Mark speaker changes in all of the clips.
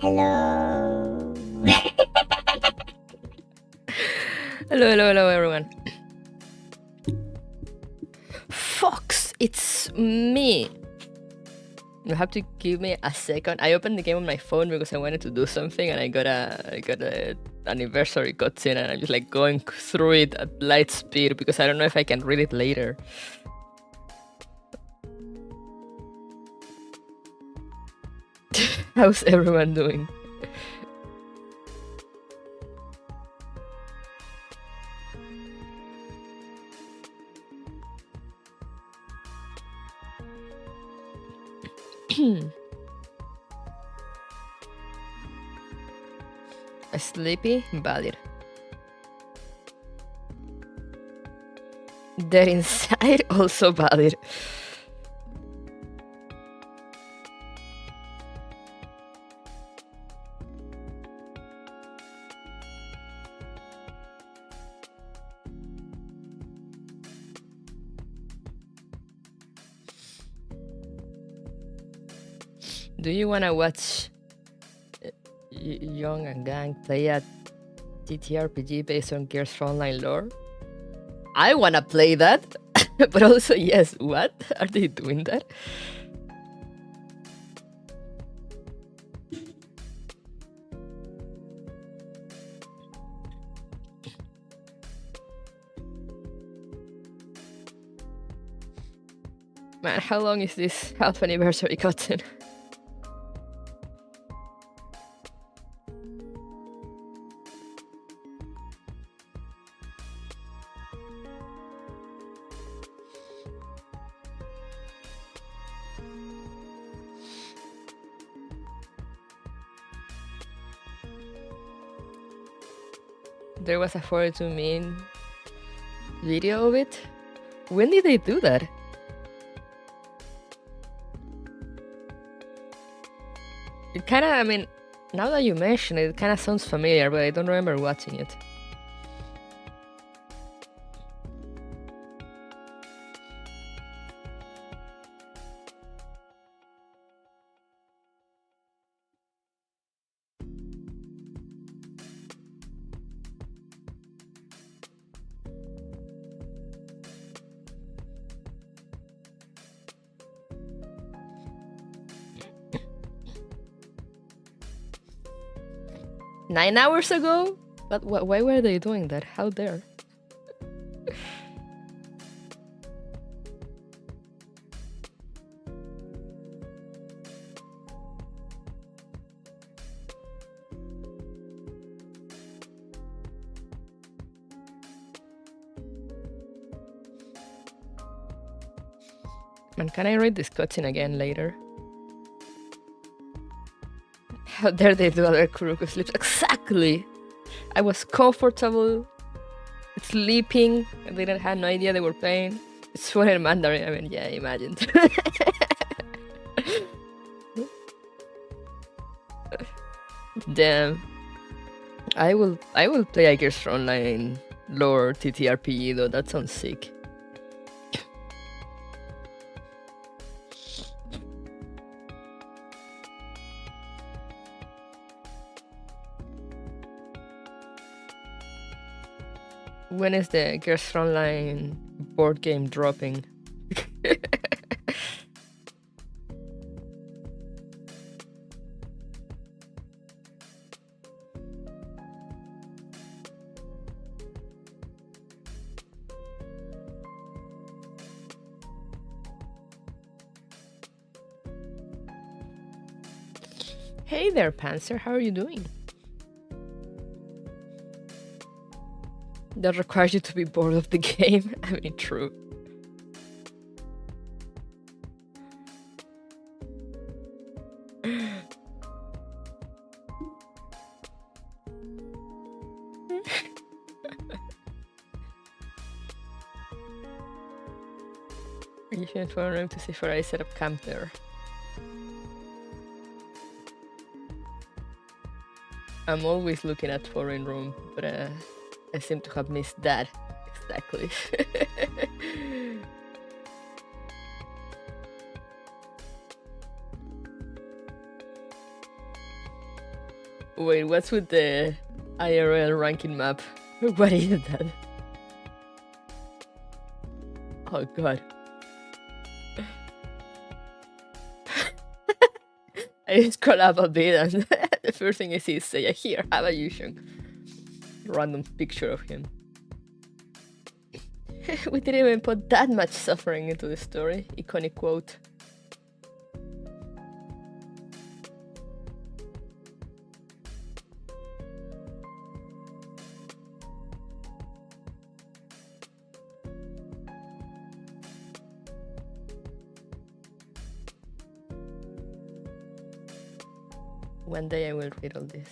Speaker 1: Hello.
Speaker 2: Hello, everyone. Fox, it's me. You have to give me a second. I opened the game on my phone because I wanted to do something, and I got a anniversary cutscene, and I'm just like going through it at light speed because I don't know if I can read it later. How's everyone doing? Sleepy? Valid. Dead inside? Also valid. Do you wanna watch Young and Gang play a TTRPG based on Gears Frontline lore? I wanna play that, but also yes, what? Are they doing that? Man, how long is this half anniversary cutscene? There was a 42-min video of it. When did they do that? It kinda, I mean, now that you mention it, it kinda sounds familiar, but I don't remember watching it. Nine hours ago? But why were they doing that? How dare? Man, can I read this cutscene again later? How dare they do other Kuroku sleeps? Exactly! I was comfortable, sleeping, and they had no idea they were playing. It's fluent in Mandarin, I mean, yeah, imagine. Damn. I will play a Gears Frontline lore TTRPG though, that sounds sick. When is the Gears Frontline board game dropping? Hey there, Panzer, how are you doing? That requires you to be bored of the game. I mean, true. You should phone room to see if I set up camp there. I'm always looking at foreign room, but I seem to have missed that. Exactly. Wait, what's with the IRL ranking map? What is that? Oh god. I scroll up a bit and the first thing I see is say, here, have a Yusheng. Random picture of him. We didn't even put that much suffering into the story. Iconic quote. One day I will read all this.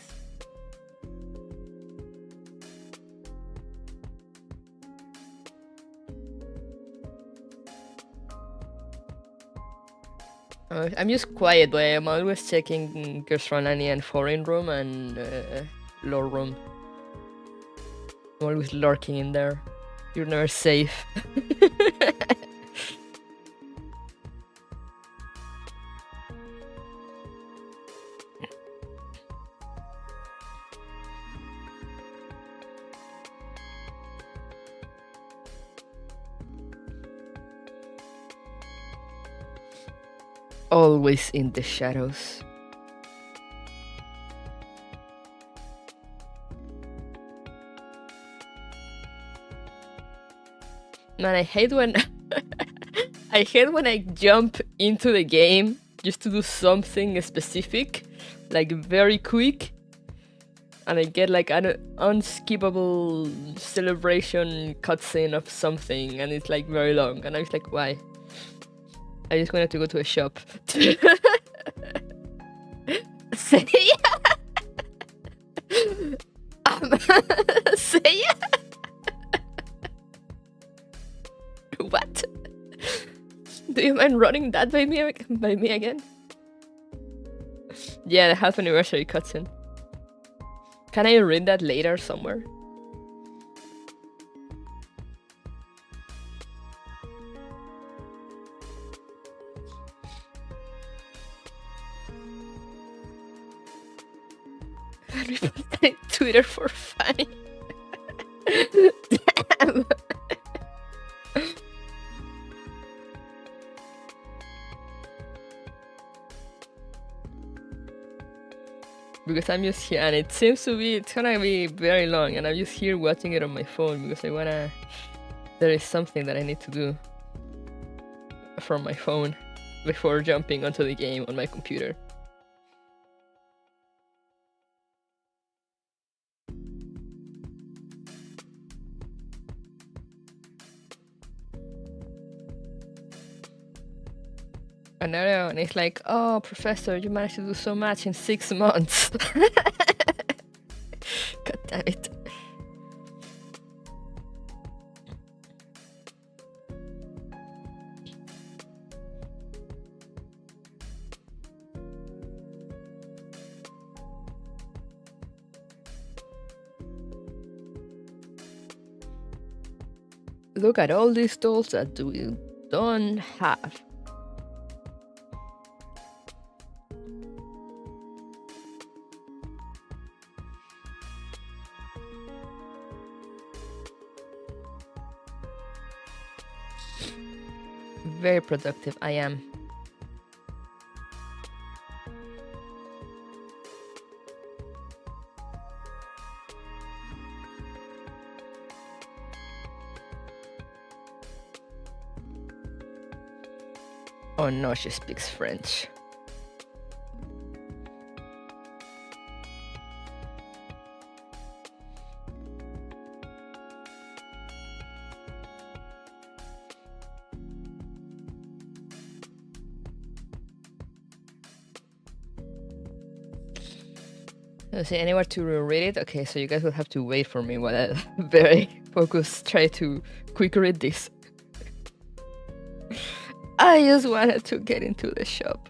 Speaker 2: I'm just quiet, but I'm always checking Girls Frontline and Foreign Room and Lore Room. I'm always lurking in there. You're never safe. Always in the shadows. Man, I hate when I hate when I jump into the game just to do something specific, like very quick, and I get like an unskippable celebration cutscene of something, and it's like very long, and I'm just like, why? I just wanted to go to a shop. Seiya? Seiya? What? Do you mind running that by me again? Yeah, the half anniversary cutscene. Can I read that later somewhere? Twitter for funny. Damn. Because I'm just here, and it seems to be, it's gonna be very long, and I'm just here watching it on my phone because I wanna, there is something that I need to do from my phone before jumping onto the game on my computer. Another one is like, oh, Professor, you managed to do so much in 6 months. God damn it. Look at all these tools that we don't have. Very productive, I am. Oh no, she speaks French. Let's see, anywhere to reread it? Okay, so you guys will have to wait for me while I very focused try to quick read this. I just wanted to get into the shop.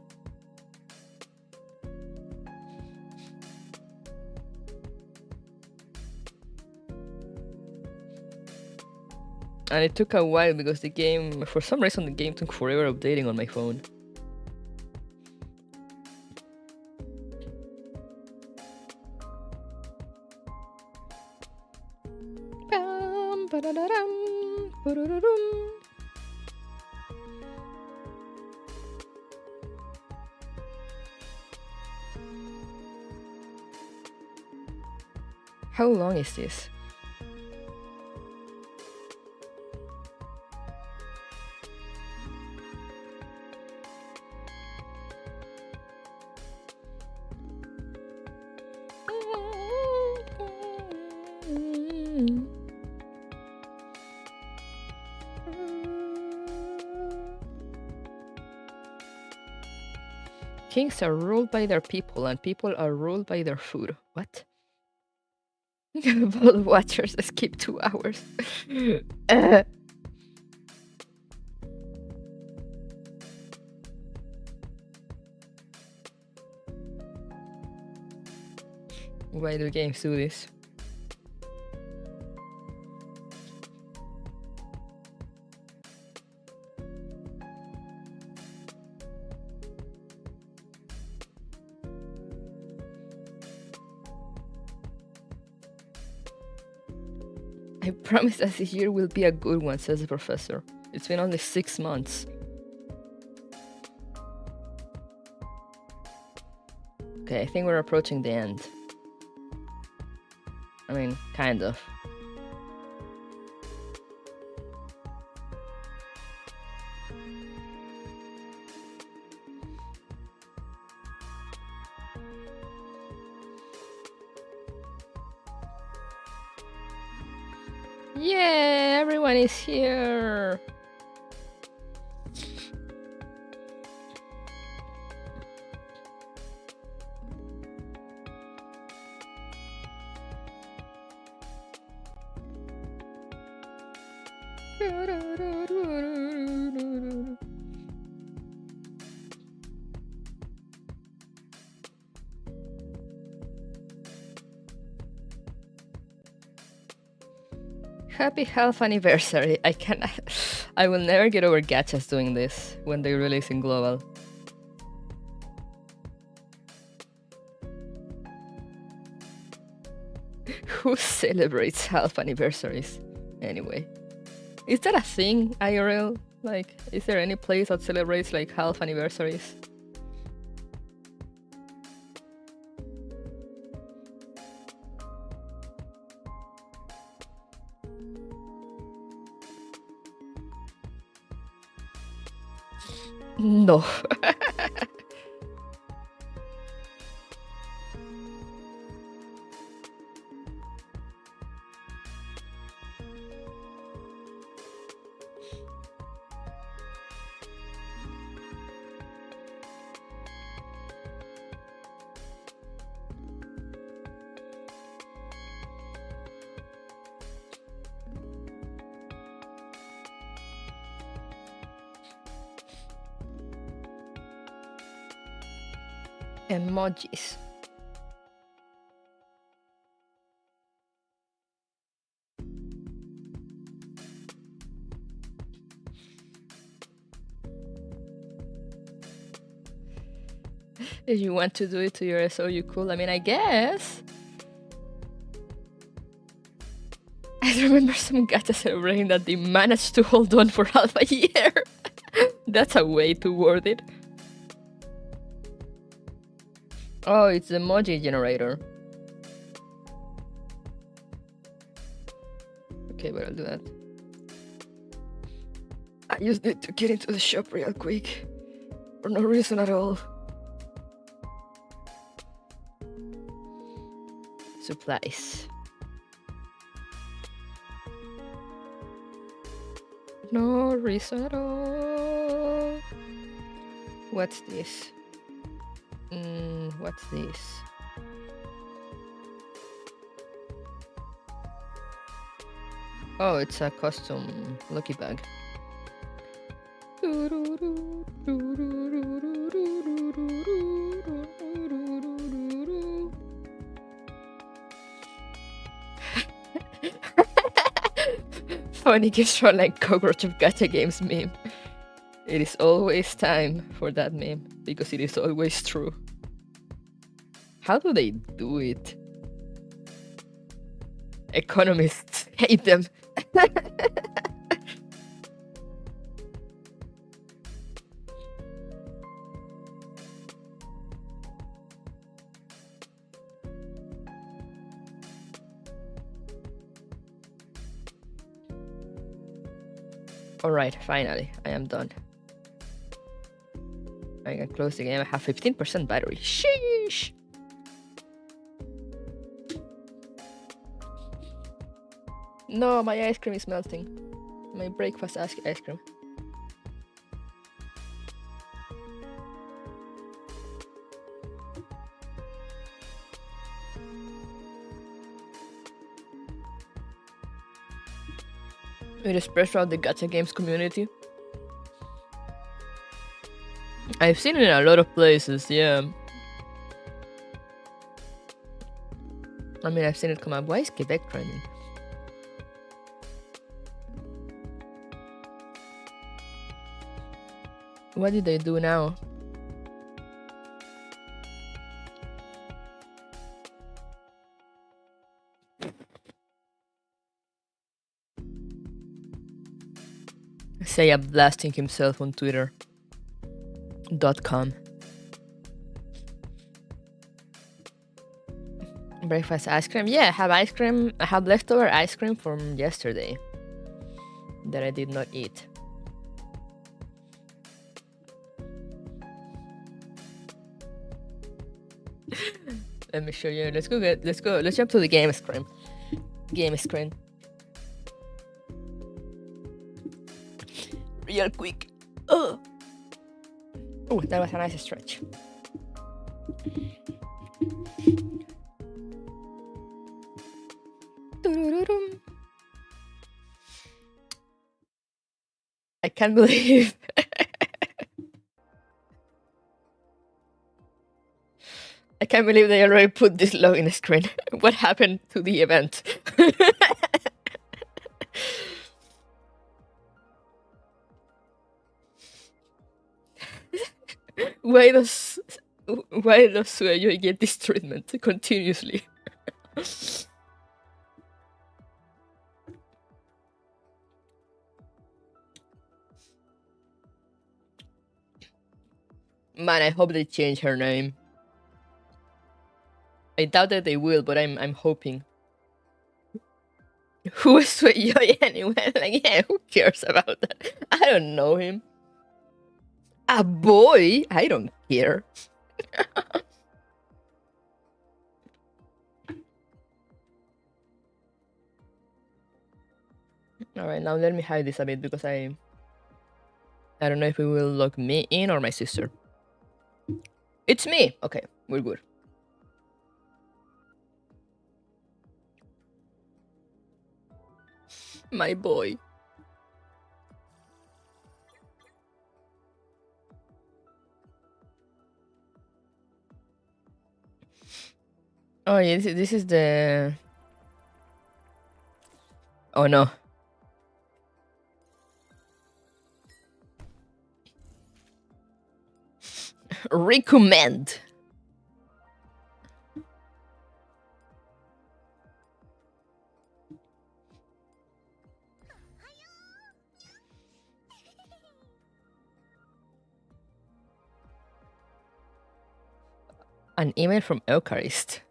Speaker 2: And it took a while because the game, for some reason, the game took forever updating on my phone. How long is this? Kings are ruled by their people, and people are ruled by their food. What? Ball watchers skip 2 hours. Why do games do this? I promise that this year will be a good one, says the professor. It's been only 6 months. Okay, I think we're approaching the end. I mean, kind of. Yeah, everyone is here. Happy half anniversary. I will never get over gachas doing this when they release in global. Who celebrates half anniversaries anyway? Is that a thing, IRL? Like, is there any place that celebrates like half anniversaries? No. Emojis. If you want to do it to your SO, you cool. I mean, I guess. I remember some gacha celebrating that they managed to hold on for half a year. That's a way to word it. Oh, it's the emoji generator. Okay, but I'll do that. I just need to get into the shop real quick. For no reason at all. Supplies. No reason at all. What's this? What's this? Oh, it's a custom lucky bag. Funny gives for like cockroach of gacha games meme. It is always time for that meme because it is always true. How do they do it? Economists hate them. Alright, finally, I am done. I can close the game. I have 15% battery. Sheesh! No, my ice cream is melting. My breakfast ice cream. It is pressure out the gacha games community. I've seen it in a lot of places, yeah. I mean, I've seen it come up. Why is Quebec trending? What did they do now? Seiya blasting himself on Twitter.com. Breakfast ice cream? Yeah, I have ice cream. I have leftover ice cream from yesterday that I did not eat. Let me show you. Let's jump to the game screen. Game screen. Real quick. Oh, that was a nice stretch. I can't believe I can't believe they already put this login screen. What happened to the event? Why does Sueyoi get this treatment continuously? Man, I hope they change her name. I doubt that they will, but I'm hoping. Who is Sueyoi anyway? Like, yeah, who cares about that? I don't know him. A boy? I don't care. Alright, now let me hide this a bit because I don't know if it will log me in or my sister. It's me! Okay, we're good. My boy. Oh yeah, this is the... Oh no. Recommend. An email from Eucharist.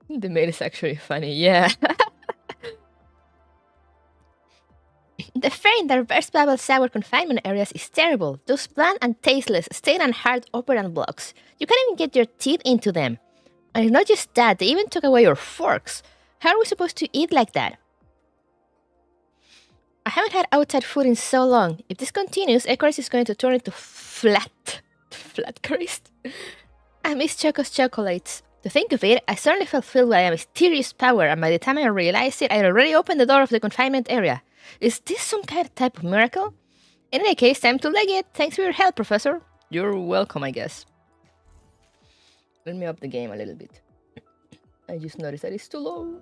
Speaker 2: The mail is actually funny, yeah. The fare in the reverse bubble sour confinement areas is terrible. Those bland and tasteless, stale and hard operant blocks. You can't even get your teeth into them. And not just that, they even took away your forks. How are we supposed to eat like that? I haven't had outside food in so long. If this continues, Eucharist is going to turn into flat Christ. I miss Choco's chocolates. To think of it, I suddenly felt filled by a mysterious power, and by the time I realized it, I'd already opened the door of the confinement area. Is this some kind of type of miracle? In any case, time to leg it. Thanks for your help, Professor. You're welcome, I guess. Let me up the game a little bit. I just noticed that it's too low.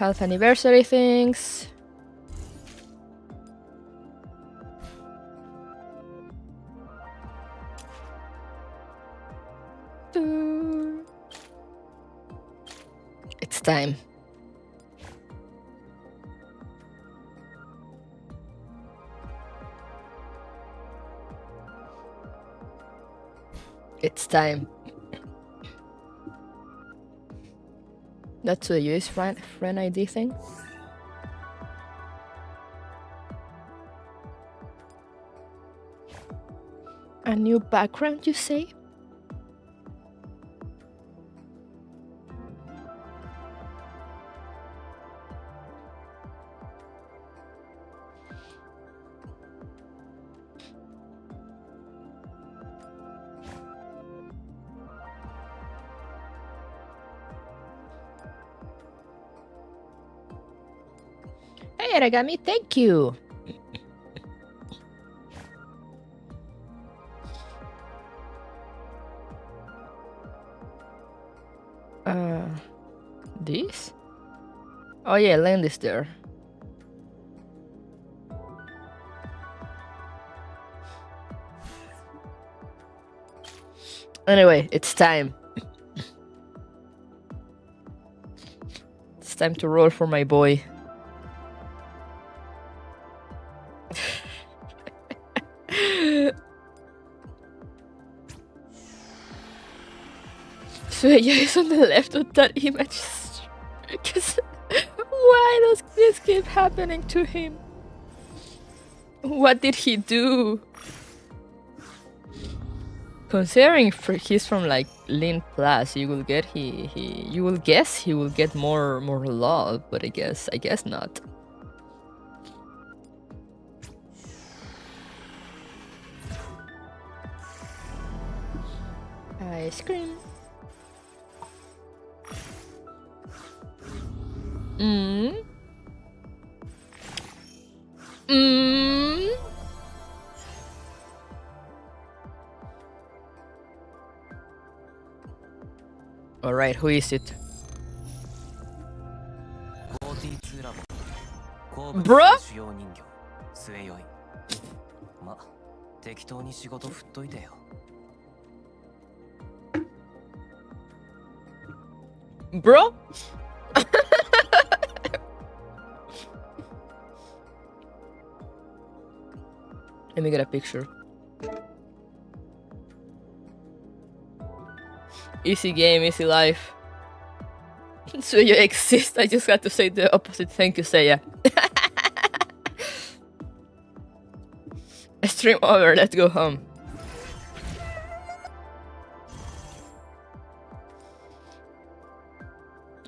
Speaker 2: Half anniversary things. It's time. It's time. That's a US friend ID thing. A new background, you say? Hey, Aragami, thank you. This? Oh yeah, land is there. Anyway, it's time. It's time to roll for my boy. Sueyoi is on the left of that image. Because why does this keep happening to him? What did he do? Considering he's from like Lin Plus, you will get you will guess he will get more love, but I guess not. Ice cream. Alright, who is it? Bro? Bro? Let me get a picture. Easy game, easy life. Sueyoi exists. I just had to say the opposite. Thank you, Seiya. Stream over, let's go home.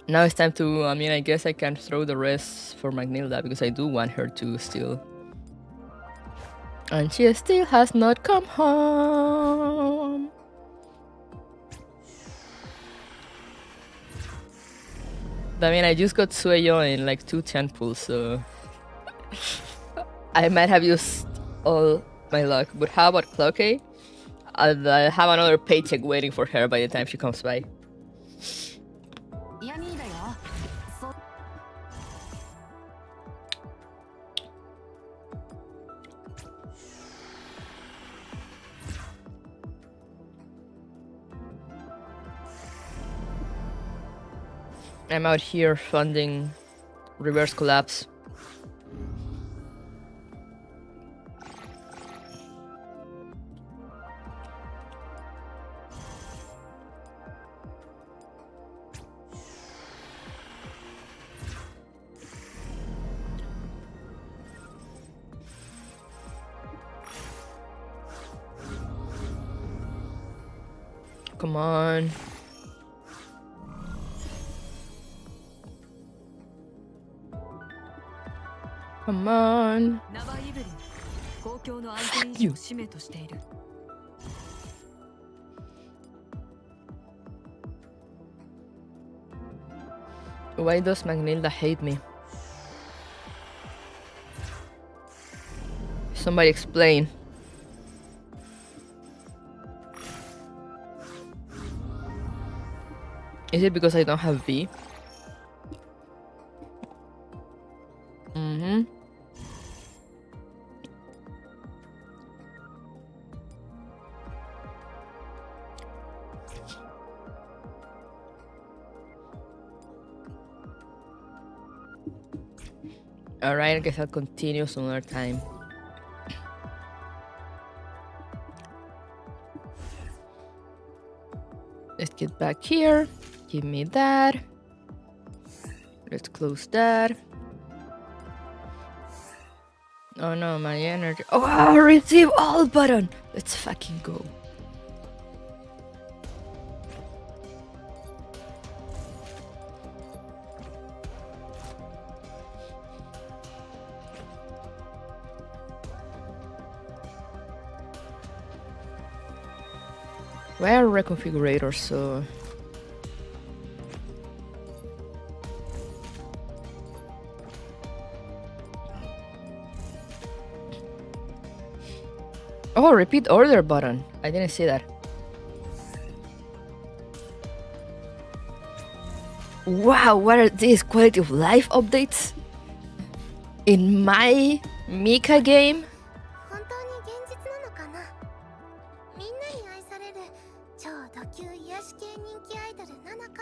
Speaker 2: Now it's time to, I mean, I guess I can throw the rest for Magnhilda because I do want her to still. And she still has not come home. I mean, I just got Sueyoi in like 2 10 pulls, so I might have used all my luck. But how about Blockade? I'll have another paycheck waiting for her by the time she comes by. I'm out here funding reverse collapse. Come on. Come on. You. Why does Magnhilda hate me? Somebody explain. Is it because I don't have V? Alright, I guess I'll continue some other time. Let's get back here. Give me that. Let's close that. Oh no, my energy. Oh, receive all button. Let's fucking go. We're reconfigurators, so oh, repeat order button. I didn't see that. Wow, what are these quality of life updates? In my Mika game?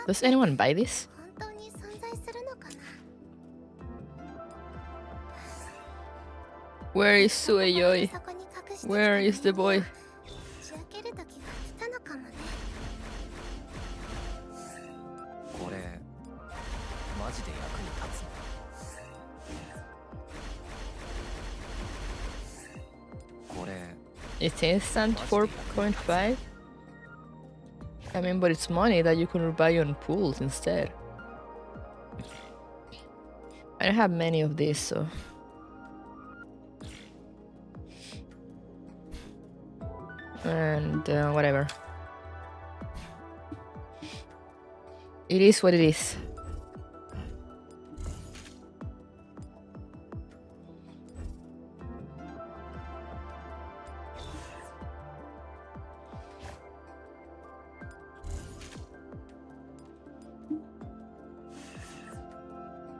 Speaker 2: Does anyone buy this? Where is Sueyoi? Where is the boy? It's instant 4.5? I mean, but it's money that you can buy on pools instead. I don't have many of these, so... And whatever. It is what it is.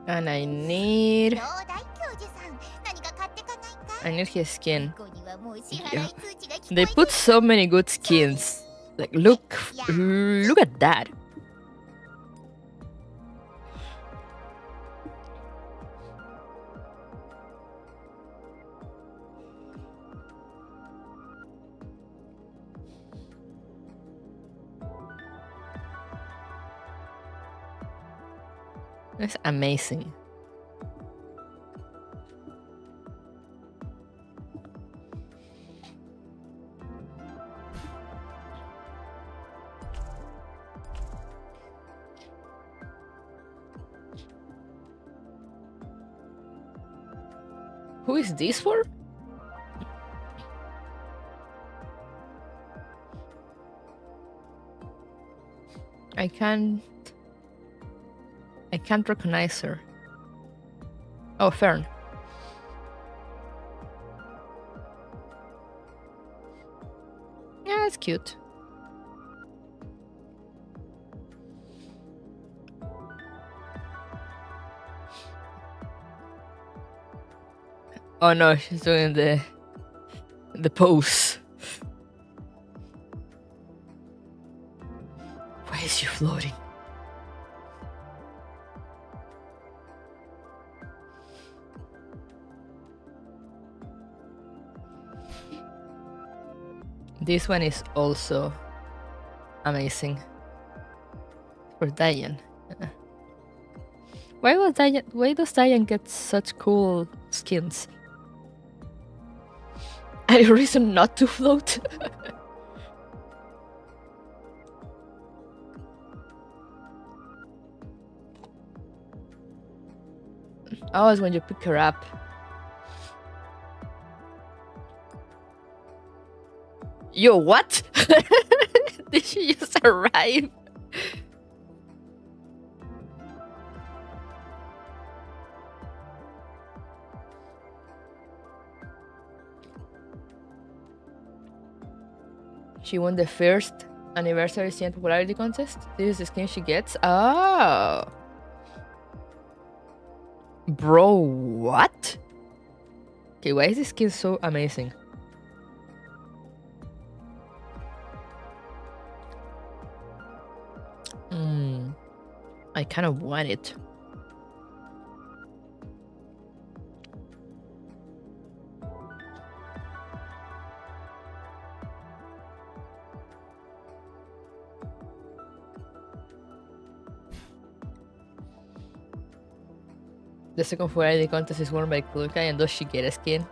Speaker 2: And I need his skin. Yeah. They put so many good skins. Like look at that. That's amazing. Who is this for? I can't recognize her. Oh, Fern. Yeah, that's cute. Oh no, she's doing the pose. Why is she floating? This one is also amazing for Diane. Why does Diane get such cool skins? Any reason not to float? Always when you pick her up. Yo, what? Did she just arrive? She won the first anniversary CN popularity contest. This is the skin she gets. Oh. Bro, what? Okay, why is this skin so amazing? I kind of want it. The second full ID contest is won by Klukai, and does she get a skin?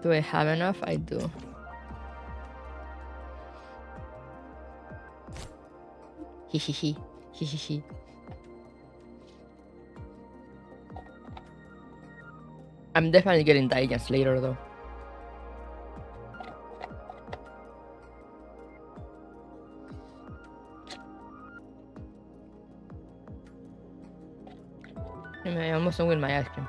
Speaker 2: Do I have enough? I do. Hihihi. Hihihi. I'm definitely getting Digans later though. I almost don't win my ice cream.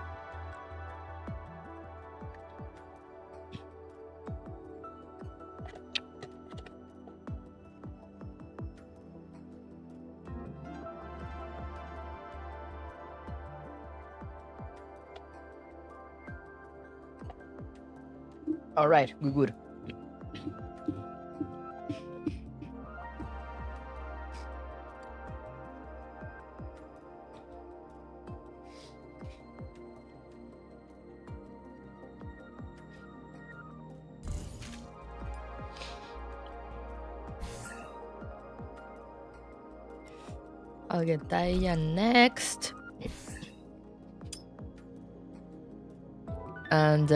Speaker 2: Alright, we're good. I'll get Diane next. And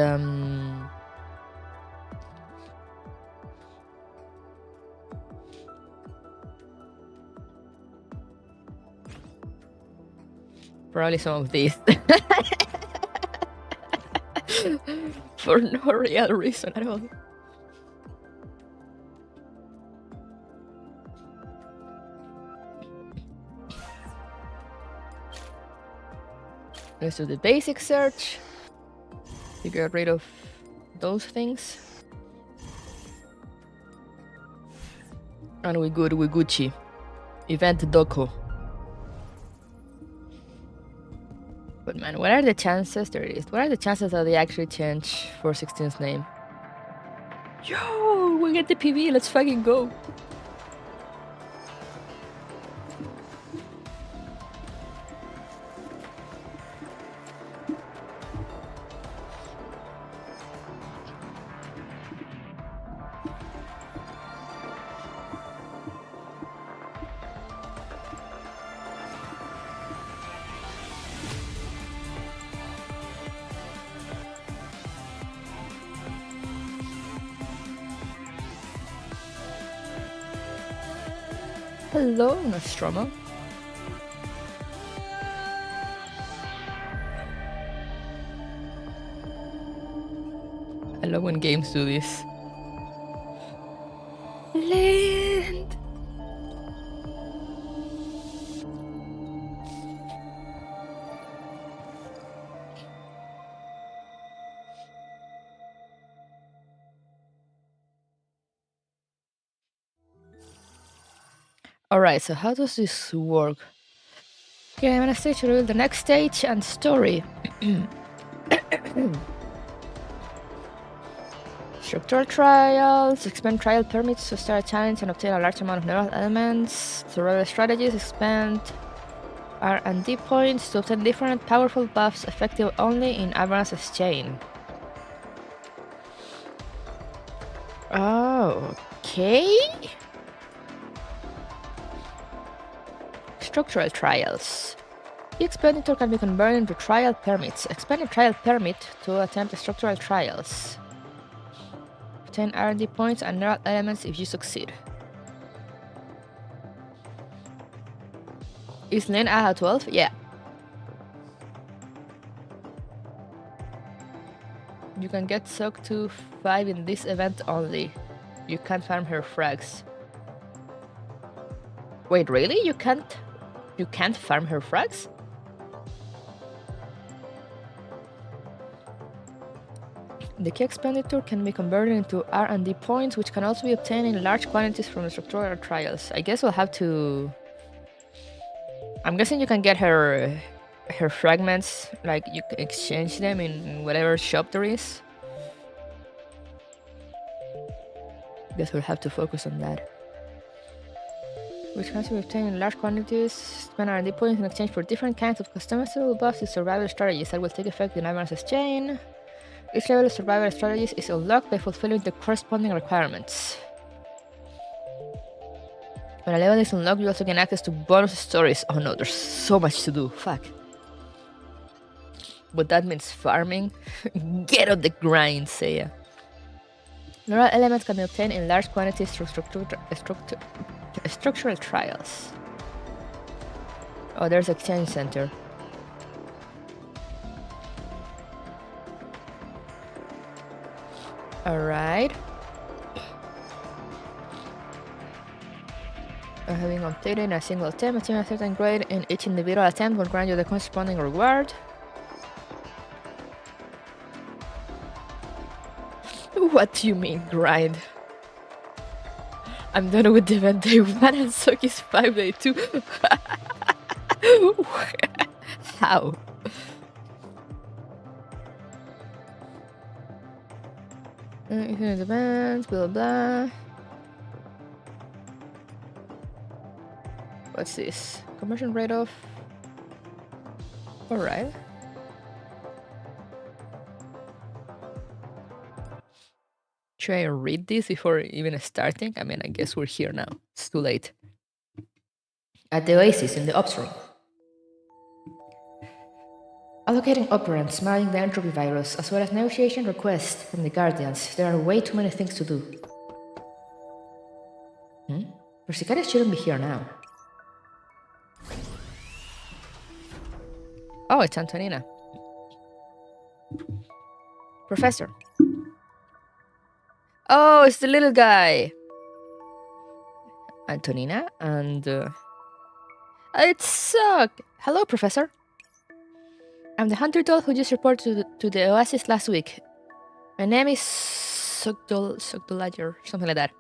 Speaker 2: probably some of these. For no real reason at all. Let's do the basic search to get rid of those things. And we're good with Gucci. Event Doko. But man, what are the chances? There it is. What are the chances that they actually change 416's name? Yo, we get the PV. Let's fucking go. Hello, Nostromo. I love when games do this. Land. Alright, so how does this work? Okay, I'm on a stage to reveal the next stage and story. Structural trials, expand trial permits to start a challenge and obtain a large amount of neural elements. Survival strategies, expand R&D points to obtain different powerful buffs effective only in Aberrance's chain. Oh, okay. Structural trials. The expenditure can be converted into trial permits. Expend a trial permit to attempt structural trials. Obtain R&D points and neural elements if you succeed. Is Lane AHA 12? Yeah. You can get soaked to 5 in this event only. You can't farm her frags. Wait, really? You can't farm her frags? The key expenditure can be converted into R&D points, which can also be obtained in large quantities from the structural trials. I guess we'll have to... I'm guessing you can get her fragments, like you can exchange them in whatever shop there is. Guess we'll have to focus on that. Which can also be obtained in large quantities. Spend R&D points in exchange for different kinds of customizable buffs and survival strategies that will take effect in Aberrance's chain. Each level of survival strategies is unlocked by fulfilling the corresponding requirements. When a level is unlocked, you also gain access to bonus stories. Oh no, there's so much to do. Fuck. But that means farming. Get on the grind, Seiya. Neural elements can be obtained in large quantities through structural trials. Oh, there's exchange center. Alright. Having completed a single attempt, achieving a certain grade in each individual attempt will grant you the corresponding reward. What do you mean, grind? I'm done with the event day 1 and Soki's 5 day 2. How? Events, blah blah. What's this? Conversion rate of. Alright. Should I read this before even starting? I mean, I guess we're here now. It's too late. At the Oasis in the upstream. Allocating Aberrance, marrying the entropy virus, as well as negotiation requests from the Guardians. There are way too many things to do. Persicarius shouldn't be here now. Oh, it's Antonina. Professor. Oh, it's the little guy. Antonina and... It sucked. Hello, Professor. I'm the hunter doll who just reported to the Oasis last week. My name is Sogdolager, something like that.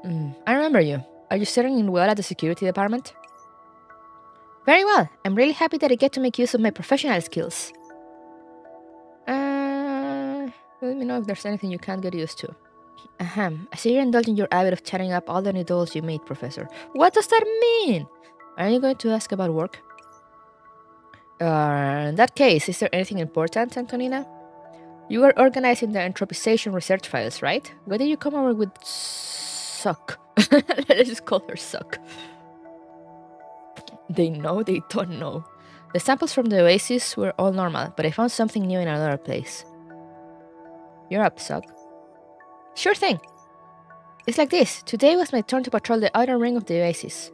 Speaker 2: I remember you. Are you settling in well at the security department? Very well. I'm really happy that I get to make use of my professional skills. Let me know if there's anything you can't get used to. I see you're indulging your habit of chatting up all the new dolls you made, Professor. What does that mean? Are you going to ask about work? In that case, is there anything important, Antonina? You were organizing the entropization research files, right? Why did you come over with Suck? Let's just call her Suck. They know, they don't know. The samples from the Oasis were all normal, but I found something new in another place. You're up, Suck. Sure thing. It's like this. Today was my turn to patrol the outer ring of the Oasis.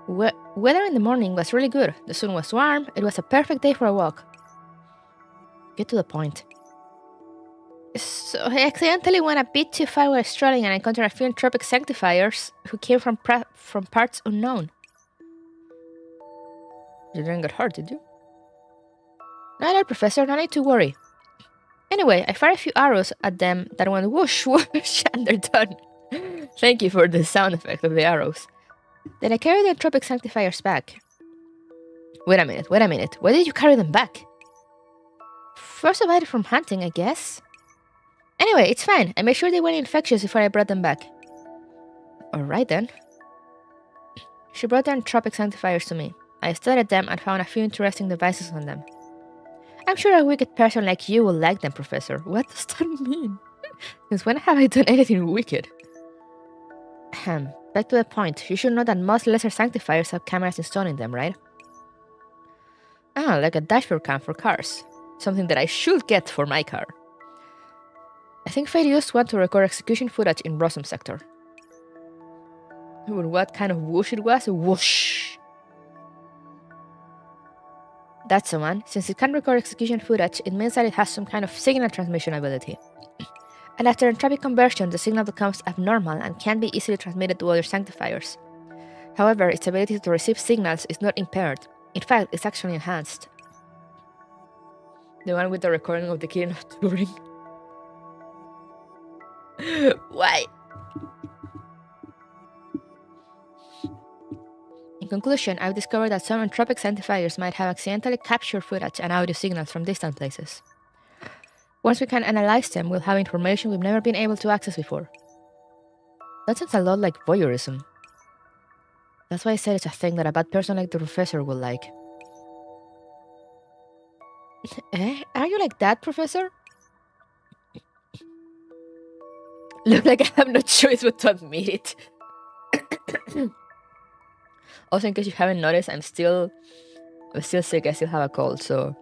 Speaker 2: Weather in the morning was really good. The sun was warm. It was a perfect day for a walk. Get to the point. So I accidentally went a bit too far while strolling and encountered a few entropic sanctifiers who came from parts unknown. You didn't get hurt, did you? No, Professor. No need to worry. Anyway, I fired a few arrows at them that went whoosh whoosh and they're done. Thank you for the sound effect of the arrows. Then I carried the entropic sanctifiers back. Wait a minute. Why did you carry them back? First survived from hunting, I guess. Anyway, it's fine. I made sure they weren't infectious before I brought them back. Alright then. She brought the entropic sanctifiers to me. I studied them and found a few interesting devices on them. I'm sure a wicked person like you will like them, Professor. What does that mean? Since when have I done anything wicked? Back to the point. You should know that most lesser sanctifiers have cameras installed in them, right? Ah, like a dashboard cam for cars. Something that I should get for my car. I think Fate used one to record execution footage in Rossum sector. But what kind of whoosh it was? Whoosh! That's the one. Since it can record execution footage, it means that it has some kind of signal transmission ability. And after entropic conversion, the signal becomes abnormal and can be easily transmitted to other sanctifiers. However, its ability to receive signals is not impaired. In fact, it's actually enhanced. The one with the recording of the killing of Turing. Why? In conclusion, I've discovered that some entropic sanctifiers might have accidentally captured footage and audio signals from distant places. Once we can analyze them, we'll have information we've never been able to access before. That sounds a lot like voyeurism. That's why I said it's a thing that a bad person like the Professor will like. Are you like that, Professor? Look like I have no choice but to admit it. Also, in case you haven't noticed, I'm still sick. I still have a cold, so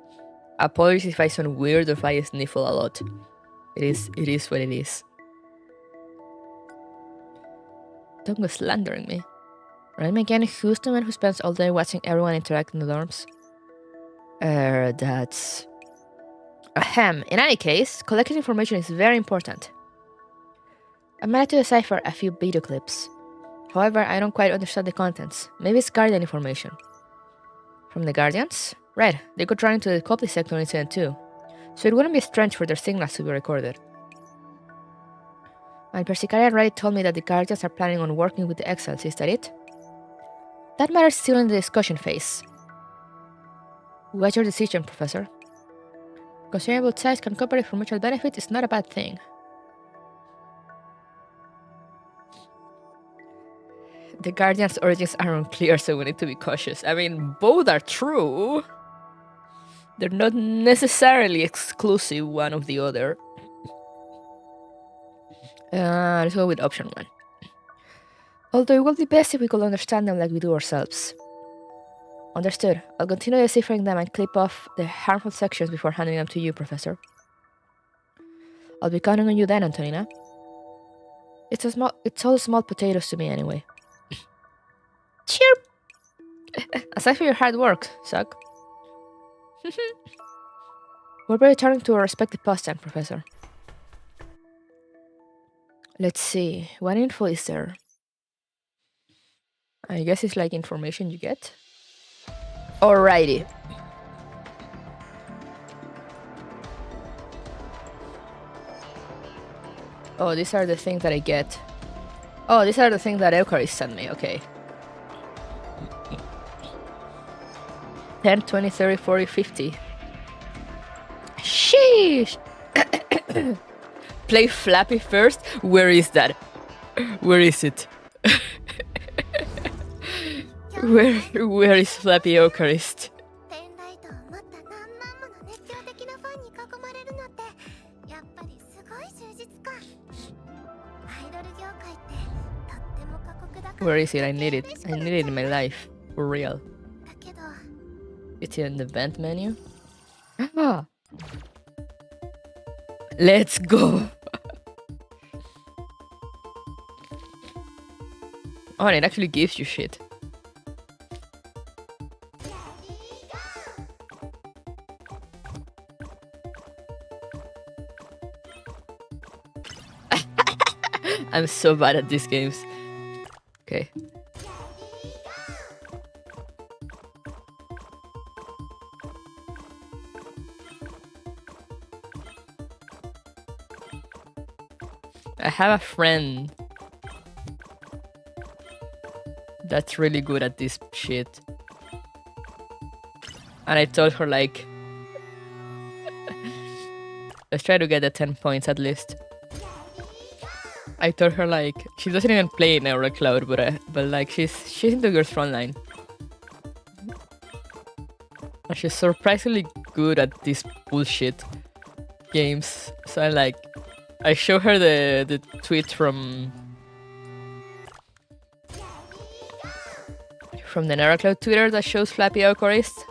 Speaker 2: apologies if I sound weird or if I sniffle a lot. It is what it is. Don't go slandering me. Right, again, who's the man who spends all day watching everyone interact in the dorms? That's... Ahem. In any case, collecting information is very important. I managed to decipher a few video clips. However, I don't quite understand the contents. Maybe it's Guardian information. From the Guardians? Right, they got run into the Copley sector in Incident 2. So it wouldn't be strange for their signals to be recorded. My Persicarian already told me that the Guardians are planning on working with the Exiles, is that it? That matter's still in the discussion phase. What's your decision, Professor? Considering both sides can cooperate for mutual benefit is not a bad thing. The Guardians' origins are unclear, so we need to be cautious. I mean, both are true. They're not necessarily exclusive one of the other. Let's go with option 1. Although it would be best if we could understand them like we do ourselves. Understood. I'll continue deciphering them and clip off the harmful sections before handing them to you, Professor. I'll be counting on you then, Antonina. It's all small potatoes to me anyway. Chirp! Aside from your hard work, Suck. We'll be returning to our respective posts then, Professor. Let's see, what info is there? I guess it's like information you get. Alrighty. Oh, these are the things that I get. Oh, these are the things that Eucharist sent me, okay. 10, 20, 30, 40, 50. Sheesh! Play Flappy first? Where is that? Where is it? Where is Flappy Eucharist? Where is it? I need it. I need it in my life. For real. It's in the event menu. Ah. Let's go. Oh, and it actually gives you shit. I'm so bad at these games. Okay. I have a friend that's really good at this shit. And I told her, like, let's try to get the 10 points at least. I told her, like, she doesn't even play in Eurocloud, but like she's into Girls Frontline. And she's surprisingly good at these bullshit games. So I show her the tweet from the Eurocloud Twitter that shows Flappy Eucharist.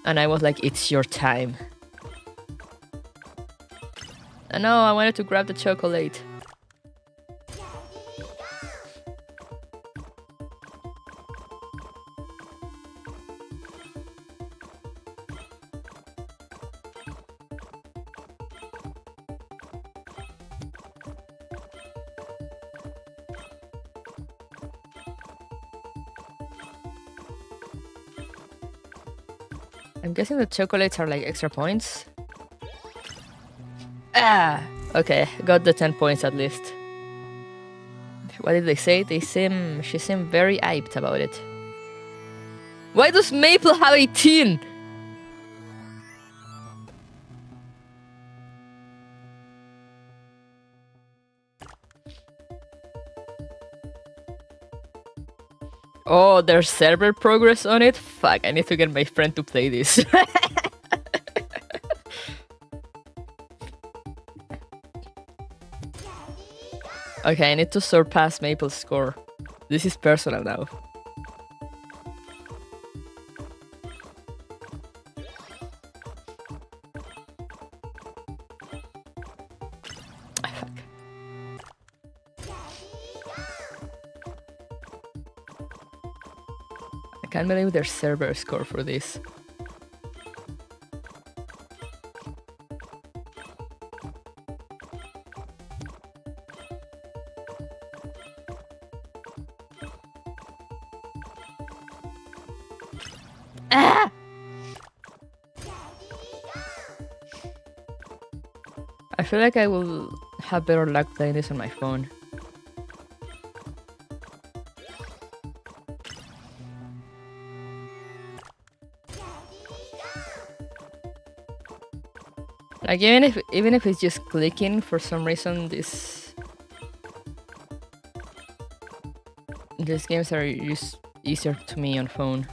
Speaker 2: And I was like, it's your time. And no, I wanted to grab the chocolate. I'm guessing the chocolates are like extra points. Ah! Okay, got the 10 points at least. What did they say? She seemed very hyped about it. Why does Maple have 18? Oh, there's server progress on it? Fuck, I need to get my friend to play this. Okay, I need to surpass Maple's score. This is personal now. I can't believe their server score for this. Ah! I feel like I will have better luck playing this on my phone. Like even if it's just clicking, for some reason these games are just easier to me on phone.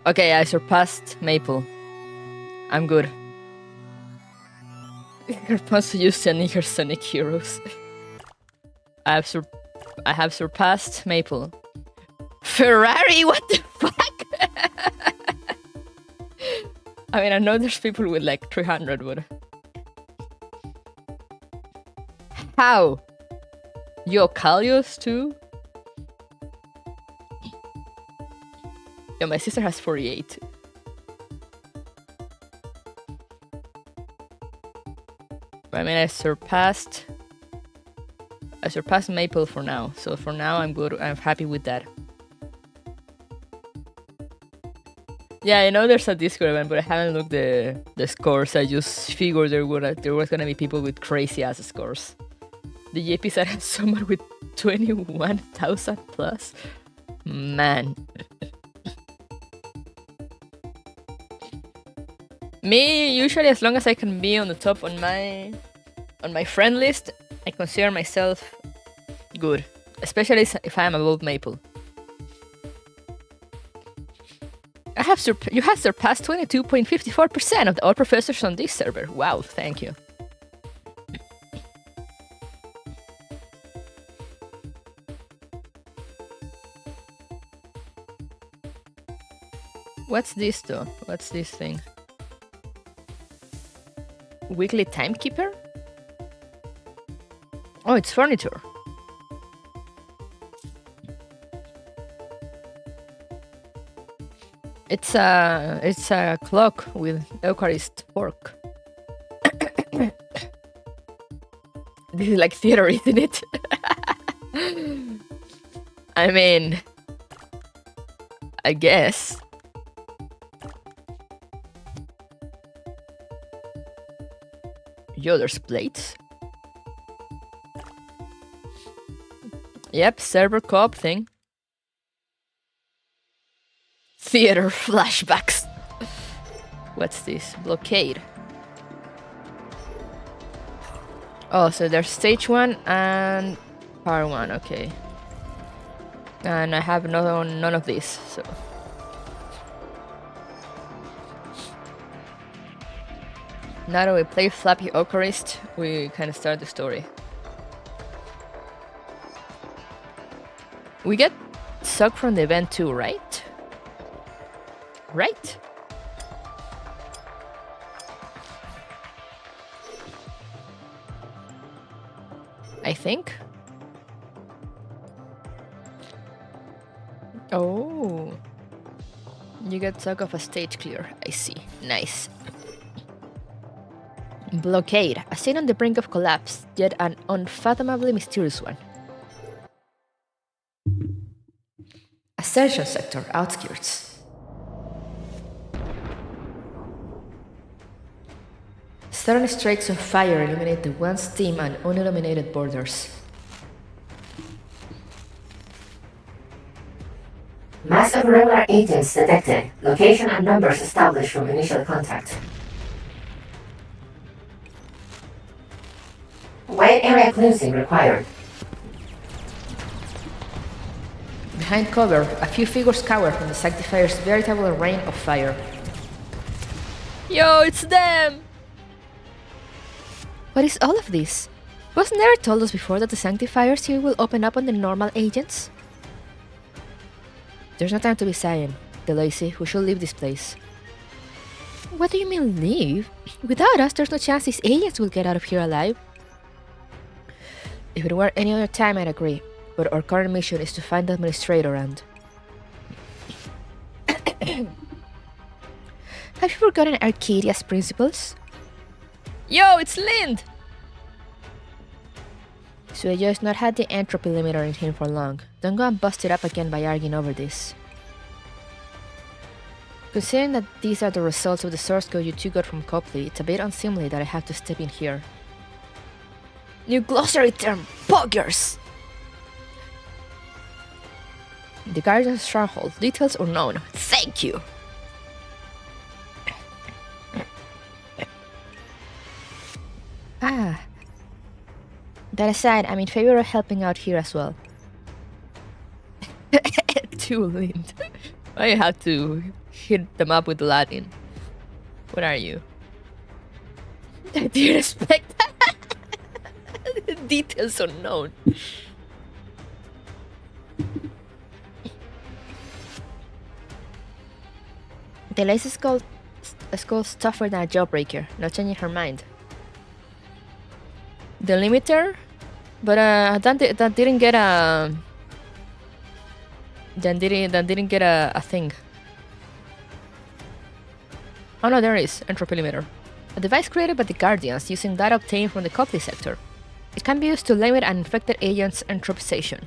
Speaker 2: Okay, I surpassed Maple. I'm good. You're supposed to use Sonic Sonic Heroes. I have surpassed Maple. Ferrari, what the fuck? I mean, I know there's people with like 300, but how? Yo, Kalios too? Yeah, my sister has 48. I mean, I surpassed Maple for now. So for now, I'm good. I'm happy with that. Yeah, I know there's a Discord event, but I haven't looked the scores. I just figured there was gonna be people with crazy ass scores. The JP side has someone with 21,000 plus. Man. Me, usually as long as I can be on the top on my friend list, I consider myself good. Especially if I am above Maple. You have surpassed 22.54% of all professors on this server. Wow, thank you. What's this though? What's this thing? Weekly timekeeper? Oh, it's furniture. It's a clock with Eucharist fork. This is like theater, isn't it? I mean, I guess. Yo, there's plates. Yep, server co-op thing. Theater flashbacks. What's this? Blockade. Oh, so there's stage 1 and part 1, okay. And I have none of these, so. Now that we play Flappy Eucharist, we can start the story. We get sucked from the event too, right? Right? I think. Oh. You get sucked off a stage clear. I see. Nice. Blockade, a scene on the brink of collapse, yet an unfathomably mysterious one. Assertion sector, outskirts. Sudden streaks of fire illuminate the once dim and unilluminated borders.
Speaker 1: Mass of irregular agents detected. Location and numbers established from initial contact. Wide area cleansing required.
Speaker 3: Behind cover, a few figures cower from the Sanctifier's veritable rain of fire.
Speaker 2: Yo, it's them!
Speaker 3: What is all of this? Wasn't there told us before that the Sanctifiers here will open up on the normal agents? There's no time to be sighing. Delacy, we should leave this place. What do you mean leave? Without us, there's no chance these agents will get out of here alive. If it were any other time, I'd agree. But our current mission is to find the Administrator and... Have you forgotten Arcadia's principles?
Speaker 2: Yo, it's Lind!
Speaker 3: Sueyoi's not had the entropy limiter in him for long. Don't go and bust it up again by arguing over this. Considering that these are the results of the source code you two got from Copley, it's a bit unseemly that I have to step in here. New glossary term, poggers! The Guardian's Stronghold, details unknown. Thank you! Ah. That aside, I'm in favor of helping out here as well.
Speaker 2: Too Lind. I have to hit them up with Latin. What are you?
Speaker 3: I didn't expect that.
Speaker 2: Details unknown.
Speaker 3: The lace skull's tougher than a jawbreaker, not changing her mind.
Speaker 2: The limiter? But that didn't get a... That didn't get a thing. Oh no, there is. Entropy limiter.
Speaker 3: A device created by the Guardians using data obtained from the Copley sector. It can be used to limit an infected agent's entropization.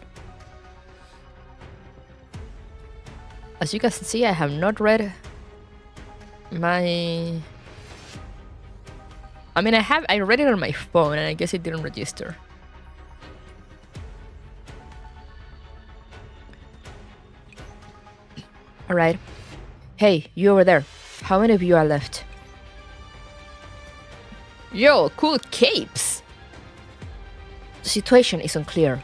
Speaker 2: As you can see, I have not read my... I mean, I read it on my phone and I guess it didn't register.
Speaker 3: Alright. Hey, you over there. How many of you are left?
Speaker 2: Yo, cool capes!
Speaker 3: The situation is unclear.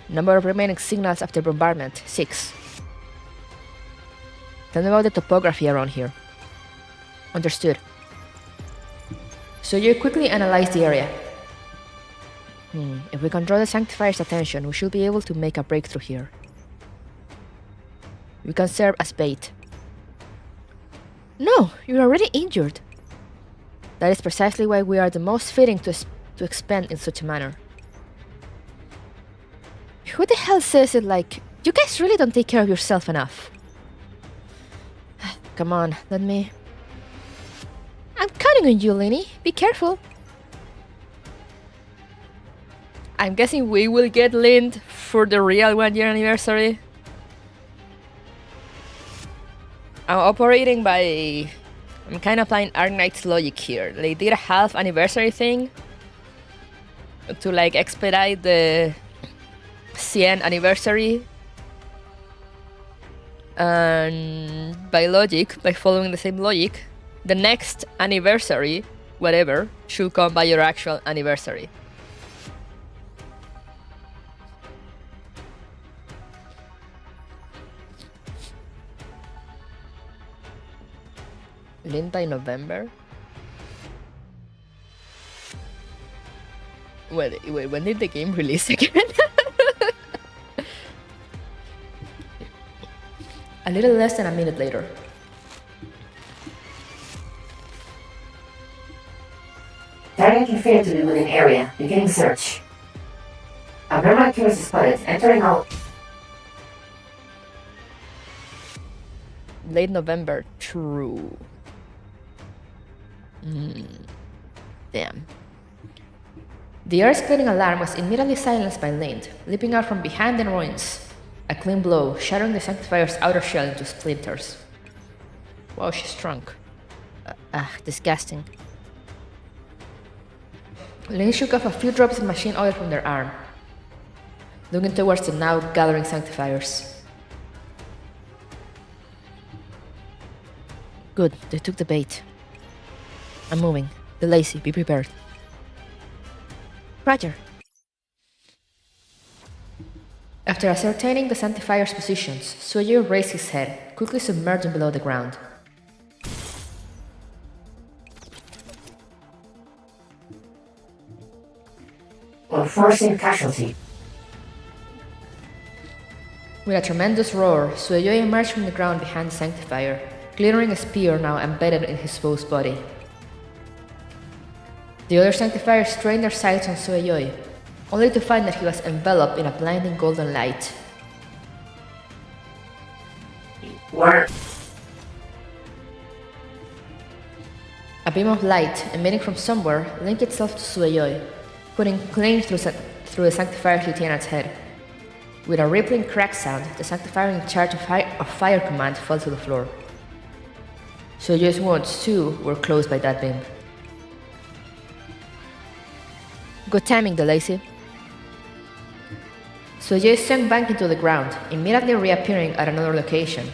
Speaker 3: Number of remaining signals after bombardment, 6. Tell me about the topography around here. Understood. So you quickly analyze the area. If we can draw the Sanctifier's attention, we should be able to make a breakthrough here. We can serve as bait. No, you're already injured. That is precisely why we are the most fitting to expend in such a manner. Who the hell says it like... You guys really don't take care of yourself enough. Come on, let me... I'm counting on you, Lenny. Be careful.
Speaker 2: I'm guessing we will get Lind for the real 1-year anniversary. I'm operating by... I'm kind of applying Arknight's logic here. They did a half anniversary thing to like expedite the CN anniversary. And by logic, by following the same logic, the next anniversary, whatever, should come by your actual anniversary. Lind by November? Wait, when did the game release again?
Speaker 3: A little less than a minute later.
Speaker 1: Target can fail to be within area. Beginning search. Abnormal accuracy spotted. Entering all.
Speaker 2: Late November. True.
Speaker 3: Damn. The earth-splitting alarm was immediately silenced by Lind, leaping out from behind the ruins. A clean blow, shattering the Sanctifier's outer shell into splinters. Wow, she's drunk. Disgusting. Lind shook off a few drops of machine oil from their arm, looking towards the now gathering Sanctifiers. Good, they took the bait. I'm moving. The lazy, be prepared. Roger. After ascertaining the Sanctifier's positions, Sueyoi raised his head, quickly submerging below the ground.
Speaker 1: Unforeseen casualty.
Speaker 3: With a tremendous roar, Sueyoi emerged from the ground behind the Sanctifier, glittering a spear now embedded in his foe's body. The other Sanctifiers strained their sights on Sueyoi, only to find that he was enveloped in a blinding golden light.
Speaker 1: Where?
Speaker 3: A beam of light, emitting from somewhere, linked itself to Sueyoi, putting clean through the Sanctifier's lieutenant's head. With a rippling crack sound, the Sanctifier in charge of Fire Command fell to the floor. Sueyoi's wounds, too, were closed by that beam. Good timing, Delacy. Sueyoi sank back into the ground, immediately reappearing at another location.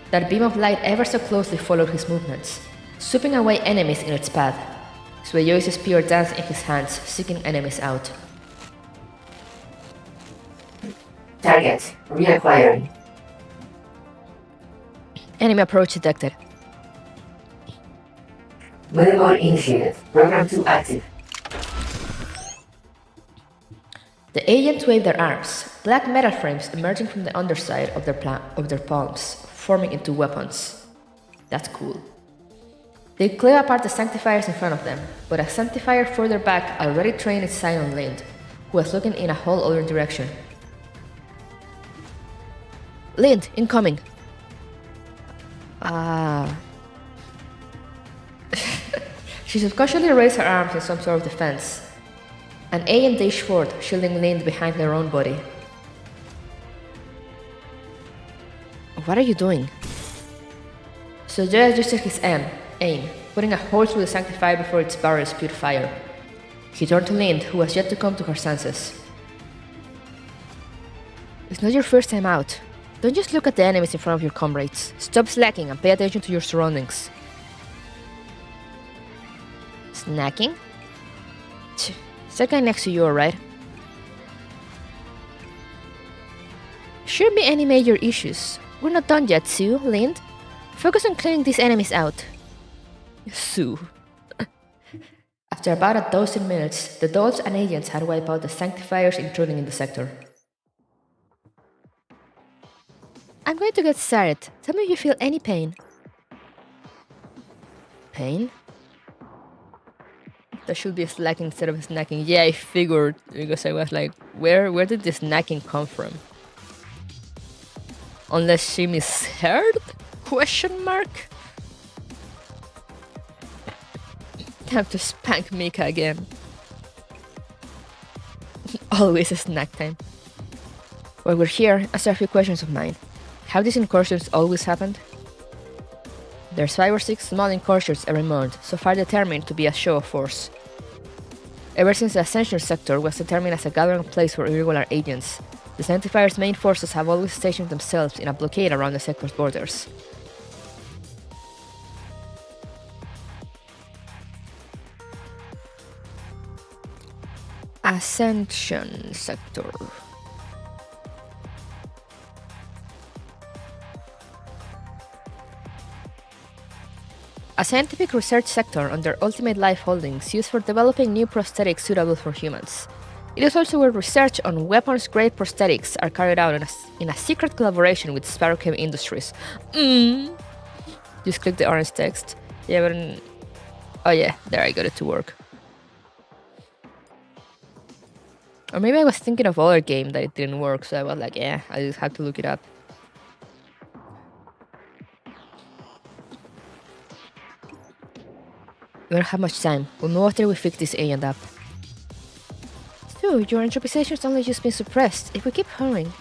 Speaker 3: That beam of light ever so closely followed his movements, sweeping away enemies in its path. Sueyoi's spear danced in his hands, seeking enemies out.
Speaker 1: Target reacquired.
Speaker 3: Enemy approach detected.
Speaker 1: Weather mode initiated. Program 2 active.
Speaker 3: The agents waved their arms, black metal frames emerging from the underside of their palms, forming into weapons. That's cool. They clear apart the Sanctifiers in front of them, but a Sanctifier further back already trained its sight on Lind, who was looking in a whole other direction. Lind, incoming! She subconsciously raised her arms in some sort of defense. An agent dashed forward, shielding Lind behind her own body. What are you doing? Sueyoi adjusted his aim, putting a hole through the Sanctifier before its barrel spewed fire. He turned to Lind, who was yet to come to her senses. It's not your first time out. Don't just look at the enemies in front of your comrades. Stop slacking and pay attention to your surroundings. Snacking? Tch, it's that guy next to you, alright? Shouldn't be any major issues. We're not done yet, Sue, Lind. Focus on clearing these enemies out. Sue. After about a dozen minutes, the dolls and agents had wiped out the Sanctifiers intruding in the sector. I'm going to get started. Tell me if you feel any pain. Pain? There should be a slacking instead of a snacking. Yeah, I figured, because I was like, where did this snacking come from? Unless she misheard? Question mark? Time to spank Mika again. Always a snack time. While we're here, answer a few questions of mine. Have these incursions always happened? There's 5 or 6 small incursions every month, so far determined to be a show of force. Ever since the Ascension sector was determined as a gathering place for irregular agents, the Sanctifier's main forces have always stationed themselves in a blockade around the sector's borders. Ascension sector. A scientific research sector under Ultimate Life Holdings used for developing new prosthetics suitable for humans. It is also where research on weapons-grade prosthetics are carried out in a secret collaboration with Sparrowcam Industries. Just click the orange text. Yeah, but... Oh yeah, there I got it to work. Or maybe I was thinking of other game that it didn't work, so I was like, yeah, I just have to look it up. We don't have much time. We'll move after we fix this agent up. Stu, your entropization's only just been suppressed. If we keep hurrying...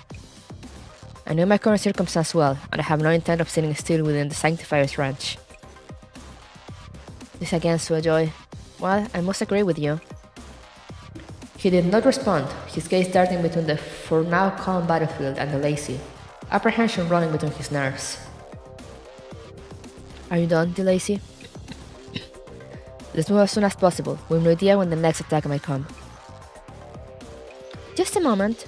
Speaker 3: I know my current circumstance well, and I have no intent of sitting still within the Sanctifier's ranch. This again, Sueyoi. Well, I must agree with you. He did not respond, his gaze darting between the for now calm battlefield and the lazy, apprehension running between his nerves. Are you done, Delacy? Let's move as soon as possible. We have no idea when the next attack might come. Just a moment.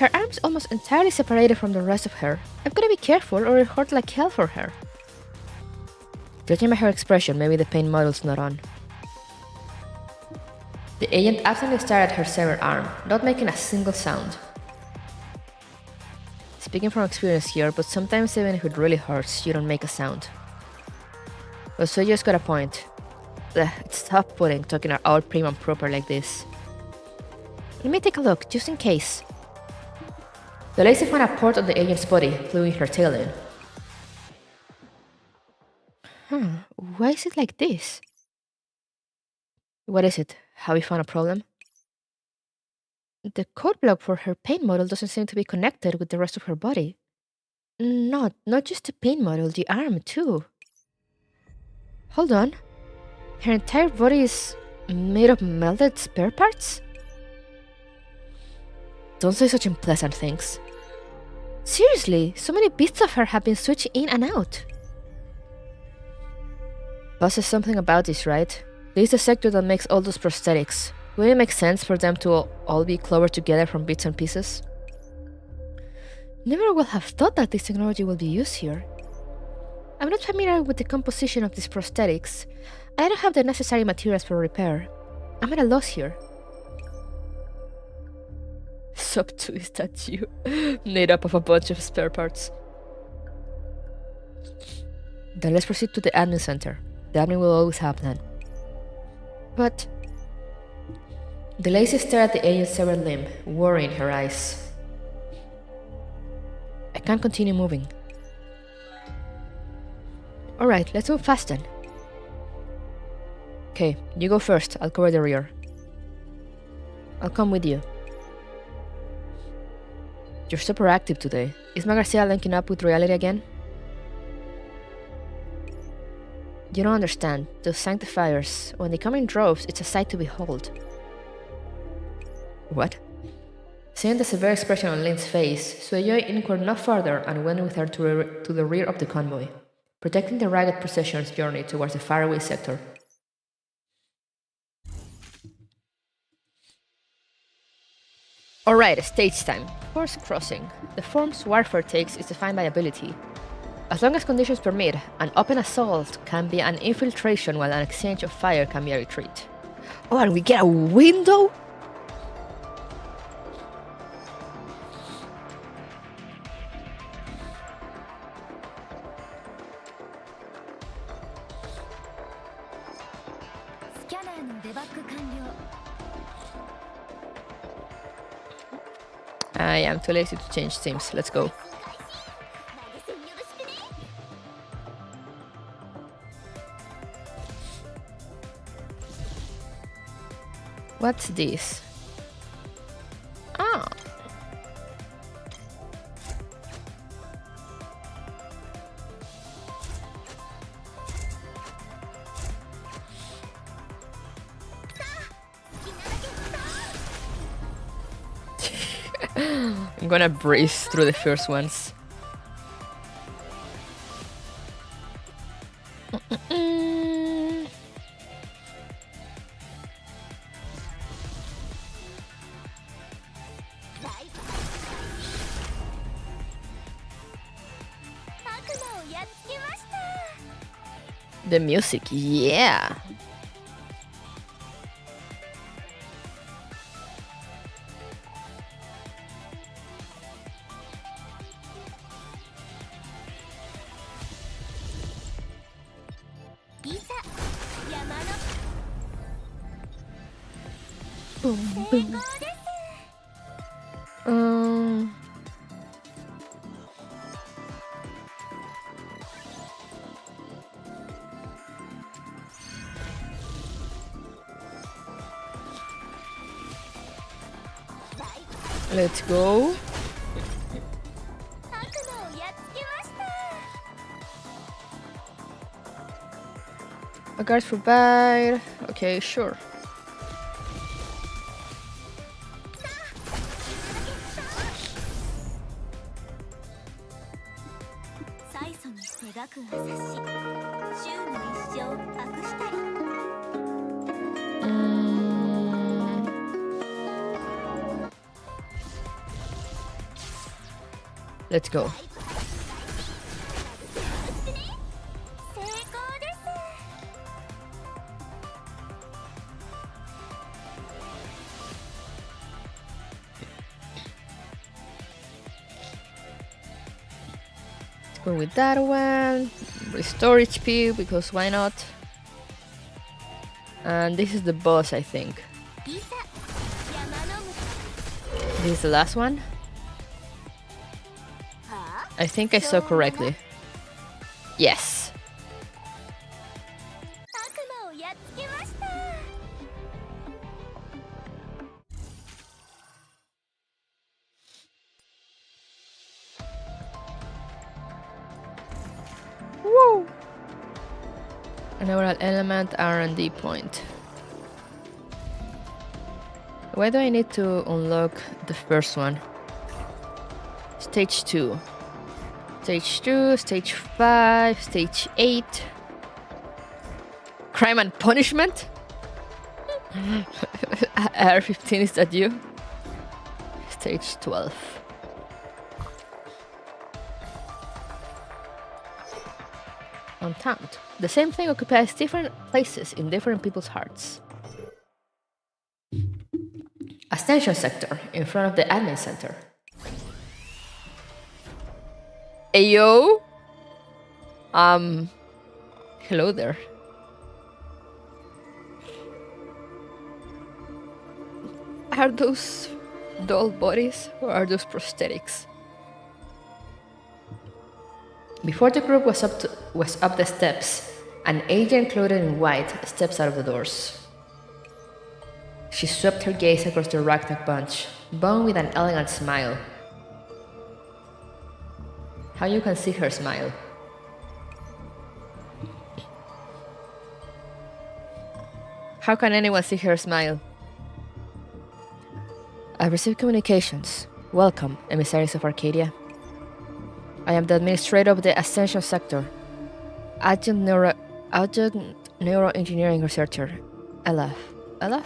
Speaker 3: Her arm's almost entirely separated from the rest of her. I've gotta be careful or it'll hurt like hell for her. Judging by her expression, maybe the pain model's not on. The agent absently stared at her severed arm, not making a single sound. Speaking from experience here, but sometimes even if it really hurts, you don't make a sound. But Sueyoi's got a point. It's tough putting talking out prim and proper like this. Let me take a look, just in case. The lazy found a port on the agent's body, gluing her tail in. Why is it like this? What is it? Have we found a problem? The code block for her pain model doesn't seem to be connected with the rest of her body. Not just the pain model, the arm too. Hold on. Her entire body is made of melted spare parts? Don't say such unpleasant things. Seriously, so many bits of her have been switched in and out. Boss says something about this, right? This is the sector that makes all those prosthetics. Wouldn't it make sense for them to all be clobbered together from bits and pieces? Never would have thought that this technology will be used here. I'm not familiar with the composition of these prosthetics. I don't have the necessary materials for repair. I'm at a loss here. Sub-2 is that you? Made up of a bunch of spare parts. Then let's proceed to the admin center. The admin will always have a plan. But... The lazy stared at the agent's severed limb, worry in her eyes. I can't continue moving. Alright, let's move fast then. Okay, you go first, I'll cover the rear. I'll come with you. You're super active today. Is Magnhilda linking up with reality again? You don't understand. Those sanctifiers, when they come in droves, it's a sight to behold. What? Seeing the severe expression on Lynn's face, Sueyoi inquired no further and went with her to the rear of the convoy, protecting the ragged procession's journey towards the faraway sector. Alright, stage time. Force crossing. The forms warfare takes is defined by ability. As long as conditions permit, an open assault can be an infiltration while an exchange of fire can be a retreat. Oh, and we get a window? I am too lazy to change teams. Let's go. What's this? Ah. I'm gonna breeze through the first ones. The music, yeah. Boom, boom. Let's go. A guard for bite. Okay, sure.
Speaker 2: Let's go. Go with that one. Restore HP because why not? And this is the boss, I think. This is the last one. I think I saw correctly. Yes. Woo! An overall element R&D point. Why do I need to unlock the first one? Stage 2. Stage 2, Stage 5, Stage 8. Crime and Punishment? R15, is that you? Stage 12. Entente. The same thing occupies different places in different people's hearts. Ascension sector, in front of the admin center. Ayo? Hello there. Are those doll bodies or are those prosthetics? Before the group was up the steps, an agent clothed in white steps out of the doors. She swept her gaze across the ragtag bunch, bound with an elegant smile. How you can see her smile. How can anyone see her smile? I received communications. Welcome, emissaries of Arcadia. I am the administrator of the Ascension sector. Adjunct neuroengineering researcher. Elaf. Elaf?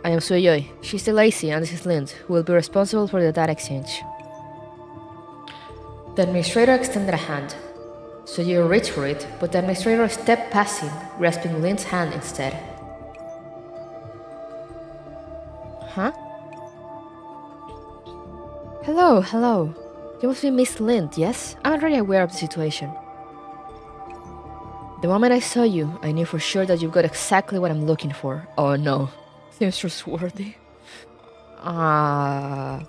Speaker 2: I am Sueyoi. She's the lazy and this is Lind, who will be responsible for the data exchange. The administrator extended a hand. Sueyoi reached for it, but the administrator stepped past him, grasping Lind's hand instead. Huh? Hello, hello. You must be Miss Lind, yes? I'm already aware of the situation. The moment I saw you, I knew for sure that you got exactly what I'm looking for. Oh no. Seems trustworthy. That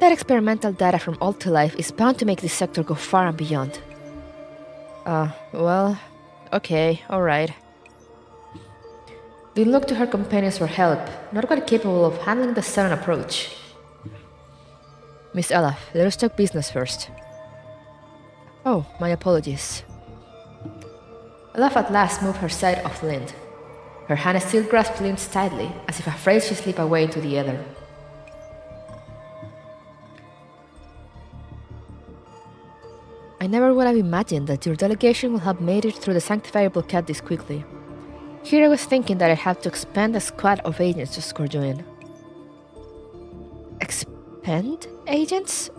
Speaker 2: experimental data from All to Life is bound to make this sector go far and beyond. Well, okay, alright. They looked to her companions for help, not quite capable of handling the sudden approach. Miss Elaf, let us talk business first. Oh, my apologies. Elaf at last moved her side of Lind. Her hand still grasped Lind's tightly, as if afraid she'd slip away into the other. I never would have imagined that your delegation would have made it through the sanctifier blockade this quickly. Here I was thinking that I'd have to expand a squad of agents to escort you in. Expand agents?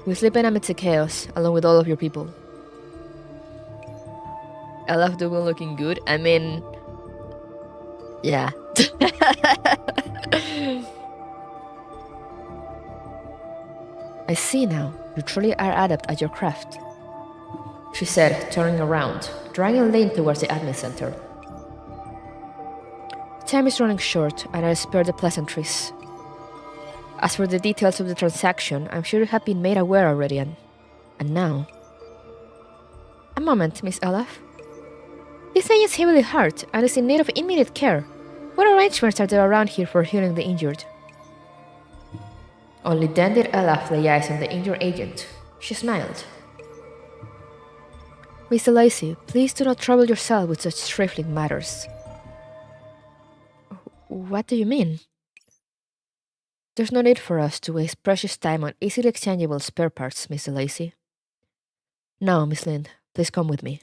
Speaker 2: We slip in amidst the chaos, along with all of your people. I love the one looking good. I mean, yeah. I see now. You truly are adept at your craft, she said, turning around, drawing a lane towards the admin center. Time is running short, and I spare the pleasantries. As for the details of the transaction, I'm sure you have been made aware already, and now... A moment, Miss Olaf. This thing is heavily hurt and is in need of immediate care. What arrangements are there around here for healing the injured? Only then did Olaf lay eyes on the injured agent. She smiled. Mr. Lacey, please do not trouble yourself with such trifling matters. What do you mean? There's no need for us to waste precious time on easily exchangeable spare parts, Mr. Lacey. Now, Miss Lind, please come with me.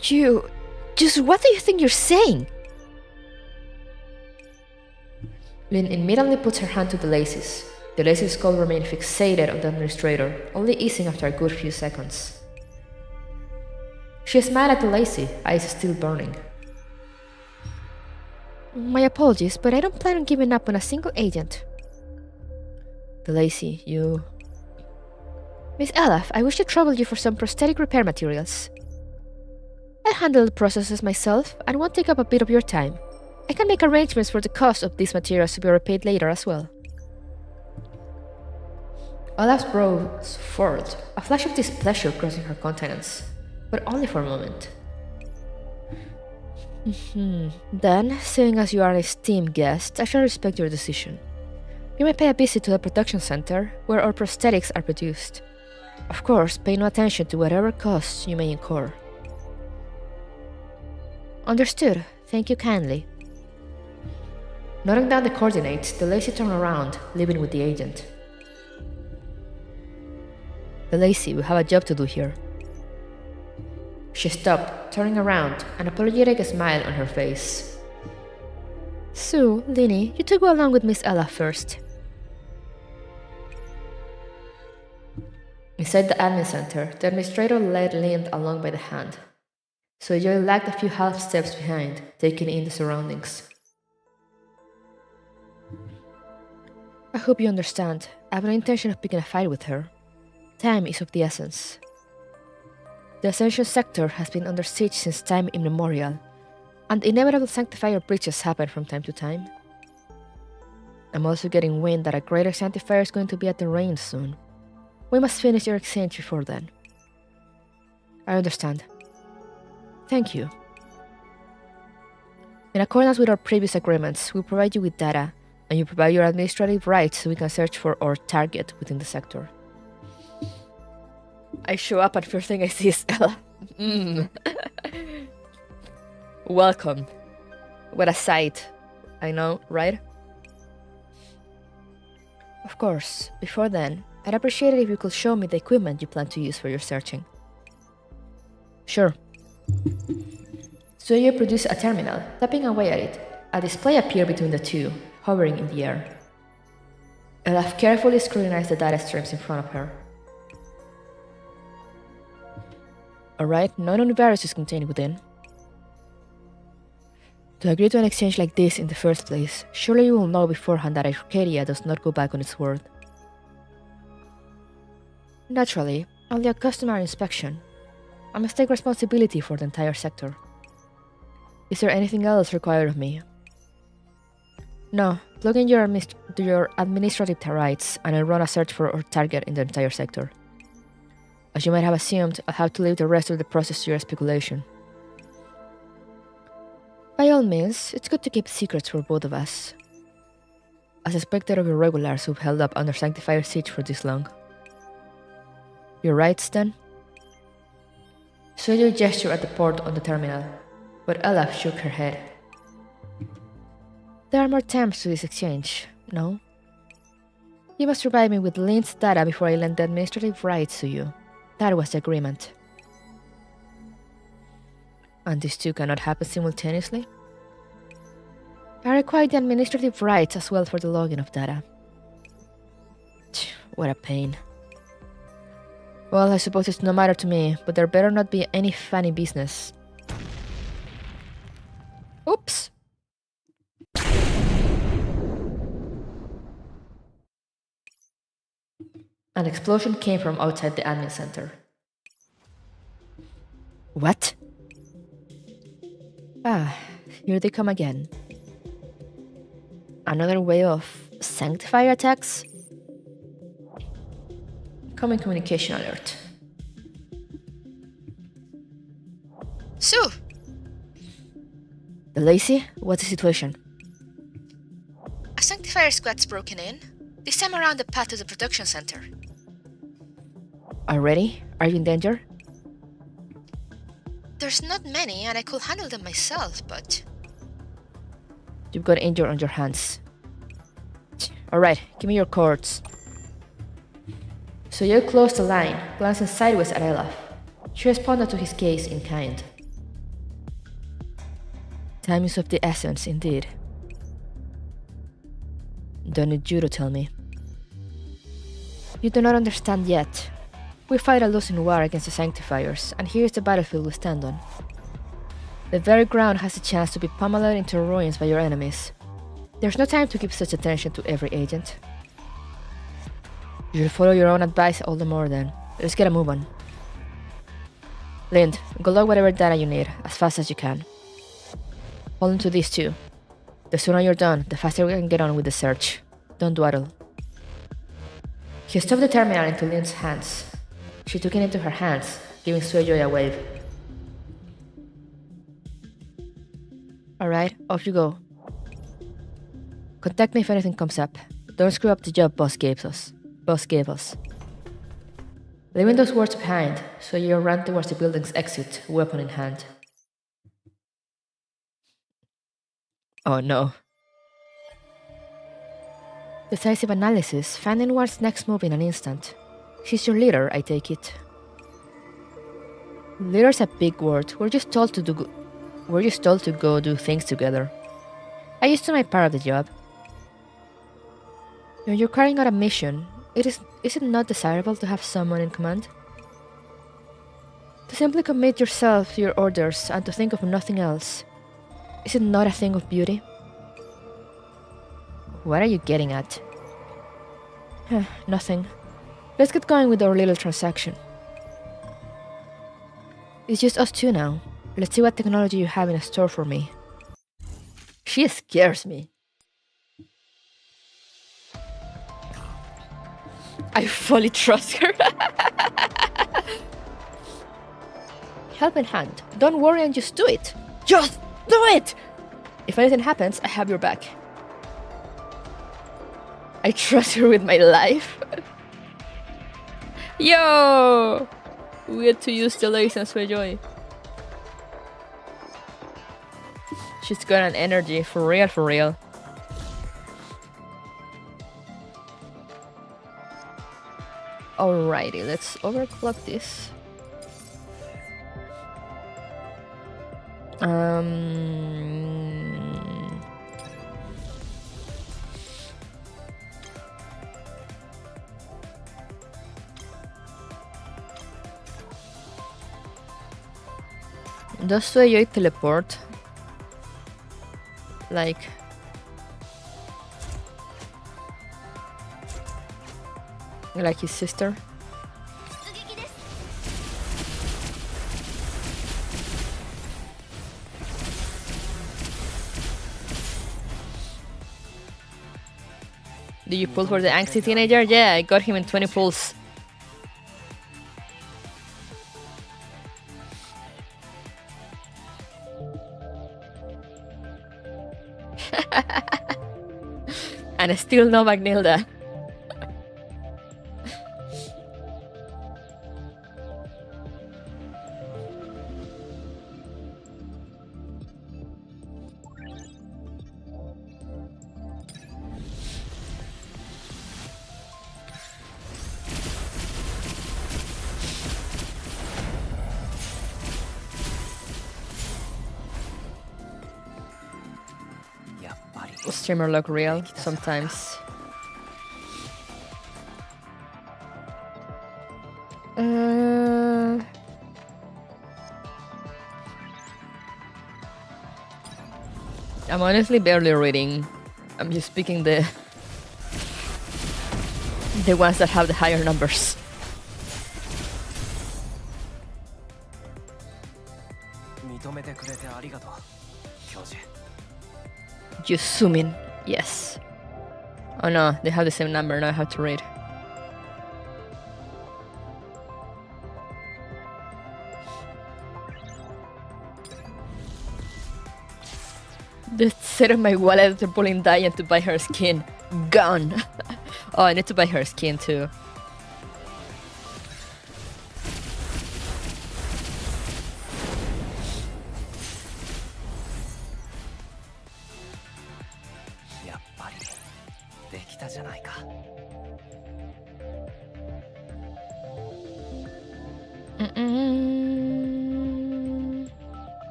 Speaker 2: Just what do you think you're saying?
Speaker 3: Lynn immediately puts her hand to the laces. The laces skull remain fixated on the administrator, only easing after a good few seconds. She smiles at the lacy, eyes still burning. My apologies, but I don't plan on giving up on a single agent. The lacy, you... Miss Elaf, I wish to trouble you for some prosthetic repair materials. I'll handle the processes myself and won't take up a bit of your time. I can make arrangements for the cost of these materials to be repaid later as well. Olaf's brows furrowed, a flash of displeasure crossing her countenance, but only for a moment. Then, seeing as you are an esteemed guest, I shall respect your decision. You may pay a visit to the production center, where our prosthetics are produced. Of course, pay no attention to whatever costs you may incur. Understood. Thank you kindly. Noting down the coordinates, the lacy turned around, leaving with the agent. The lacy, we have a job to do here. She stopped, turning around, an apologetic smile on her face. So, Linny, you two go along with Miss Ella first. Inside the admin center, the administrator led Lind along by the hand. Sueyoi lagged a few half steps behind, taking in the surroundings. I hope you understand. I have no intention of picking a fight with her. Time is of the essence. The Ascension sector has been under siege since time immemorial, and inevitable Sanctifier breaches happen from time to time. I'm also getting wind that a greater Sanctifier is going to be at the range soon. We must finish your exchange before then. I understand. Thank you. In accordance with our previous agreements, we provide you with data, and you provide your administrative rights so we can search for our target within the sector. I show up and first thing I see is Ella. Welcome. What a sight. I know, right? Of course. Before then, I'd appreciate it if you could show me the equipment you plan to use for your searching. Sure. Sueyoi produced a terminal. Tapping away at it, a display appeared between the two, hovering in the air. Ella carefully scrutinized the data streams in front of her. Alright, no known virus is contained within. To agree to an exchange like this in the first place, surely you will know beforehand that Arcadia does not go back on its word. Naturally, only a customary inspection. I must take responsibility for the entire sector. Is there anything else required of me? No, plug in your administrative rights and I'll run a search for our target in the entire sector. As you might have assumed, I'll have to leave the rest of the process to your speculation. By all means, it's good to keep secrets for both of us. I suspected of irregulars who've held up under Sanctifier siege for this long. Your rights, then? Sueyoi gestured at the port on the terminal, but Elaf shook her head. There are more terms to this exchange, no? You must provide me with Lind's data before I lend the administrative rights to you. That was the agreement. And these two cannot happen simultaneously? I require the administrative rights as well for the logging of data. What a pain. Well, I suppose it's no matter to me, but there better not be any funny business. Oops! An explosion came from outside the admin center. What? Ah, here they come again. Another wave of Sanctifier attacks? Common communication alert. Sue! The lacy? What's the situation? A Sanctifier squad's broken in, this time around the path to the production center. Already? Are you in danger? There's not many, and I could handle them myself, but... You've got injured on your hands. Alright, give me your cords. Sueyoi closed the line, glancing sideways at Elaf. She responded to his gaze in kind. Time is of the essence, indeed. don't need you to tell me. You do not understand yet. We fight a losing war against the Sanctifiers, and here is the battlefield we stand on. The very ground has a chance to be pummeled into ruins by your enemies. There's no time to give such attention to every agent. You should follow your own advice all the more then. Let's get a move on. Lind, go log whatever data you need, as fast as you can. Hold on to these two. The sooner you're done, the faster we can get on with the search. Don't dawdle. He stuffed the terminal into Lind's hands. She took it into her hands, giving Sueyoi a wave. Alright, off you go. Contact me if anything comes up. Don't screw up the job Boss gave us. Leaving those words behind, Sueyoi ran towards the building's exit, weapon in hand. Oh no. Decisive analysis, finding one's next move in an instant. She's your leader, I take it. Leader's a big word. We're just told to go do things together. I used to my part of the job. When you're carrying out a mission, is it not desirable to have someone in command? To simply commit yourself to your orders and to think of nothing else. Is it not a thing of beauty? What are you getting at? Nothing. Let's get going with our little transaction. It's just us two now. Let's see what technology you have in store for me. She scares me. I fully trust her. Help in hand. Don't worry and just do it. Just do it! If anything happens, I have your back. I trust her with my life. Yo! We had to use the legs and Sueyoi. She's got an energy, for real, for real. Alrighty, let's overclock this. Does Sueyoi teleport? Like his sister? Did you pull for the angsty teenager? Yeah, I got him in 20 pulls. And still no Magnhilda. Streamer look real sometimes. I'm honestly barely reading. I'm just picking the ones that have the higher numbers. Just zoom in. Yes. Oh no, they have the same number. Now I have to read. The set of my wallet after pulling Diane to buy her skin. Gone. Oh, I need to buy her skin too.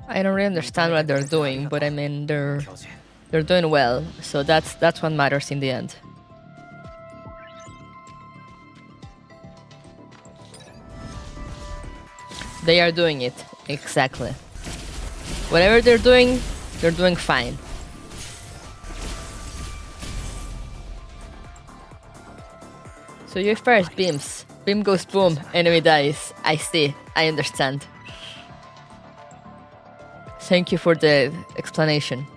Speaker 2: I don't really understand what they're doing, but I mean they're doing well, so that's what matters in the end. They are doing it, exactly. Whatever they're doing fine. So your first beams. Beam goes boom, enemy dies. I see, I understand. Thank you for the explanation.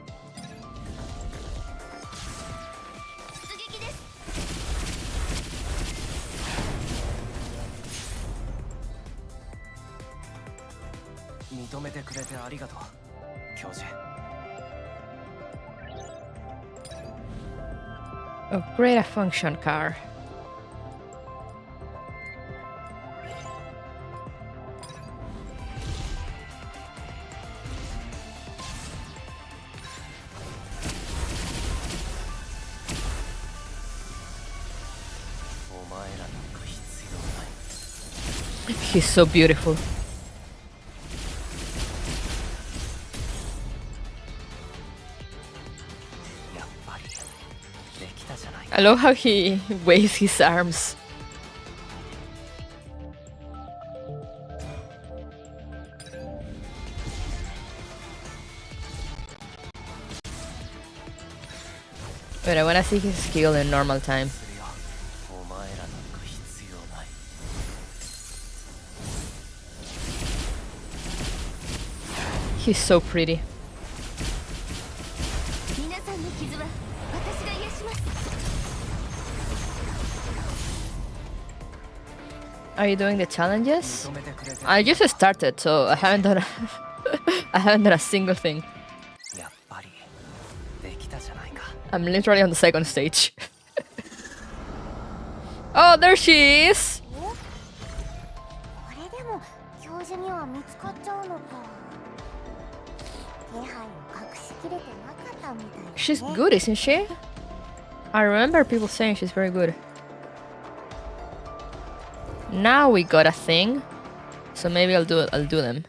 Speaker 2: Upgrade a function car. He's so beautiful. I love how he waves his arms. Wait, I wanna see his skill in normal time. He's so pretty. Are you doing the challenges? I just started, so I haven't done I haven't done a single thing. I'm literally on the second stage. Oh, there she is! She's good, isn't she? I remember people saying she's very good. Now we got a thing, so maybe I'll do them.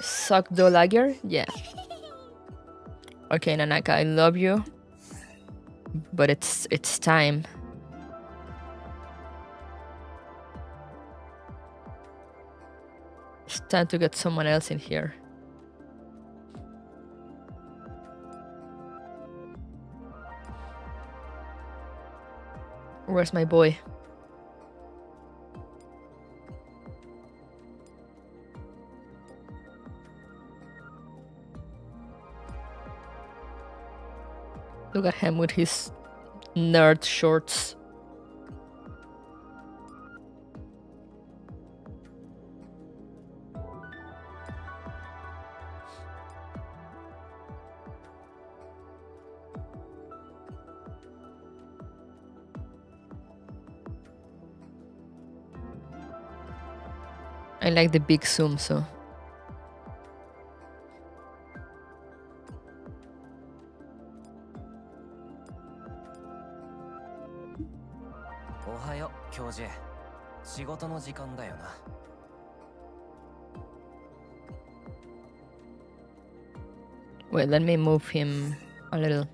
Speaker 2: Suck the lager? Yeah. Okay, Nanaka, I love you, but it's time. It's time to get someone else in here. Where's my boy? Look at him with his nerd shorts. I like the big zoom, so. Wait, let me move him a little.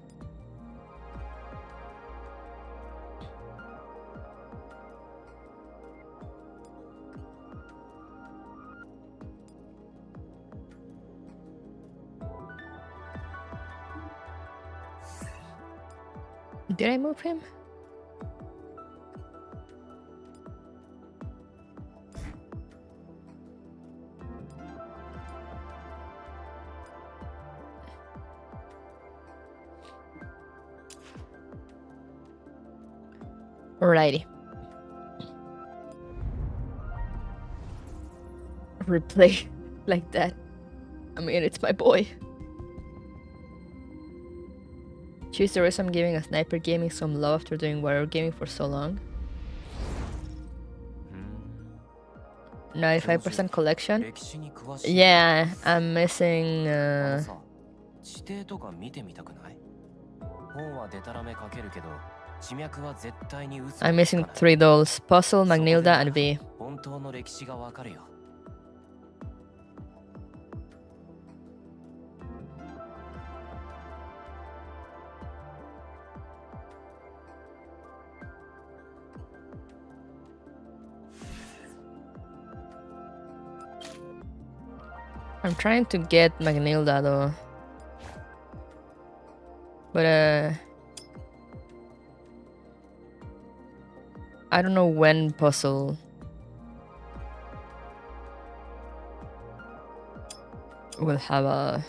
Speaker 2: Did I move him? Alrighty. Replay like that. I mean, it's my boy. Choose the reason I'm giving a sniper gaming some love after doing warrior gaming for so long. 95% collection? Yeah, I'm missing... I'm missing 3 dolls. Puzzle, Magnhilda, and V. I'm trying to get Magnhilda though. But I don't know when puzzle will have a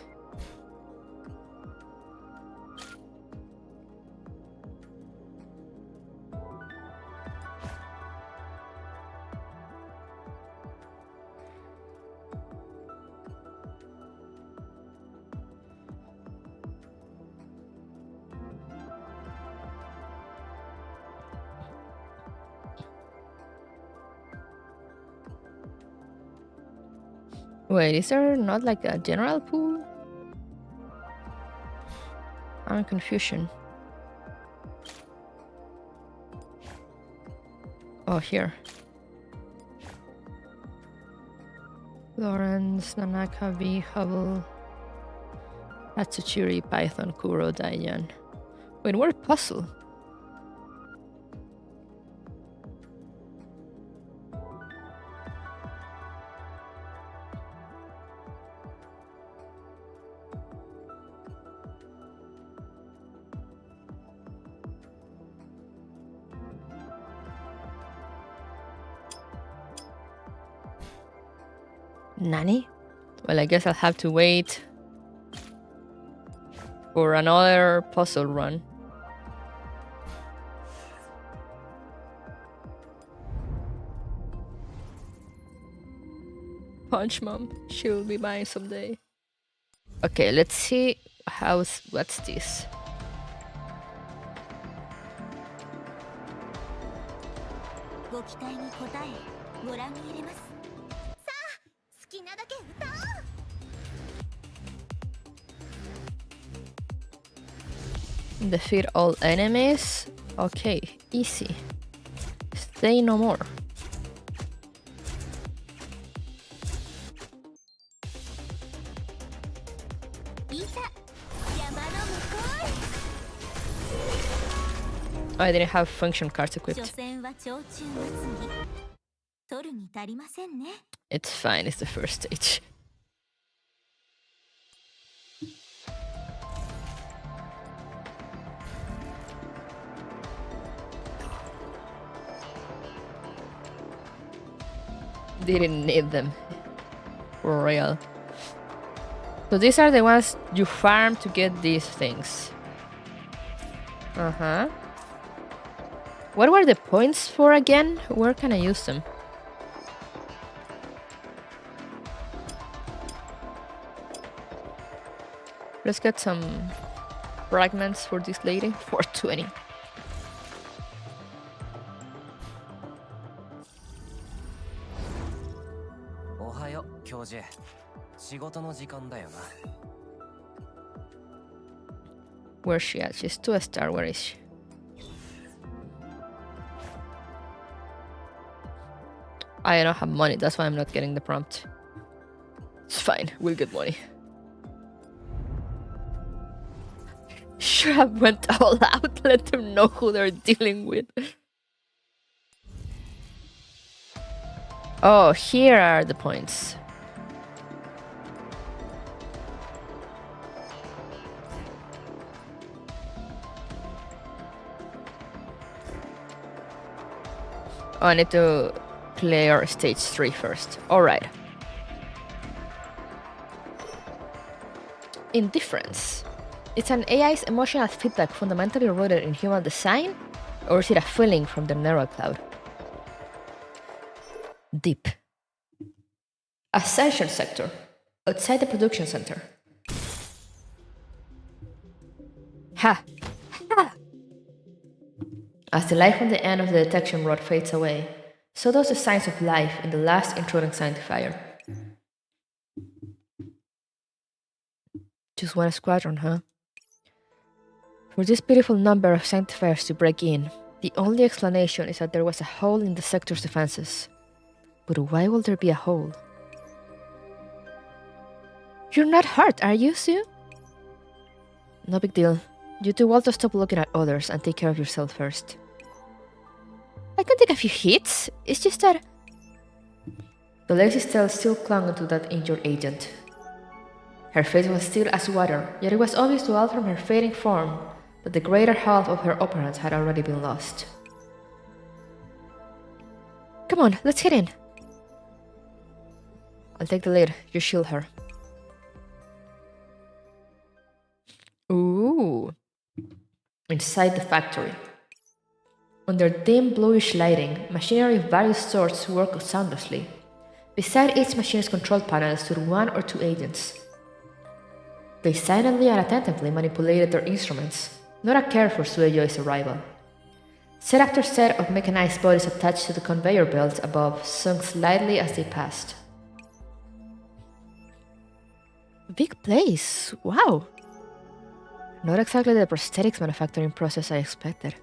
Speaker 2: Wait, is there not like a general pool? I'm in confusion. Oh, here. Lawrence, Nanaka, B, Hubble, Atsuchiri, Python, Kuro, Dayan. Wait, word puzzle? Nani? Well, I guess I'll have to wait for another puzzle run. Punch Mom, she'll be mine someday. Okay, let's see what's this. Defeat all enemies. Okay, easy. Stay no more. Oh, I didn't have function cards equipped. It's fine, it's the first stage. Didn't need them. For real. So these are the ones you farm to get these things. Uh-huh. What were the points for again? Where can I use them? Let's get some fragments for this lady. 420.
Speaker 4: 仕事の時間だよな。
Speaker 2: Where's she at? She's 2-star. Where is she? I don't have money. That's why I'm not getting the prompt. It's fine. We'll get money. Should have went all out. Let them know who they're dealing with. Oh, here are the points. Oh, I need to clear stage 3 first. Alright. Indifference. It's an AI's emotional feedback fundamentally rooted in human design? Or is it a feeling from the neural cloud? Deep. Ascension sector. Outside the production center. Ha! Ha! As the light from the end of the detection rod fades away, so does the signs of life in the last intruding sanctifier. Just one squadron, huh? For this beautiful number of sanctifiers to break in, the only explanation is that there was a hole in the sector's defenses. But why will there be a hole? You're not hurt, are you, Sue? No big deal. You two want to stop looking at others and take care of yourself first. I can take a few hits. It's just that... The lazy Stell still clung onto that injured agent.
Speaker 3: Her face was still as water, yet it was obvious to all from her fading form that the greater half of her Aberrance had already been lost. Come on, let's get in. I'll take the lead, you shield her. Ooh. Inside the factory. Under dim bluish lighting, machinery of various sorts worked soundlessly. Beside each machine's control panel stood one or two agents. They silently and attentively manipulated their instruments, not a care for Sueyoi's arrival. Set after set of mechanized bodies attached to the conveyor belts above swung slightly as they passed. Big place, wow! Not exactly the prosthetics manufacturing process I expected.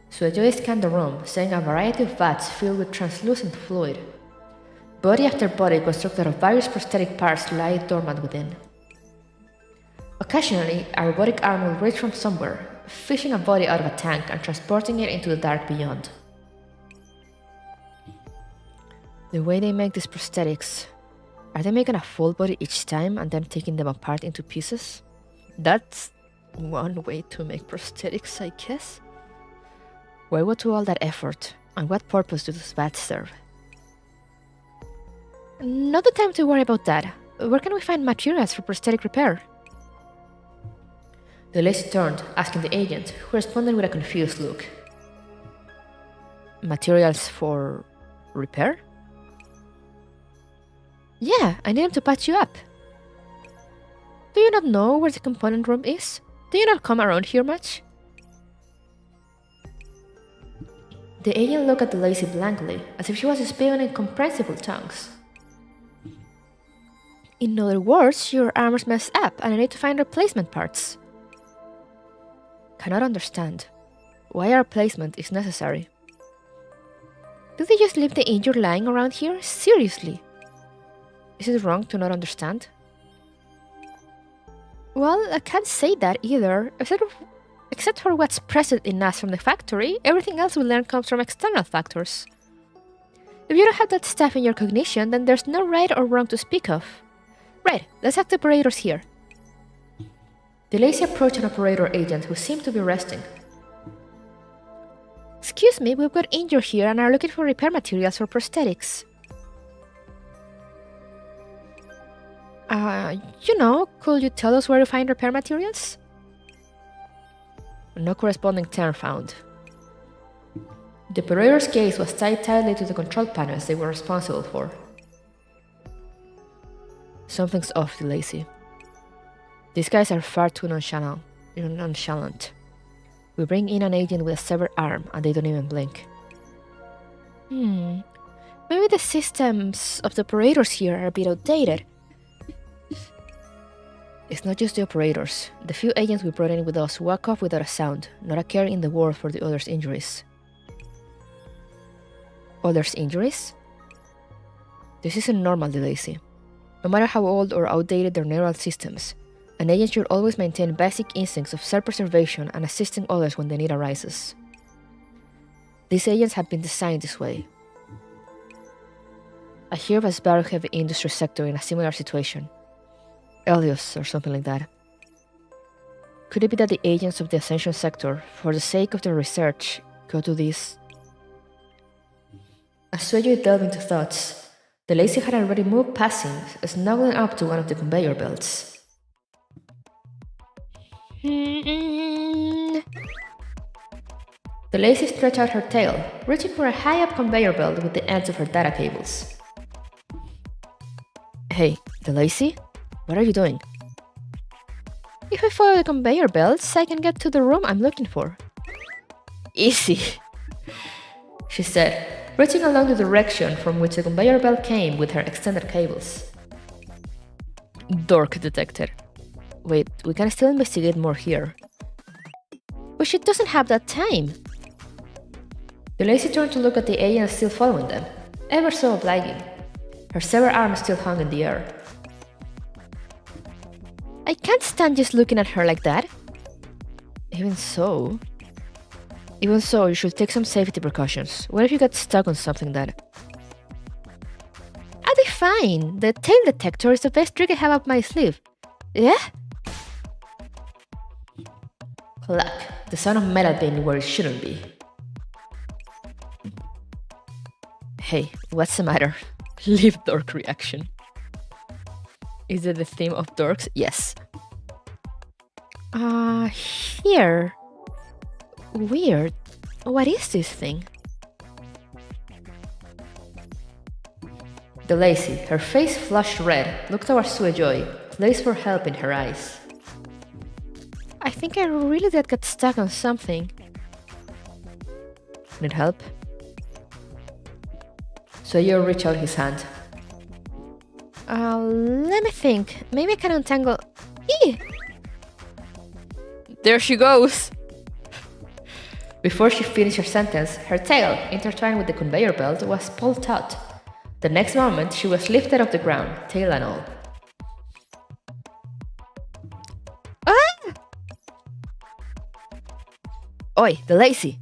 Speaker 3: Sueyoi scanned the room, seeing a variety of vats filled with translucent fluid. Body after body constructed of various prosthetic parts lay dormant within. Occasionally, a robotic arm would reach from somewhere, fishing a body out of a tank and transporting it into the dark beyond. The way they make these prosthetics, are they making a full body each time and then taking them apart into pieces? That's one way to make prosthetics, I guess. Why go to all that effort, and what purpose do those vats serve? Not the time to worry about that. Where can we find materials for prosthetic repair? The lazy turned, asking the agent, who responded with a confused look. Materials for repair? Yeah, I need them to patch you up. Do you not know where the component room is? Do you not come around here much? The agent looked at the lazy blankly, as if she was speaking in incomprehensible tongues. In other words, your armor's messed up and I need to find replacement parts. Cannot understand why a replacement is necessary. Do they just leave the injured lying around here? Seriously? Is it wrong to not understand? Well, I can't say that either. Except for what's present in us from the factory, everything else we learn comes from external factors. If you don't have that stuff in your cognition, then there's no right or wrong to speak of. Right, let's have the operators here. The lazy approached an operator agent who seemed to be resting. Excuse me, we've got injured here and are looking for repair materials for prosthetics. Could you tell us where to find repair materials? No corresponding term found. The operator's gaze was tied tightly to the control panels they were responsible for. Something's off, the lazy. These guys are far too nonchalant. We bring in an agent with a severed arm and they don't even blink. Maybe the systems of the operators here are a bit outdated. It's not just the operators. The few agents we brought in with us walk off without a sound, not a care in the world for the others' injuries. Others' injuries? This isn't normal, the lazy. No matter how old or outdated their neural systems, an agent should always maintain basic instincts of self-preservation and assisting others when the need arises. These agents have been designed this way. I hear of a very heavy industry sector in a similar situation. Elios or something like that. Could it be that the agents of the Ascension sector, for the sake of their research, go to this? As Sueyoi delved into thoughts, the lazy had already moved past him, snuggling up to one of the conveyor belts. The lazy stretched out her tail, reaching for a high-up conveyor belt with the ends of her data cables. Hey, the lazy? What are you doing? If I follow the conveyor belts, I can get to the room I'm looking for. Easy, she said, reaching along the direction from which the conveyor belt came with her extended cables. Dork detected. Wait, we can still investigate more here. But she doesn't have that time. The lazy turned to look at the alien still following them, ever so obliging. Her severed arm still hung in the air. I can't stand just looking at her like that. Even so, you should take some safety precautions. What if you get stuck on something that... Are they fine. The tail detector is the best trick I have up my sleeve. Yeah? Clack. The sound of metal being where it shouldn't be. Hey, what's the matter? Leave dork reaction. Is it the theme of dorks? Yes. Here. Weird. What is this thing? The lazy, her face flushed red, looked towards Sueyoi, placed for help in her eyes. I think I really did get stuck on something. Need help? Sueyoi reached out his hand. Let me think. Maybe I can untangle... Eee! There she goes! Before she finished her sentence, her tail, intertwined with the conveyor belt, was pulled out. The next moment, she was lifted off the ground, tail and all. Ah! Oi, the lazy!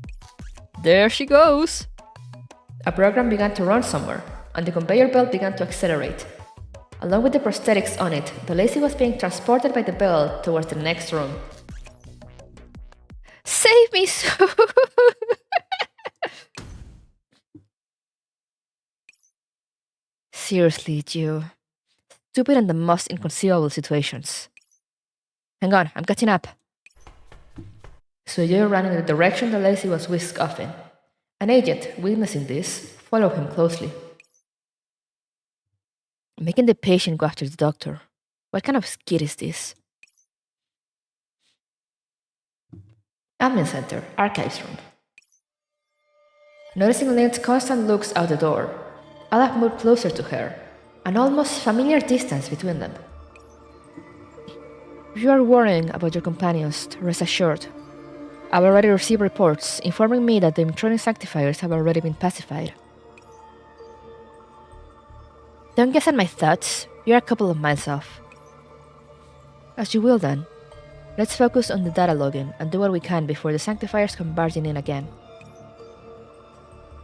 Speaker 3: There she goes! A program began to run somewhere, and the conveyor belt began to accelerate. Along with the prosthetics on it, the lazy was being transported by the belt towards the next room. Save me, Sue! Seriously, you. Stupid in the most inconceivable situations. Hang on, I'm catching up. Sueyoi ran in the direction the lazy was whisked off in. An agent, witnessing this, followed him closely. Making the patient go after the doctor. What kind of skit is this? Admin Center, Archives Room. Noticing Lynn's constant looks out the door, Olaf moved closer to her, an almost familiar distance between them. If you are worrying about your companions, rest assured. I've already received reports informing me that the electronic sanctifiers have already been pacified. Don't guess at my thoughts, you're a couple of miles off. As you will then. Let's focus on the data logging and do what we can before the sanctifiers come barging in again.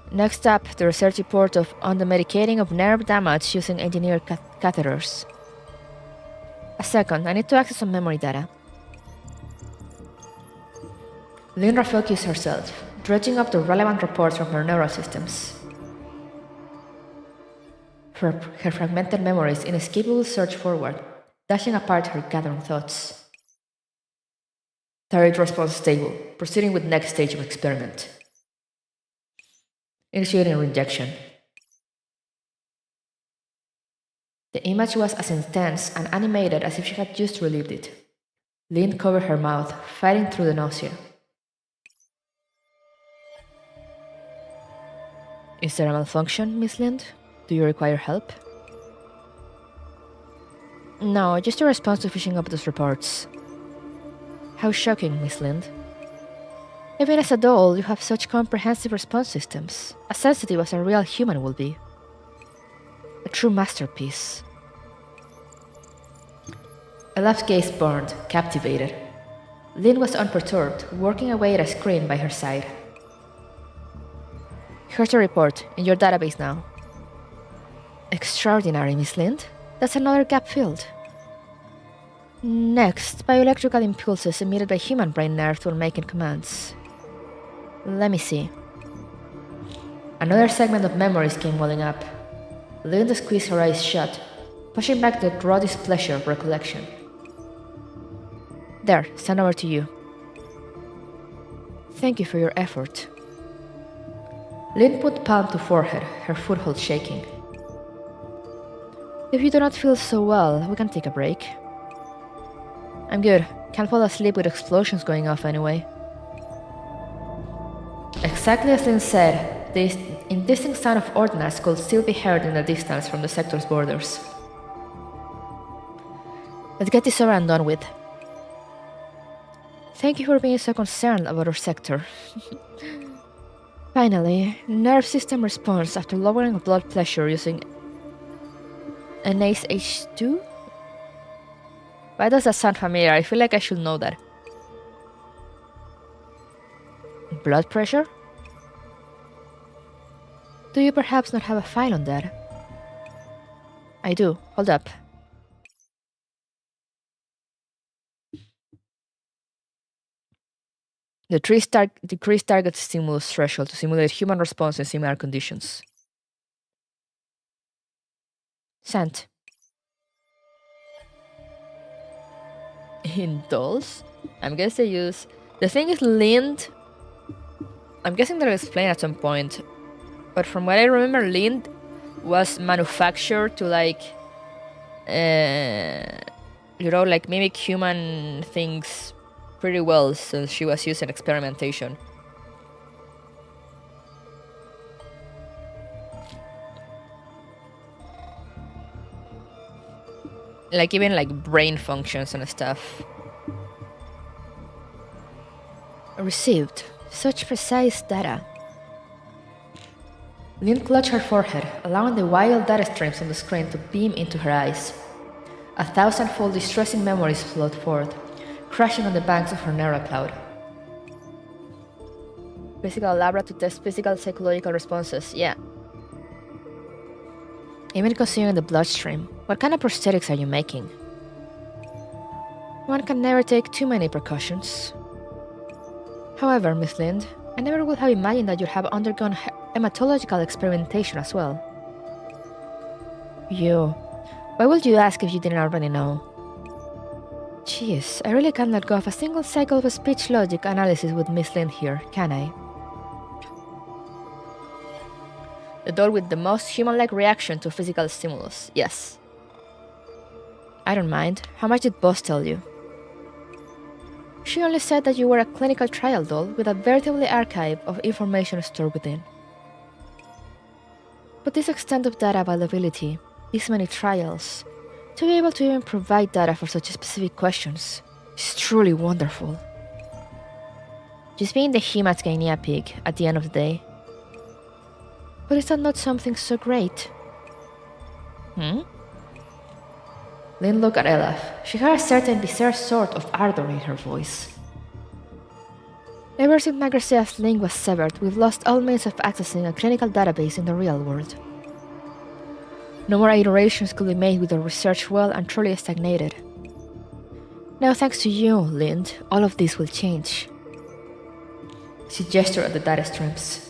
Speaker 3: Next up, the research report on the medicating of nerve damage using engineered catheters. A second, I need to access some memory data. Lynn refocused herself, dredging up the relevant reports from her neural systems. Her fragmented memories inescapably surged forward, dashing apart her gathering thoughts. Thyroid response stable, proceeding with next stage of experiment. Initiating reinjection. The image was as intense and animated as if she had just relived it. Lynn covered her mouth, fighting through the nausea. Is there a malfunction, Miss Lind? Do you require help? No, just a response to fishing up those reports. How shocking, Miss Lind. Even as a doll, you have such comprehensive response systems, as sensitive as a real human will be. A true masterpiece. Olaf's gaze burned, captivated. Lynn was unperturbed, working away at a screen by her side. Here's a report, in your database now. Extraordinary, Miss Lind. That's another gap filled. Next, bioelectrical impulses emitted by human brain nerves while making commands. Let me see. Another segment of memories came welling up. Linda squeezed her eyes shut, pushing back the raw displeasure of recollection. There, stand over to you. Thank you for your effort. Lynn put palm to forehead, her foothold shaking. If you do not feel so well, we can take a break. I'm good. Can't fall asleep with explosions going off anyway. Exactly as Lynn said, the indistinct sound of ordnance could still be heard in the distance from the sector's borders. Let's get this over and done with. Thank you for being so concerned about our sector. Finally, nerve system response after lowering of blood pressure using NaCH2? Why does that sound familiar? I feel like I should know that. Blood pressure? Do you perhaps not have a file on that? I do. Hold up. Decrease target stimulus threshold to simulate human response in similar conditions. Sent. In dolls? I'm guessing they use... The thing is Lind... I'm guessing they'll explain at some point. But from what I remember, Lind was manufactured to like... you know, like mimic human things pretty well, so she was used in experimentation. Like even like brain functions and stuff. Received such precise data. Lynn clutched her forehead, allowing the wild data streams on the screen to beam into her eyes. 1,000-fold distressing memories flowed forth, crashing on the banks of her narrow cloud. Physical labra to test physical psychological responses, yeah. Even considering the bloodstream, what kind of prosthetics are you making? One can never take too many precautions. However, Miss Lind, I never would have imagined that you'd have undergone hematological experimentation as well. You... Why would you ask if you didn't already know? Jeez, I really can't let go of a single cycle of speech logic analysis with Miss Lind here, can I? The doll with the most human-like reaction to physical stimulus, yes. I don't mind. How much did Boss tell you? She only said that you were a clinical trial doll with a veritable archive of information stored within. But this extent of data availability, these many trials, to be able to even provide data for such specific questions, is truly wonderful. Just being the Hemat's Guinea pig at the end of the day. But is that not something so great? Lynn looked at Elaf. She had a certain bizarre sort of ardor in her voice. Ever since Magrasia's link was severed, we've lost all means of accessing a clinical database in the real world. No more iterations could be made with our research well and truly stagnated. Now thanks to you, Lind, all of this will change. She gestured at the data streams.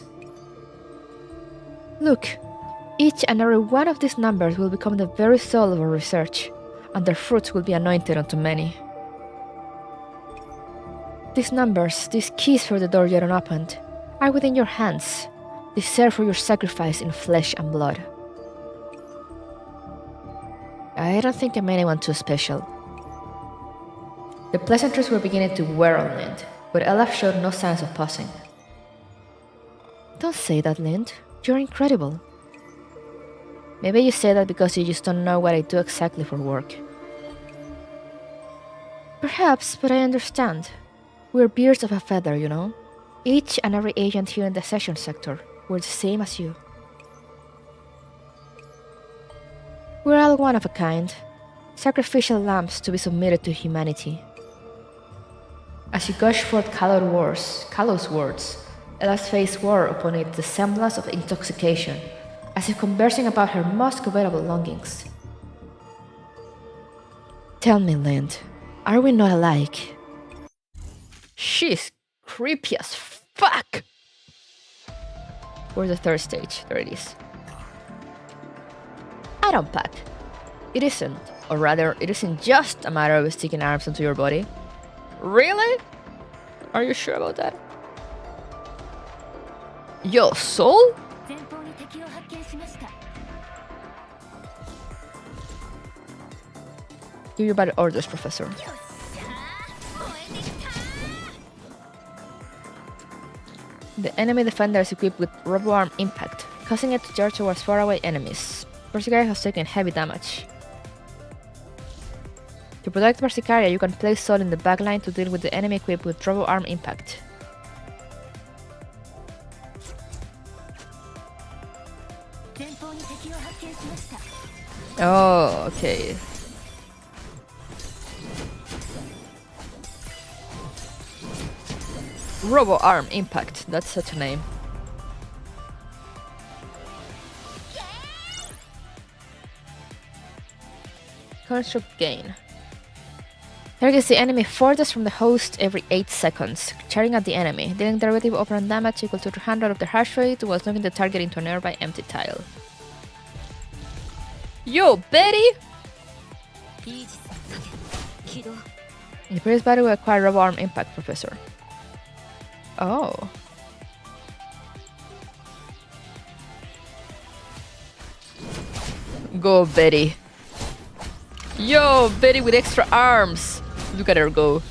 Speaker 3: Look, each and every one of these numbers will become the very soul of our research, and their fruits will be anointed unto many. These numbers, these keys for the door yet unopened, are within your hands. They serve for your sacrifice in flesh and blood. I don't think I'm anyone too special. The pleasantries were beginning to wear on Lind, but Elaf showed no signs of pausing. Don't say that, Lind. You're incredible. Maybe you say that because you just don't know what I do exactly for work. Perhaps, but I understand. We're birds of a feather, you know? Each and every agent here in the session sector, we're the same as you. We're all one of a kind, sacrificial lambs to be submitted to humanity. As she gushed forth callous words, Ella's face wore upon it the semblance of intoxication, as if conversing about her most covetable longings. Tell me, Lind, are we not alike? She's creepy as fuck! Where's the third stage? There it is. I don't pack. It isn't, or rather, it isn't just a matter of sticking arms into your body. Really? Are you sure about that? Your soul? Give your bad orders, Professor. The enemy defender is equipped with robo-arm impact, causing it to charge towards faraway enemies. Berserker has taken heavy damage. To protect Berserkaria, you can place Soul in the backline to deal with the enemy equipped with robo-arm impact. Oh, okay. Robo-arm impact, that's such a name. Construct gain. Targets the enemy furthest from the host every 8 seconds, charging at the enemy, dealing derivative operand damage equal to 300 of the hash rate while knocking the target into a nearby empty tile. Yo, Betty! The previous battle will acquire Robo Arm Impact, Professor. Oh. Go, Betty. Yo, Betty with extra arms. Look at her go.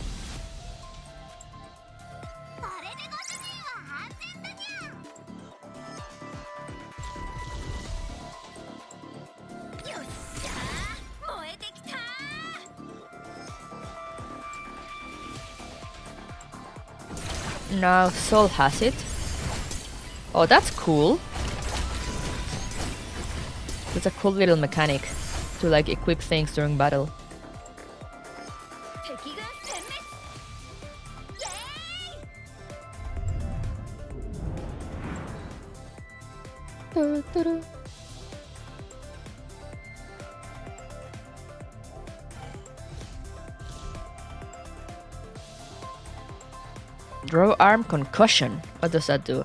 Speaker 3: Now Soul has it. Oh, that's cool. It's a cool little mechanic to like equip things during battle. Draw arm concussion. What does that do?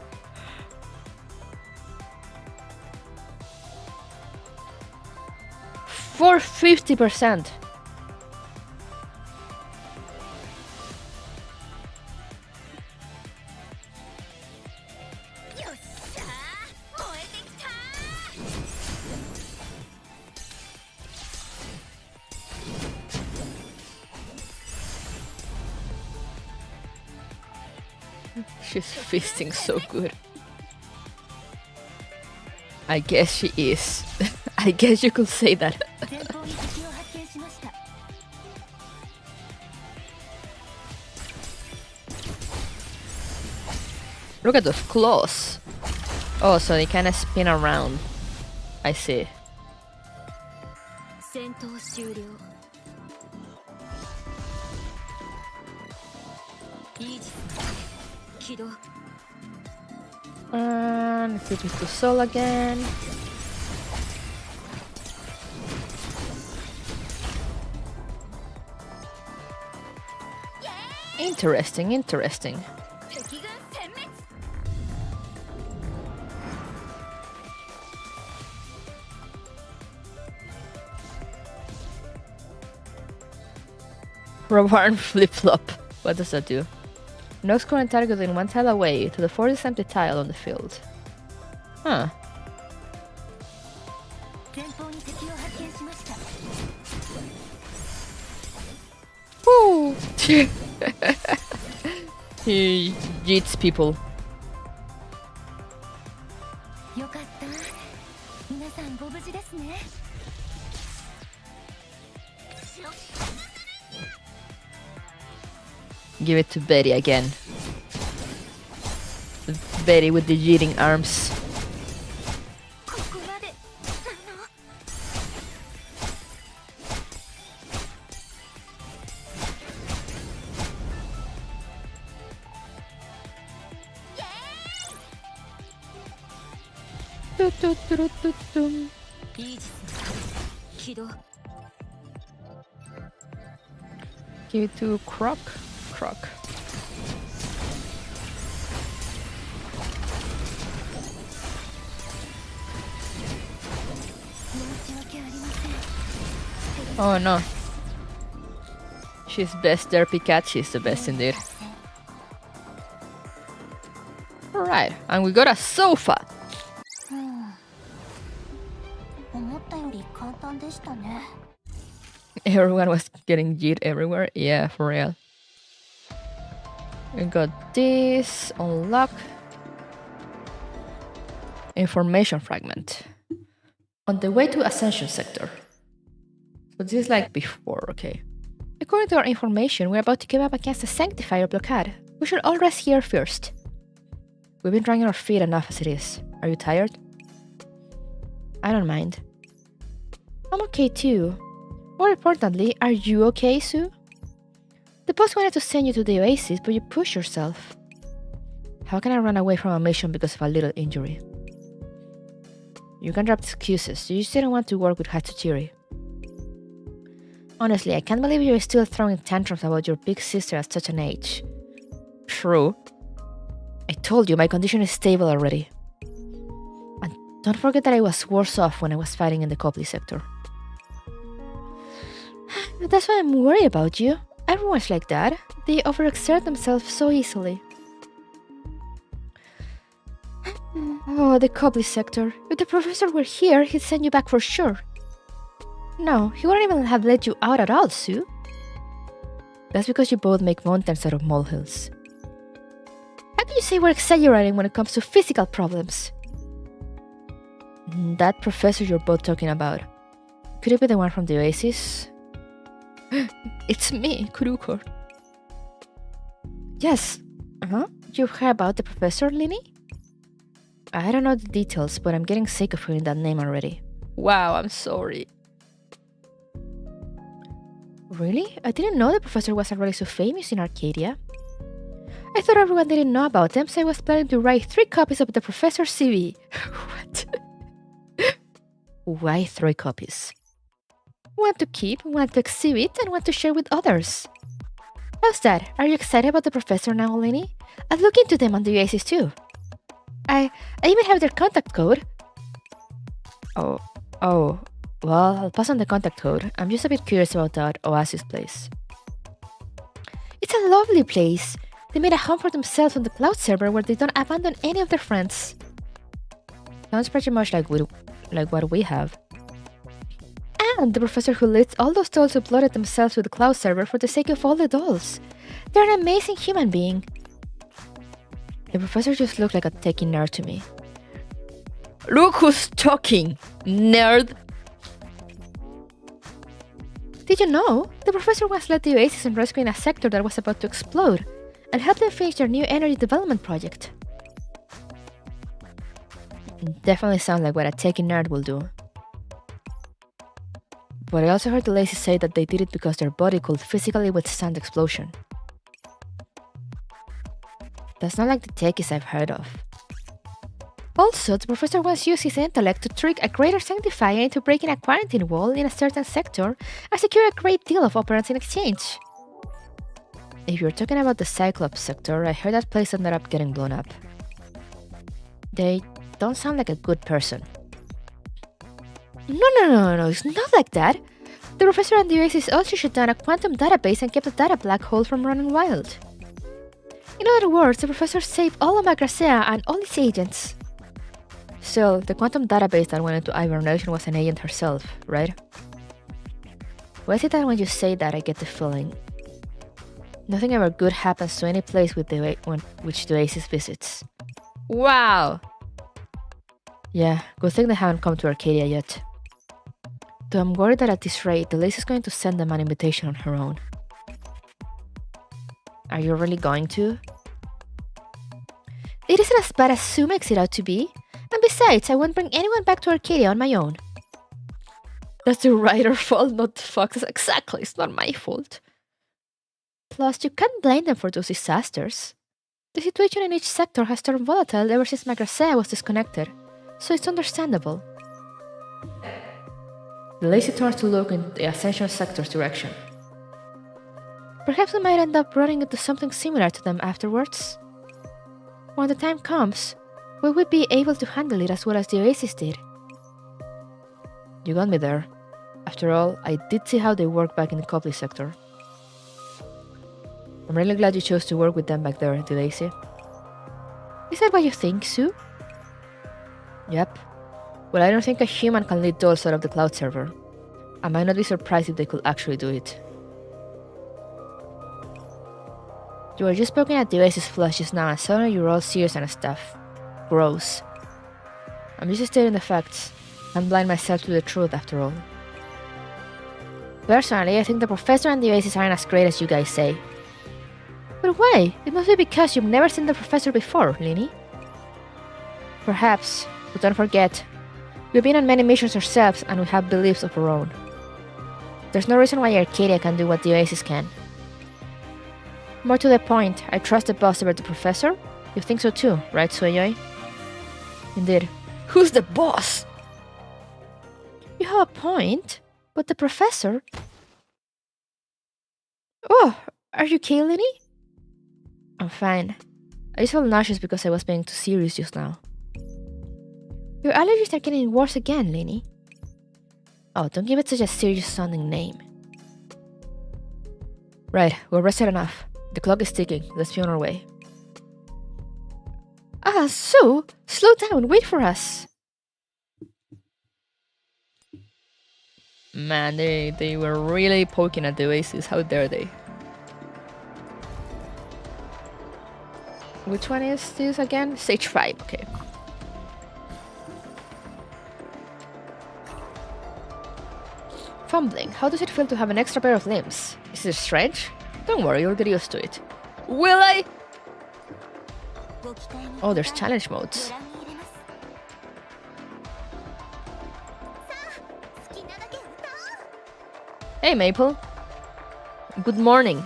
Speaker 3: For 50%. She's fisting so good. I guess she is. I guess you could say that. Look at those claws. Oh, so they kind of spin around. I see. And flip it to Soul again. Interesting, interesting. Robarn flip-flop. What does that do? Knocks current target in one tile away to the furthest empty tile on the field. Huh. Woo! He yeets people. Give it to Betty again. Betty with the yeeting arms. Give it to Croc. Croc. Oh no. She's best derpy cat, she's the best indeed. Alright, and we got a sofa! Everyone was getting yeet everywhere? Yeah, for real. We got this, unlock. Information fragment. On the way to Ascension sector. So this is like before, okay. According to our information, we're about to give up against the Sanctifier Blockade. We should all rest here first. We've been dragging our feet enough as it is. Are you tired? I don't mind. I'm okay too. More importantly, are you okay, Sue? The boss wanted to send you to the Oasis, but you pushed yourself. How can I run away from a mission because of a little injury? You can drop excuses, you just didn't want to work with Hatsujiri. Honestly, I can't believe you're still throwing tantrums about your big sister at such an age. True. I told you my condition is stable already. And don't forget that I was worse off when I was fighting in the Copley sector. That's why I'm worried about you. Everyone's like that. They overexert themselves so easily. Oh, the Copley sector. If the professor were here, he'd send you back for sure. No, he wouldn't even have let you out at all, Sue. That's because you both make mountains out of molehills. How can you say we're exaggerating when it comes to physical problems? That professor you're both talking about. Could it be the one from the Oasis? It's me, Kurukor. Yes. You heard about the professor, Linny? I don't know the details, but I'm getting sick of hearing that name already.
Speaker 2: Wow, I'm sorry.
Speaker 3: Really? I didn't know the professor was already so famous in Arcadia. I thought everyone didn't know about him, so I was planning to write 3 copies of the professor's CV. What? Why 3 copies? One to keep, one to exhibit, and one to share with others. How's that? Are you excited about the professor now, Lenny? I've looked into them on the Oasis too. I even have their contact code. Oh, well, I'll pass on the contact code. I'm just a bit curious about that Oasis place. It's a lovely place. They made a home for themselves on the cloud server where they don't abandon any of their friends. Sounds pretty much like what we have. And the professor who leads all those dolls uploaded themselves to the cloud server for the sake of all the dolls. They're an amazing human being. The professor just looked like a techie nerd to me.
Speaker 2: Look who's talking, nerd!
Speaker 3: Did you know? The professor once led the Oasis in rescuing a sector that was about to explode and helped them finish their new energy development project. Definitely sounds like what a techie nerd will do. But I also heard the Lazy say that they did it because their body could physically withstand explosion. That's not like the techies I've heard of. Also, the professor once used his intellect to trick a greater sanctifier into breaking a quarantine wall in a certain sector and secure a great deal of operants in exchange. If you're talking about the Cyclops sector, I heard that place ended up getting blown up. They don't sound like a good person. No, it's not like that. The professor and the Oasis also shut down a quantum database and kept the data black hole from running wild. In other words, the professor saved all of Magrasea and all its agents. So, the quantum database that went into hibernation was an agent herself, right? Why is it that when you say that I get the feeling nothing ever good happens to any place which the Oasis visits?
Speaker 2: Wow!
Speaker 3: Yeah, good thing they haven't come to Arcadia yet. Though I'm worried that at this rate, the Lace is going to send them an invitation on her own. Are you really going to? It isn't as bad as Sue makes it out to be. And besides, I won't bring anyone back to Arcadia on my own.
Speaker 2: That's the writer's fault, not the Fox's. Exactly, it's not my fault.
Speaker 3: Plus, you can't blame them for those disasters. The situation in each sector has turned volatile ever since Magrasea was disconnected, so it's understandable. The Lazy turns to look in the Ascension sector's direction. Perhaps we might end up running into something similar to them afterwards. When the time comes, will we be able to handle it as well as the Oasis did? You got me there. After all, I did see how they work back in the Copley sector. I'm really glad you chose to work with them back there, the Lazy. Is that what you think, Sue? Yep. Well, I don't think a human can lead dolls out of the cloud server. I might not be surprised if they could actually do it. You were just poking at the Oasis flush just now and suddenly you're all serious and stuff. Gross. I'm just stating the facts. I'm blind myself to the truth after all. Personally, I think the professor and the Oasis aren't as great as you guys say. But why? It must be because you've never seen the professor before, Linny. Perhaps, but don't forget, we've been on many missions ourselves and we have beliefs of our own. There's no reason why Arcadia can do what the Oasis can. More to the point, I trust the boss over the professor? You think so too, right, Sueyoi? Indeed.
Speaker 2: Who's the boss?
Speaker 3: You have a point, but the professor... Oh, are you okay, Lenny? I'm fine. I just felt nauseous because I was being too serious just now. Your allergies are getting worse again, Lenny. Oh, don't give it such a serious sounding name. Right, we're rested enough. The clock is ticking. Let's be on our way. Sue! Slow down, wait for us! Man, they were really poking at the oasis. How dare they? Which one is this again? Stage 5, okay. Fumbling. How does it feel to have an extra pair of limbs? Is it strange? Don't worry, you'll get used to it. Will I? Oh, there's challenge modes. Hey, Maple. Good morning.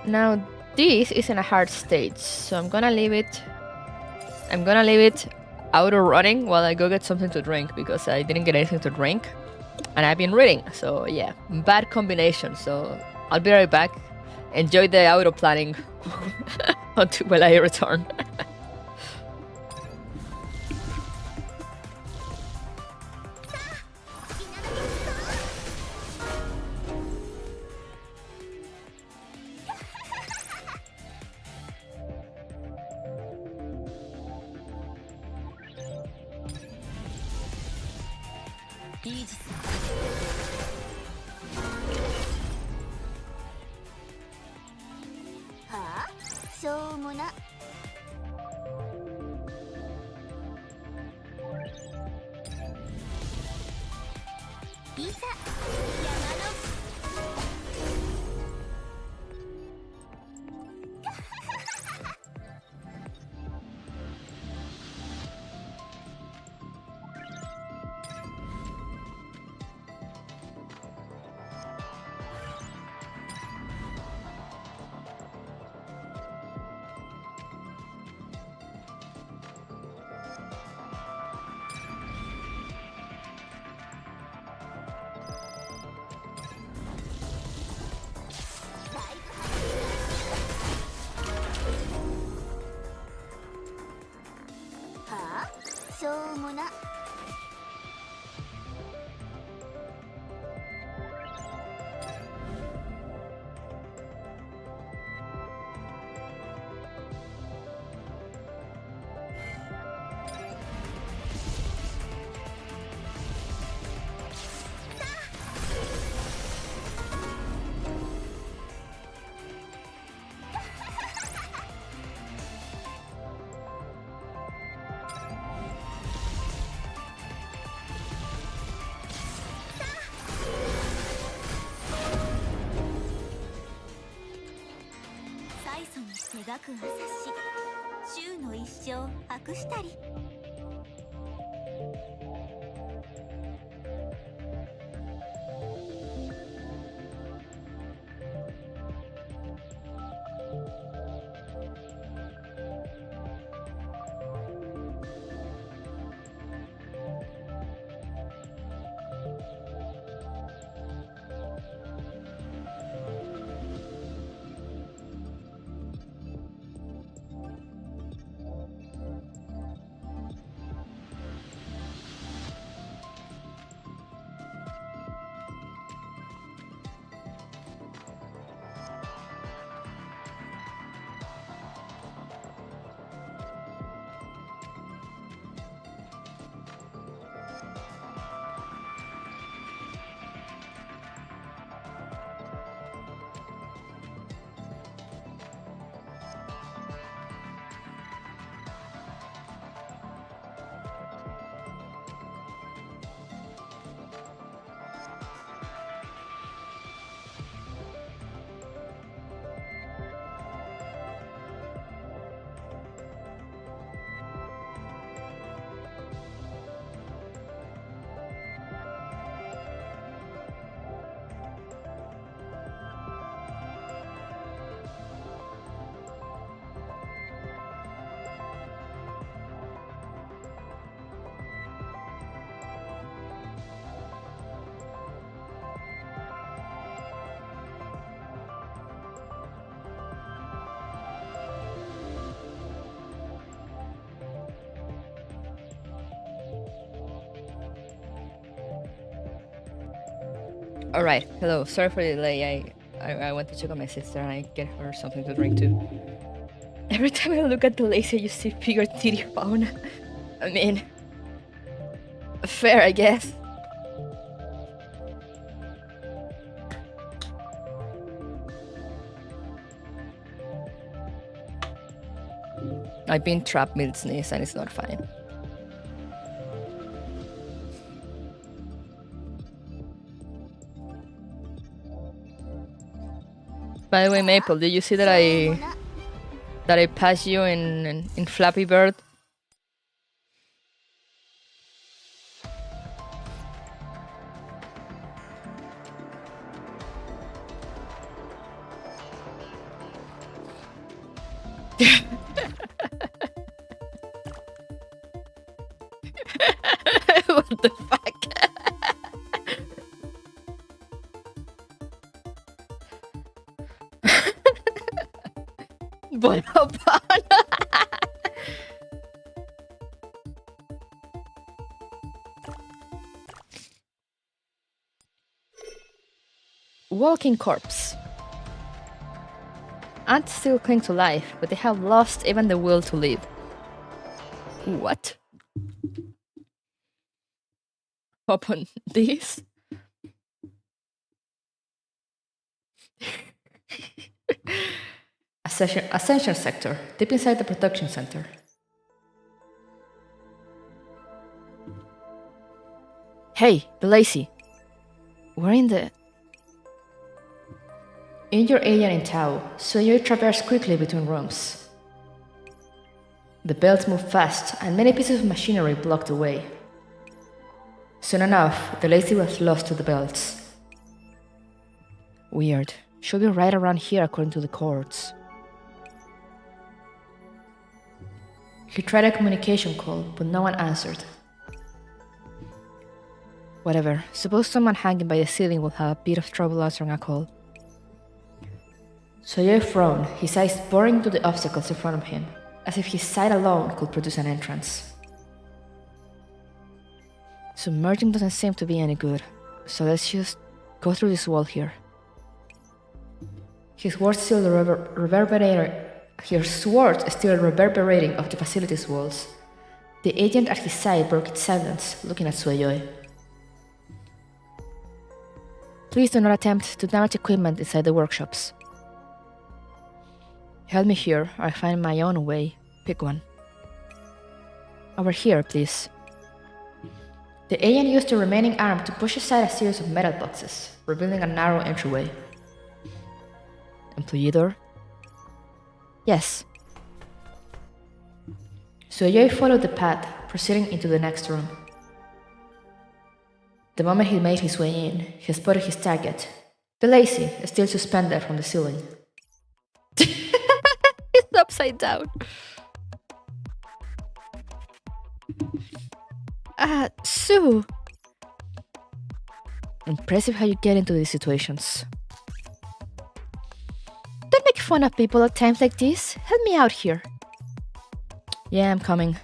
Speaker 3: Now, this isn't a hard stage, so I'm gonna leave it auto running while I go get something to drink because I didn't get anything to drink and I've been reading, so yeah, bad combination. So I'll be right back. Enjoy the auto planning while I return.
Speaker 2: Alright, hello. Sorry for the delay. I went to check on my sister and I get her something to drink too. Every time I look at the laser, you see bigger titty fauna. I mean, fair, I guess. I've been trapped mid-sneeze and it's not fine. By the way, Maple, did you see that I passed you in Flappy Bird? What the fuck? Walking corpse. Ants still cling to life, but they have lost even the will to live. What? Open this? Ascension sector, deep inside the production center. Hey, Belacy. We're in the... In your alien in Tau, Sueyoi traverse quickly between rooms. The belts move fast, and many pieces of machinery block the way. Soon enough, the lazy was lost to the belts. Weird. Should be right around here according to the cords. He tried a communication call, but no one answered. Whatever. Suppose someone hanging by the ceiling will have a bit of trouble answering a call. Sueyoi frowned, his eyes boring into the obstacles in front of him, as if his sight alone could produce an entrance. Submerging doesn't seem to be any good, so let's just go through this wall here. His words still reverberating off the facility's walls. The agent at his side broke its silence, looking at Sueyoi. Please do not attempt to damage equipment inside the workshops. Help me here, or I find my own way. Pick one. Over here, please. The alien used the remaining arm to push aside a series of metal boxes, revealing a narrow entryway. Employee door? Yes. Sueyoi followed the path, proceeding into the next room. The moment he made his way in, he spotted his target, Belacy, still suspended from the ceiling. It's upside down. Sue. Impressive how you get into these situations. Don't make fun of people at times like this. Help me out here. Yeah, I'm coming.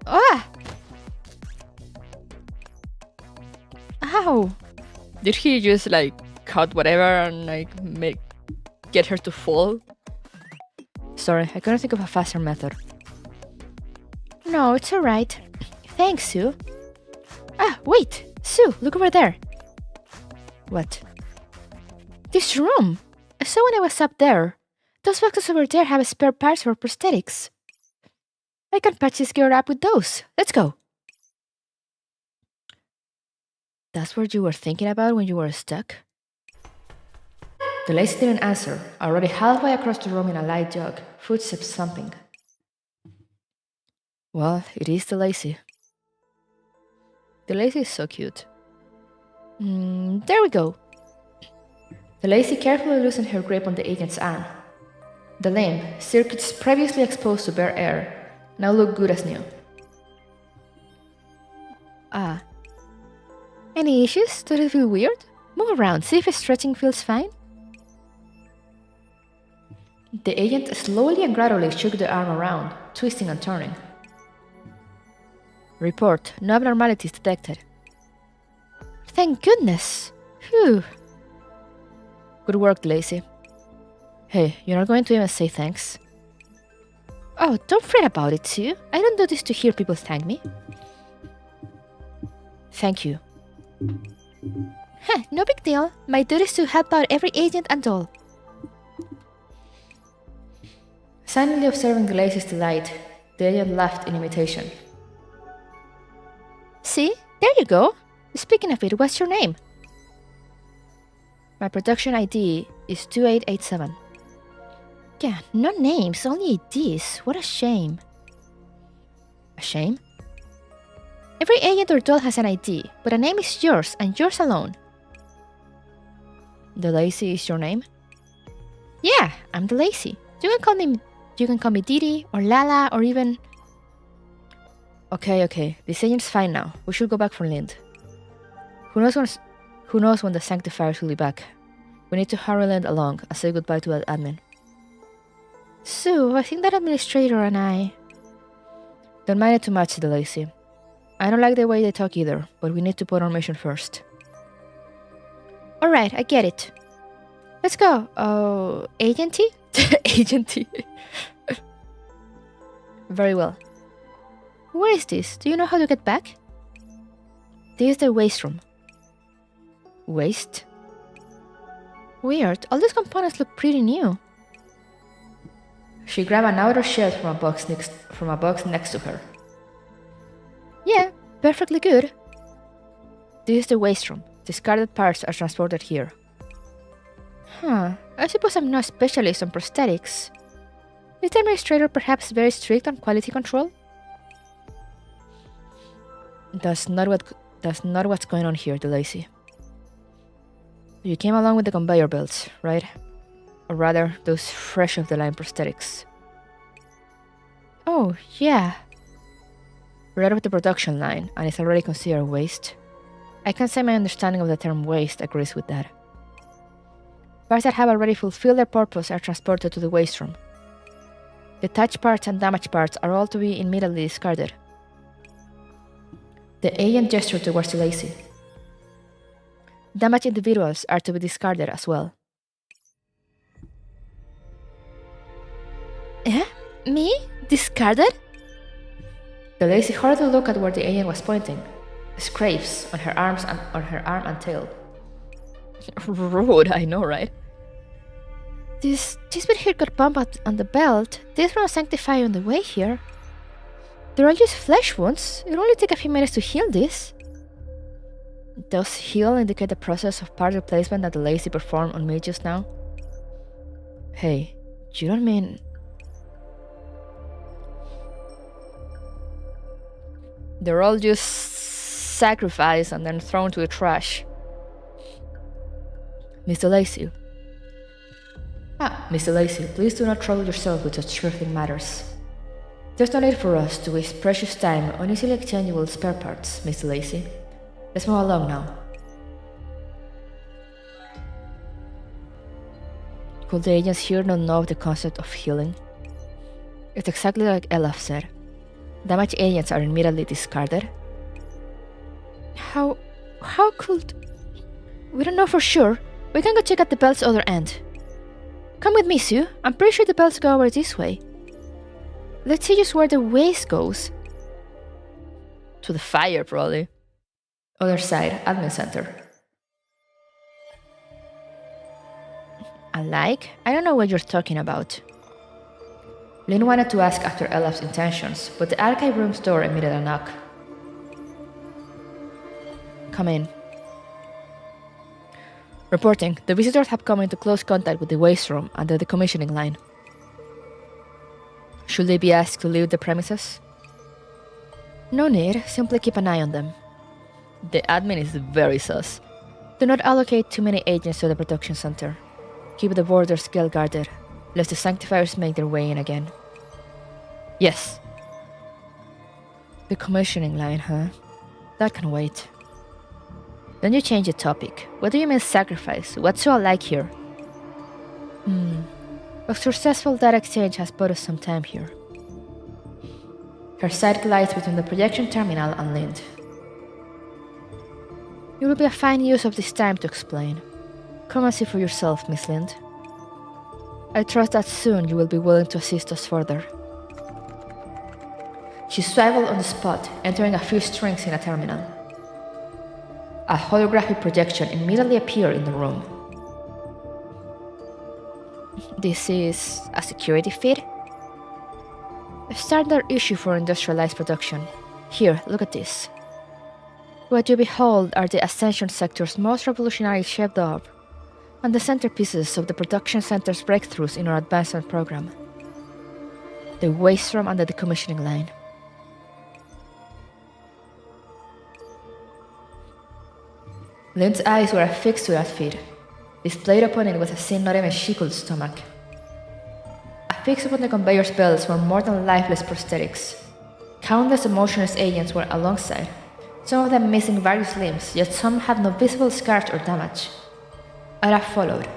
Speaker 2: Ah! Ow! Did he just like cut whatever and like get her to fall? Sorry, I couldn't think of a faster method. No, it's alright. Thanks, Sue. Ah, wait! Sue, look over there. What? This room! I saw when I was up there. Those boxes over there have spare parts for prosthetics. I can patch this girl up with those. Let's go. That's what you were thinking about when you were stuck? The lazy didn't answer, already halfway across the room in a light jog, footsteps thumping. Well, it is the lazy. The lazy is so cute. There we go. The lazy carefully loosened her grip on the agent's arm. The limb, circuits previously exposed to bare air, now look good as new. Ah. Any issues? Does it feel weird? Move around, see if stretching feels fine. The agent slowly and gradually shook the arm around, twisting and turning. Report, no abnormalities detected.
Speaker 3: Thank goodness. Phew. Good work, Lacey. Hey, you're not going to even say thanks? Oh, don't fret about it, Sue. I don't do this to hear people thank me. Thank you. Heh, no big deal. My duty is to help out every agent and all. Silently observing the Lacey's delight, the agent laughed in imitation. See? There you go. Speaking of it, what's your name? My production ID is 2887. Yeah, no names, only IDs. What a shame. A shame? Every agent or doll has an ID, but a name is yours and yours alone. The Lacey is your name? Yeah, I'm the Lacey. You can call me Didi or Lala or even... Okay. This agent's fine now. We should go back for Lind. Who knows when the Sanctifiers will be back? We need to hurry Lind along and say goodbye to that admin. So, I think that administrator and I... Don't mind it too much, the Lacey. I don't like the way they talk either, but we need to put our mission first. Alright, I get it. Let's go. Oh, agenty? Agenty. Very well. Where is this? Do you know how to get back? This is the waste room. Waste? Weird. All these components look pretty new. She grabbed an outer shell from a box next to her. Yeah, perfectly good. This is the waste room. Discarded parts are transported here. Huh. I suppose I'm no specialist on prosthetics. Is the administrator perhaps very strict on quality control? That's not what's going on here, Lacey. You came along with the conveyor belts, right? Or rather, those fresh-off-the-line prosthetics. Oh, yeah. Right off the production line, and it's already considered waste. I can say my understanding of the term waste agrees with that. Parts that have already fulfilled their purpose are transported to the waste room. Detached parts and damaged parts are all to be immediately discarded. The agent gestured towards the Lacey. Damaged individuals are to be discarded as well. Eh? Me? Discarded? The Lacey hardly looked at where the agent was pointing. Scrapes on her arm and tail. Rude, I know, right? This bit here got bumped on the belt. This one was sanctified on the way here. They're all just flesh wounds. It'll only take a few minutes to heal this. Does heal indicate the process of part replacement that the Lacey performed on me just now? Hey, you don't mean... They're all just sacrificed and then thrown to the trash. Mr. Lacey. Mr. Lacey, please do not trouble yourself with such trifling matters. There's no need for us to waste precious time on easily exchangeable spare parts, Mr. Lacey. Let's move along now. Could the agents here not know of the concept of healing? It's exactly like Elaf said. Damaged agents are immediately discarded. How could... We don't know for sure. We can go check out the belt's other end. Come with me, Sue. I'm pretty sure the belts go over this way. Let's see just where the waste goes. To the fire, probably. Other side, admin center. Alike? I don't know what you're talking about. Lynn wanted to ask after Elaf's intentions, but the archive room's door emitted a knock. Come in. Reporting, the visitors have come into close contact with the waste room under the commissioning line. Should they be asked to leave the premises? No need, simply keep an eye on them. The admin is very sus. Do not allocate too many agents to the production center. Keep the borders well guarded, lest the Sanctifiers make their way in again. Yes. The commissioning line, huh? That can wait. Then you change the topic. What do you mean sacrifice? What's so alike here? A successful data exchange has bought us some time here. Her sight glides between the projection terminal and Lind. It will be a fine use of this time to explain. Come and see for yourself, Miss Lind. I trust that soon you will be willing to assist us further. She swiveled on the spot, entering a few strings in a terminal. A holographic projection immediately appeared in the room. This is a security feed? A standard issue for industrialized production. Here, look at this. What you behold are the Ascension sector's most revolutionary shaped up, and the centerpieces of the production center's breakthroughs in our advancement program. The waste room and the decommissioning line. Lynn's eyes were affixed to that feed. Displayed upon it was a scene not even she could stomach. Affixed upon the conveyor's belts were more than lifeless prosthetics. Countless emotionless agents were alongside, some of them missing various limbs, yet some had no visible scars or damage. Ara followed.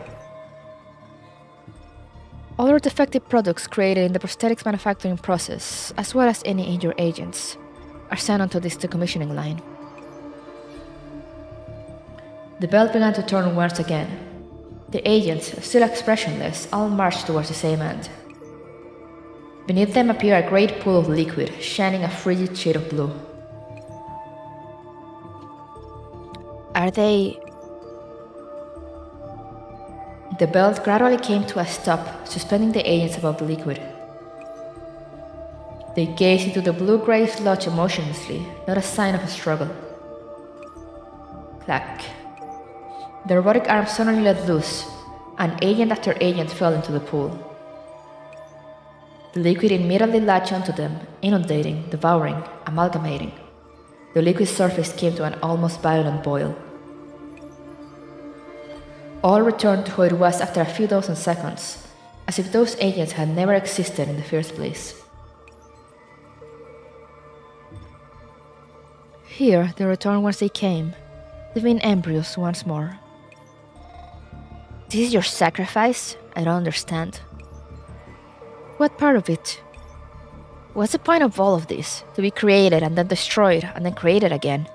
Speaker 3: Other defective products created in the prosthetics manufacturing process, as well as any injured agents, are sent onto this decommissioning line. The bell began to turn once again. The agents, still expressionless, all marched towards the same end. Beneath them appeared a great pool of liquid, shining a frigid shade of blue. Are they... The belt gradually came to a stop, suspending the agents above the liquid. They gazed into the blue-gray sludge emotionlessly, not a sign of a struggle. Clack. The robotic arm suddenly let loose, and agent after agent fell into the pool. The liquid immediately latched onto them, inundating, devouring, amalgamating. The liquid surface came to an almost violent boil. All returned to how it was after a few dozen seconds, as if those agents had never existed in the first place. Here, they returned whence they came, living embryos once more. This is your sacrifice? I don't understand. What part of it? What's the point of all of this? To be created and then destroyed and then created again?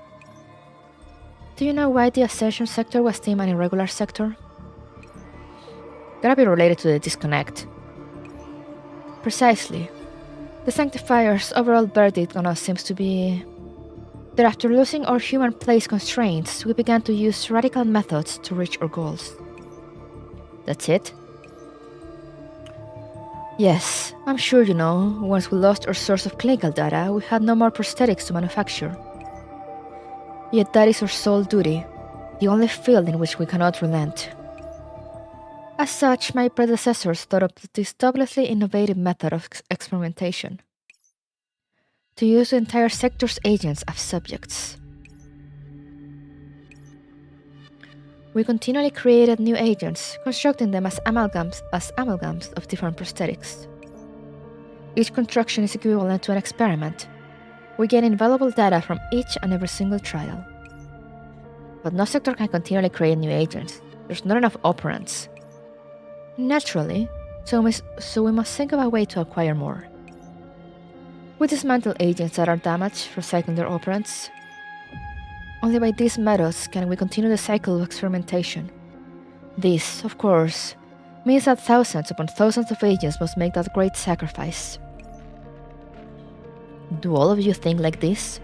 Speaker 3: Do you know why the Ascension sector was deemed an irregular sector? Gotta be related to the disconnect. Precisely. The Sanctifier's overall verdict on us seems to be that after losing our human place constraints, we began to use radical methods to reach our goals. That's it? Yes, I'm sure you know, once we lost our source of clinical data, we had no more prosthetics to manufacture. Yet that is our sole duty, the only field in which we cannot relent. As such, my predecessors thought of this doubtlessly innovative method of experimentation. To use the entire sector's agents as subjects. We continually created new agents, constructing them as amalgams of different prosthetics. Each construction is equivalent to an experiment. We gain invaluable data from each and every single trial. But no sector can continually create new agents. There's not enough operands. Naturally, so we must think of a way to acquire more. We dismantle agents that are damaged, recycling their operands. Only by these methods can we continue the cycle of experimentation. This, of course, means that thousands upon thousands of agents must make that great sacrifice. Do all of you think like this?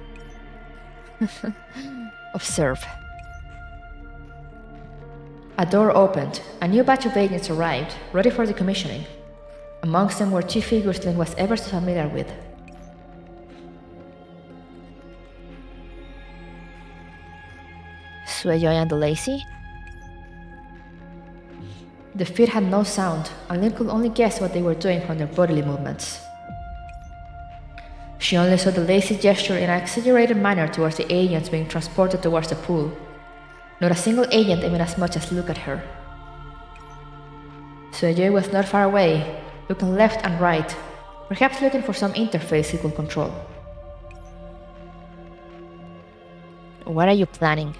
Speaker 3: Observe. A door opened. A new batch of agents arrived, ready for decommissioning. Amongst them were two figures Link was ever so familiar with. Sueyoi and the Lazy? The feet had no sound, and Link could only guess what they were doing from their bodily movements. She only saw the Lazy gesture in an exaggerated manner towards the agents being transported towards the pool. Not a single agent even as much as look at her. Sueyoi was not far away, looking left and right, perhaps looking for some interface he could control. What are you planning?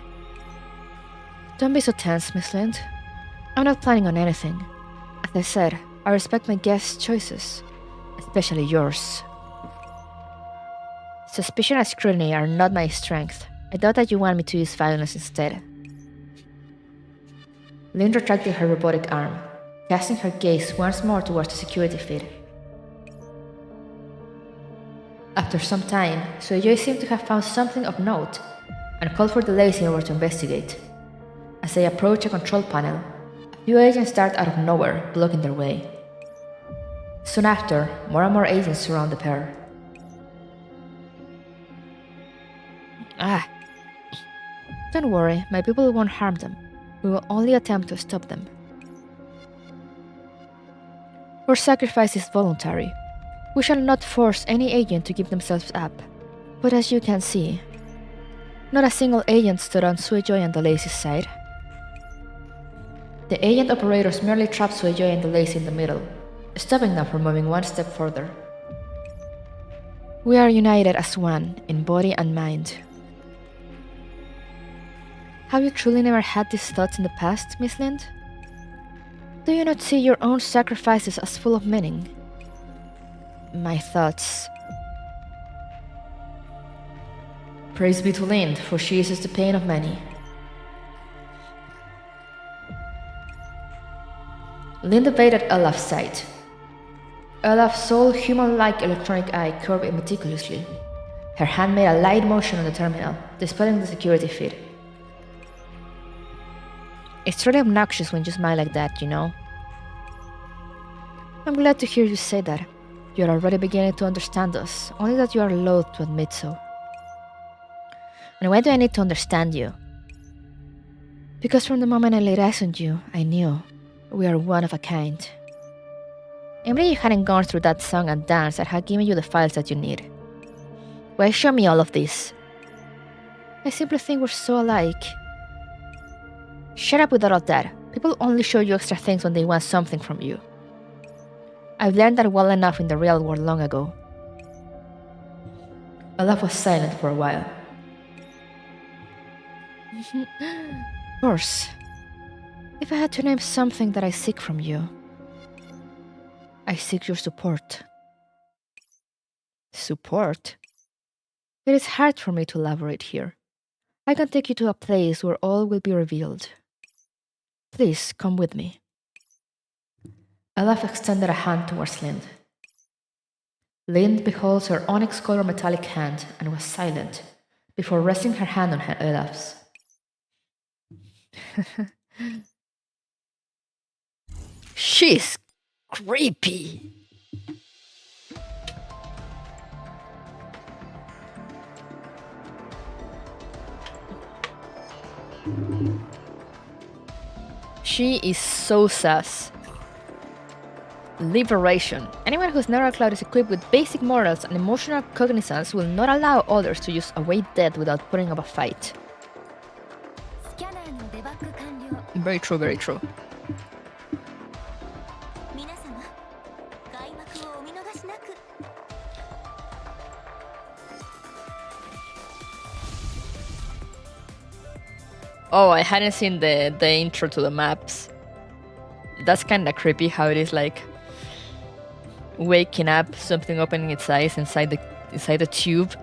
Speaker 3: Don't be so tense, Miss Lind. I'm not planning on anything. As I said, I respect my guests' choices, especially yours. Suspicion and scrutiny are not my strength. I thought that you wanted me to use violence instead. Lynn retracted her robotic arm, casting her gaze once more towards the security feed. After some time, Sueyoi seemed to have found something of note and called for the lazy over to investigate. As they approached a control panel, a few agents dart out of nowhere, blocking their way. Soon after, more and more agents surround the pair. Don't worry, my people won't harm them. We will only attempt to stop them. Our sacrifice is voluntary. We shall not force any agent to give themselves up. But as you can see, not a single agent stood on Sueyoi and the Lazy's side. The agent operators merely trapped Sueyoi and the Lazy in the middle, stopping them from moving one step further. We are united as one, in body and mind. Have you truly never had these thoughts in the past, Miss Lind? Do you not see your own sacrifices as full of meaning? My thoughts. Praise be to Lind, for she eases the pain of many. Lind evaded Olaf's sight. Olaf's sole human-like electronic eye curved meticulously. Her hand made a light motion on the terminal, dispelling the security feed. It's really obnoxious when you smile like that, you know? I'm glad to hear you say that. You're already beginning to understand us, only that you are loath to admit so. And why do I need to understand you? Because from the moment I laid eyes on you, I knew we are one of a kind. Even if you hadn't gone through that song and dance, I had given you the files that you need. Why show me all of this? I simply think we're so alike. Shut up with all of that. People only show you extra things when they want something from you. I've learned that well enough in the real world long ago. Olaf was silent for a while. Of course. If I had to name something that I seek from you, I seek your support. Support? It is hard for me to elaborate here. I can take you to a place where all will be revealed. Please, come with me. Olaf extended a hand towards Lind. Lind beholds her onyx-colored metallic hand and was silent before resting her hand on Olaf's. She's creepy. She is so sus. Liberation. Anyone whose neural cloud is equipped with basic morals and emotional cognizance will not allow others to use await death without putting up a fight. Very true, very true. Oh, I hadn't seen the intro to the maps. That's kinda creepy how it is like waking up, something opening its eyes inside the tube.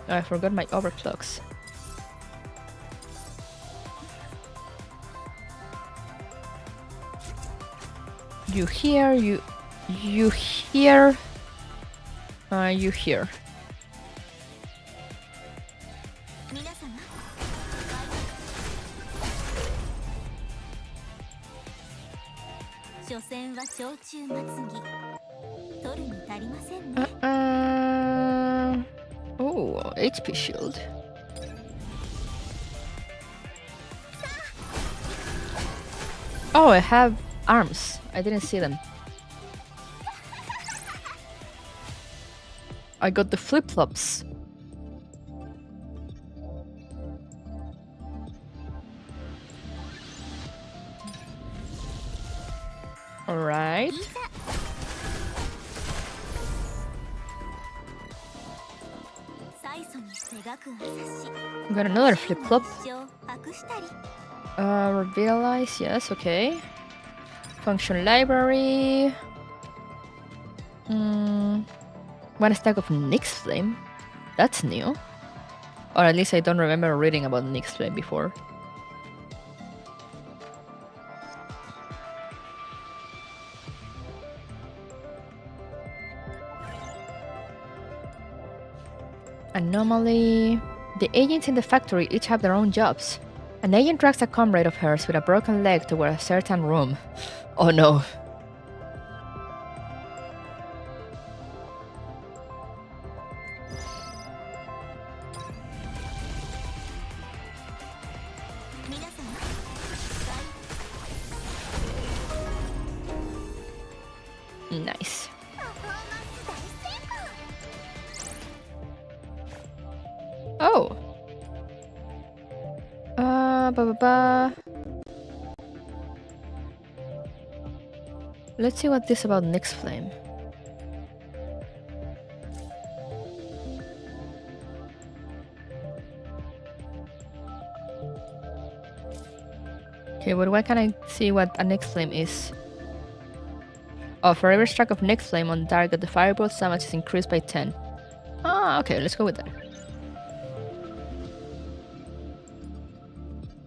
Speaker 3: Oh, I forgot my overclocks. You here, you here, you here. Oh, HP shield. Oh, I have arms. I didn't see them. I got the flip-flops. Alright. Got another flip-flop. Revitalize, yes, okay. Function library. One stack of Nyx Flame? That's new. Or at least I don't remember reading about Nyx Flame before. Anomaly. The agents in the factory each have their own jobs. An agent drags a comrade of hers with a broken leg toward a certain room. Oh no. Nice. Oh. Let's see what this about Nyx Flame. Okay, but why can't I see what a Nyx Flame is? Oh, for every strike of Nyx Flame on target, the fireball's damage is increased by 10. Ah, okay, let's go with that.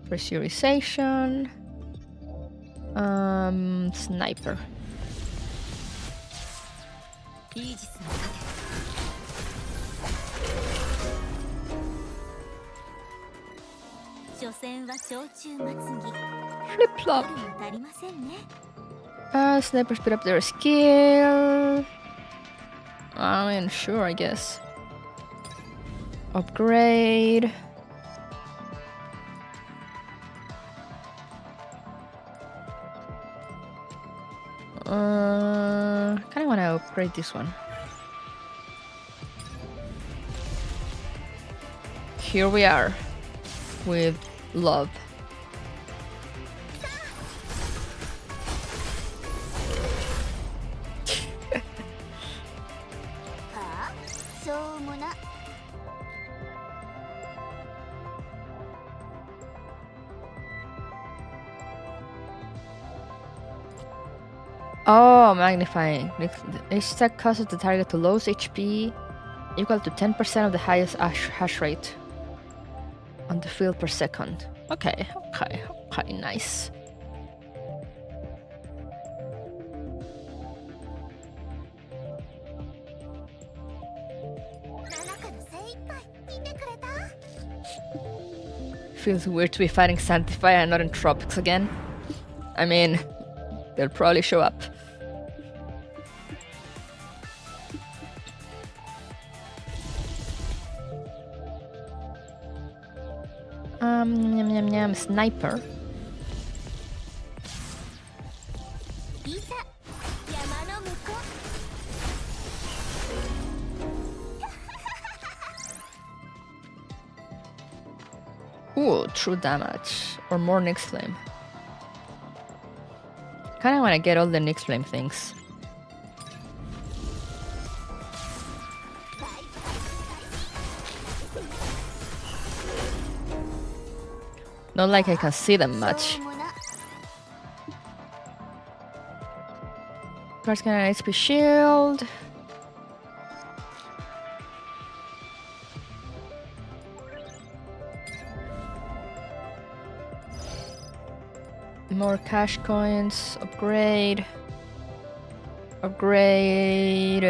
Speaker 3: Pressurization. Sniper. Flip flop. Sniper speed up their skill. I mean, sure, I guess. Upgrade. Kinda wanna upgrade this one. Here we are with love. Oh, magnifying. Each stack causes the target to lose HP equal to 10% of the highest hash rate on the field per second. Okay, nice. Feels weird to be fighting Sanctify and not in Tropics again. I mean, they'll probably show up. Sniper. Ooh, true damage. Or more Nyx Flame. Kinda wanna get all the Nyx Flame things. Not like I can see them much. First get an HP shield. More cash coins. Upgrade. Upgrade.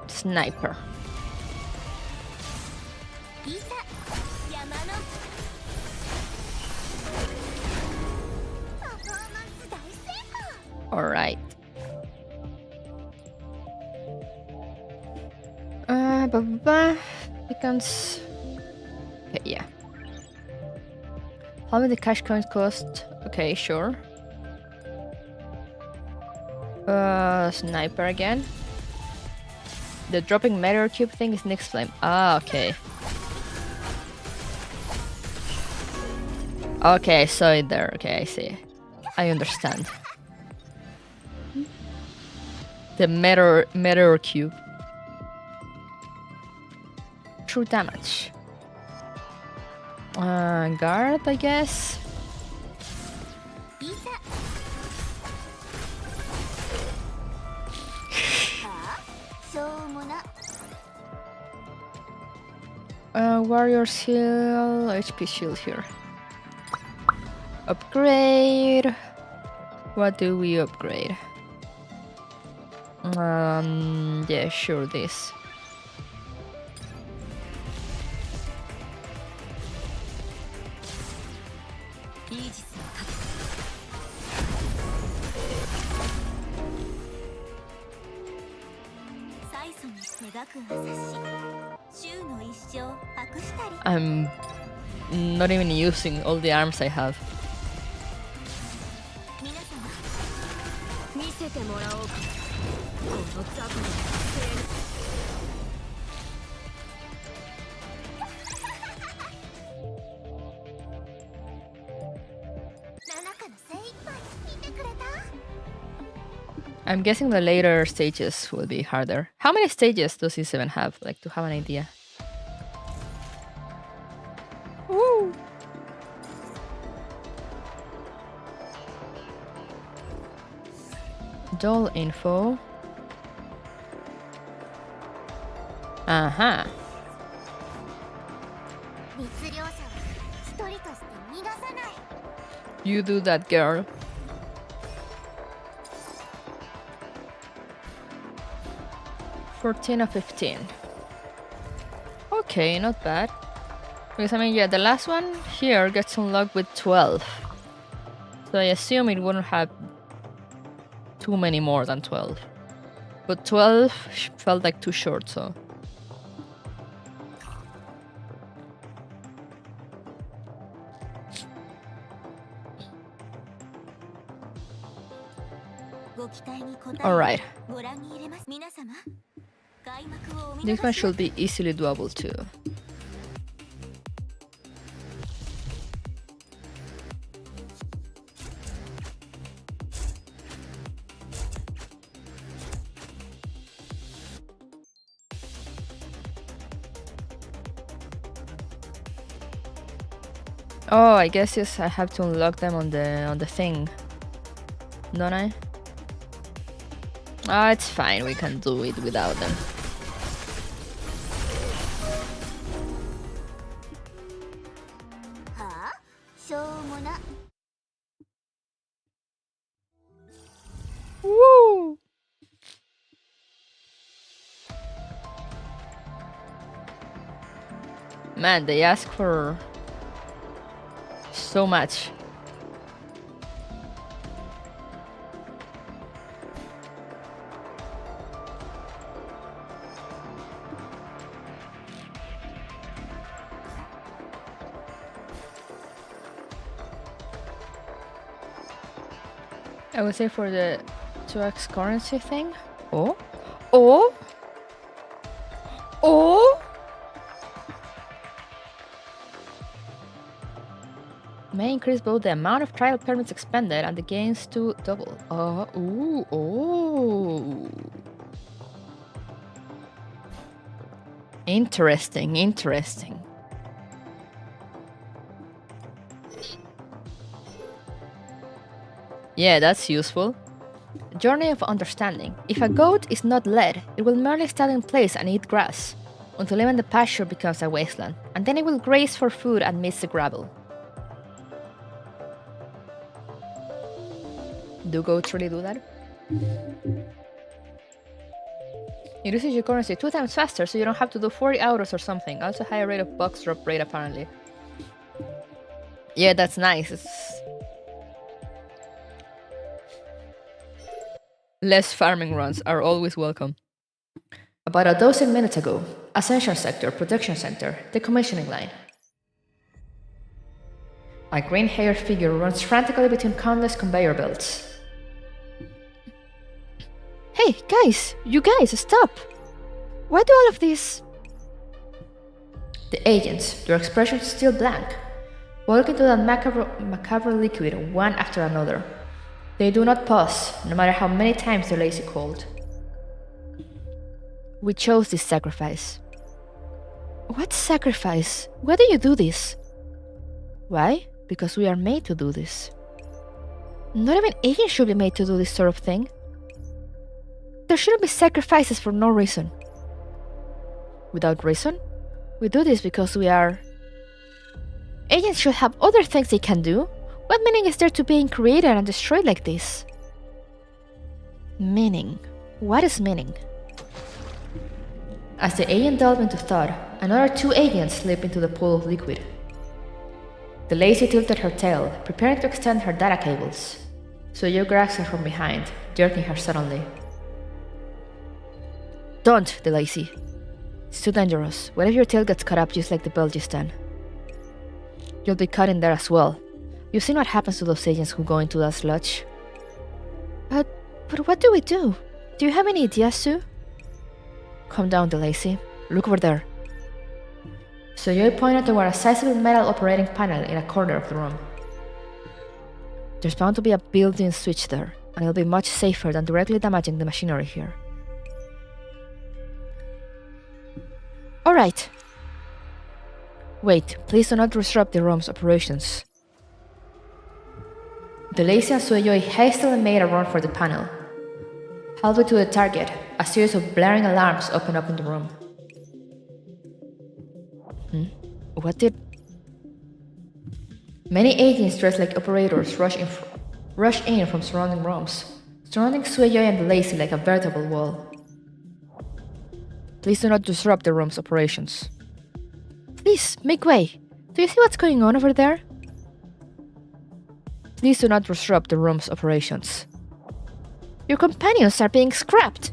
Speaker 3: Sniper. Alright. Becomes... Okay, yeah. How many cash coins cost? Okay, sure. Sniper again. The dropping meteor cube thing is Nyx Flame. Ah, okay. Okay, I saw it there. Okay, I see.
Speaker 2: I understand. The meteor cube. True damage. Guard, I guess. Warrior's heal, HP shield here. Upgrade. What do we upgrade? Yeah, sure, this. I'm not even using all the arms I have. I'm guessing the later stages will be harder. How many stages does this even have? Like, to have an idea. Woo! Dull info. Uh-huh. You do that, girl. $14 or $15. Okay, not bad. Because I mean, yeah, the last one here gets unlocked with 12. So I assume it wouldn't have too many more than 12. But 12 felt like too short, so. Alright. This one should be easily doable too. Oh, I guess yes, I have to unlock them on the thing, don't I? Ah, it's fine. We can do it without them. Woo! Man, they ask for so much. I would say for the 2x currency thing. Oh? Oh? Oh? May increase both the amount of trial permits expended and the gains to double. Ooh, oh. Interesting, interesting. Yeah, that's useful. Journey of Understanding. If a goat is not led, it will merely stand in place and eat grass, until even the pasture becomes a wasteland, and then it will graze for food amidst the gravel. Do goats really do that? It uses your currency 2 times faster, so you don't have to do 40 autos or something. Also higher rate of box drop rate, apparently. Yeah, that's nice. It's less farming runs are always welcome. About a dozen minutes ago, Ascension Sector, Protection Center, decommissioning line. A green-haired figure runs frantically between countless conveyor belts. Hey, guys! You guys, stop! Why do all of this? The agents, their expressions still blank, walk into that macabre liquid one after another,
Speaker 3: They do not pause, no matter how many times the lazy called.
Speaker 2: We chose this sacrifice.
Speaker 3: What sacrifice? Why do you do this?
Speaker 2: Why? Because we are made to do this.
Speaker 3: Not even agents should be made to do this sort of thing. There shouldn't be sacrifices for no reason.
Speaker 2: Without reason?
Speaker 3: We do this because we are... Agents should have other things they can do. What meaning is there to being created and destroyed like this?
Speaker 2: Meaning? What is meaning?
Speaker 3: As the agent delved into thought, another 2 agents slipped into the pool of liquid. The lazy tilted her tail, preparing to extend her data cables. Sueyoi grasped her from behind, jerking her suddenly.
Speaker 2: Don't, the lazy. It's too dangerous. What if your tail gets caught up just like the Belgistan? You'll be caught in there as well. You've seen what happens to those agents who go into that sludge.
Speaker 3: But what do we do? Do you have any ideas, Sue?
Speaker 2: Calm down, the lazy. Look over there.
Speaker 3: Sueyoi pointed toward a sizable metal operating panel in a corner of the room.
Speaker 2: There's bound to be a built-in switch there, and it'll be much safer than directly damaging the machinery here.
Speaker 3: Alright.
Speaker 2: Wait, please do not disrupt the room's operations.
Speaker 3: The lazy and Sueyoi hastily made a run for the panel. Halfway to the target, a series of blaring alarms opened up in the room.
Speaker 2: What did...
Speaker 3: Many agents dressed like operators rushed in from surrounding rooms, surrounding Sueyoi and the lazy like a veritable wall.
Speaker 2: Please do not disrupt the room's operations.
Speaker 3: Please, make way. Do you see what's going on over there?
Speaker 2: Please do not disrupt the room's operations.
Speaker 3: Your companions are being scrapped.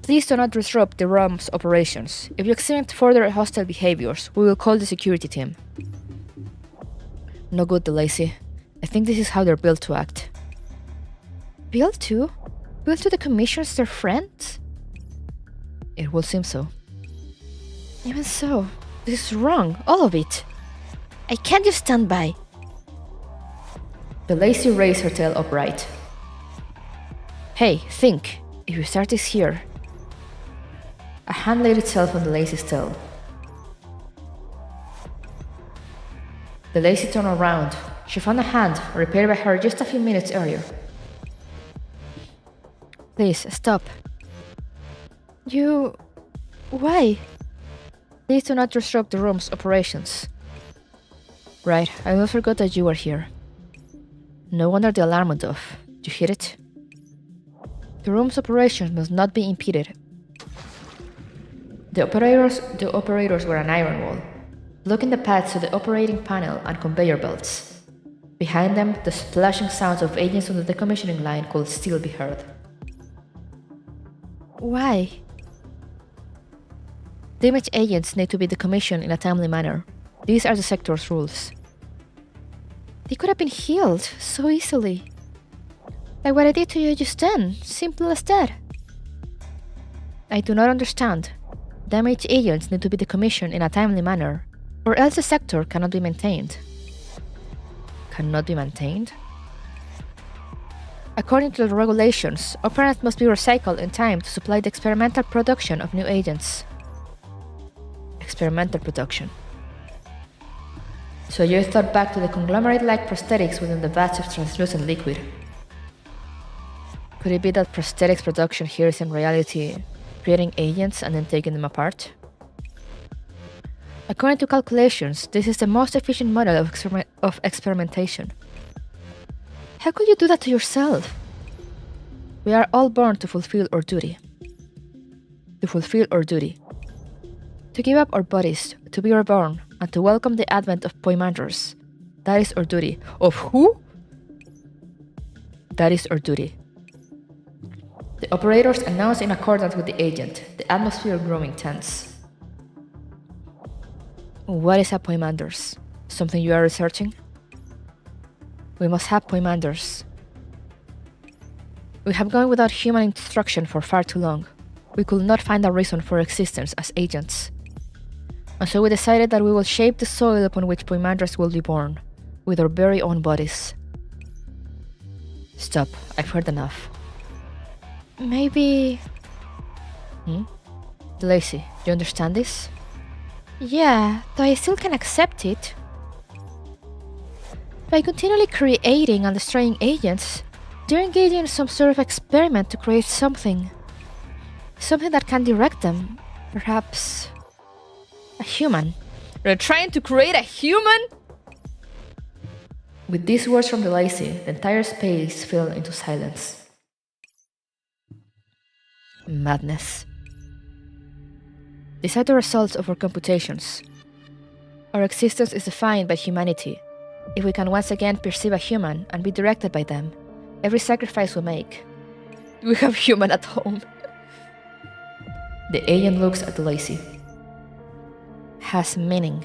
Speaker 2: Please do not disrupt the room's operations. If you exhibit further hostile behaviors, we will call the security team. No good, the lazy. I think this is how they're built to act.
Speaker 3: Built to? Built to the commissioners, their friends?
Speaker 2: It will seem so.
Speaker 3: Even so, this is wrong, all of it. I can't just stand by. The lazy raised her tail upright.
Speaker 2: Hey, think. If you start this here...
Speaker 3: A hand laid itself on the lazy's tail. The lazy turned around. She found a hand repaired by her just a few minutes earlier.
Speaker 2: Please, stop.
Speaker 3: You... Why?
Speaker 2: Please do not disrupt the room's operations. Right, I almost forgot that you were here. No wonder the alarm went off. Did you hear it? The room's operations must not be impeded.
Speaker 3: The operators were an iron wall, blocking the paths to the operating panel and conveyor belts. Behind them, the splashing sounds of agents on the decommissioning line could still be heard.
Speaker 2: Why? Damaged agents need to be decommissioned in a timely manner. These are the sector's rules.
Speaker 3: They could have been healed so easily. Like what I did to you just then. Simple as that.
Speaker 2: I do not understand. Damaged agents need to be decommissioned in a timely manner, or else the sector cannot be maintained. Cannot be maintained? According to the regulations, Aberrance must be recycled in time to supply the experimental production of new agents. Experimental production.
Speaker 3: Sueyoi thought back to the conglomerate-like prosthetics within the vats of translucent liquid.
Speaker 2: Could it be that prosthetics production here is in reality creating agents and then taking them apart? According to calculations, this is the most efficient model of experimentation.
Speaker 3: How could you do that to yourself?
Speaker 2: We are all born to fulfill our duty. To fulfill our duty. To give up our bodies, to be reborn, and to welcome the advent of Poimanders. That is our duty. Of who? That is our duty.
Speaker 3: The operators announced in accordance with the agent, the atmosphere growing tense.
Speaker 2: What is a Poimanders? Something you are researching? We must have Poimanders. We have gone without human instruction for far too long. We could not find a reason for existence as agents. And so we decided that we will shape the soil upon which Poimanders will be born, with our very own bodies.
Speaker 3: Stop, I've heard enough. Maybe... Lacy, you understand this? Yeah, though I still can accept it. By continually creating and destroying agents, they're engaging in some sort of experiment to create something. Something that can direct them. Perhaps... a human.
Speaker 2: They're trying to create a human?
Speaker 3: With these words from the Lacy, the entire space fell into silence. Madness. These are the results of our computations. Our existence is defined by humanity. If we can once again perceive a human and be directed by them, every sacrifice we make.
Speaker 2: We have human at home.
Speaker 3: The agent looks at the Lacy. Has meaning.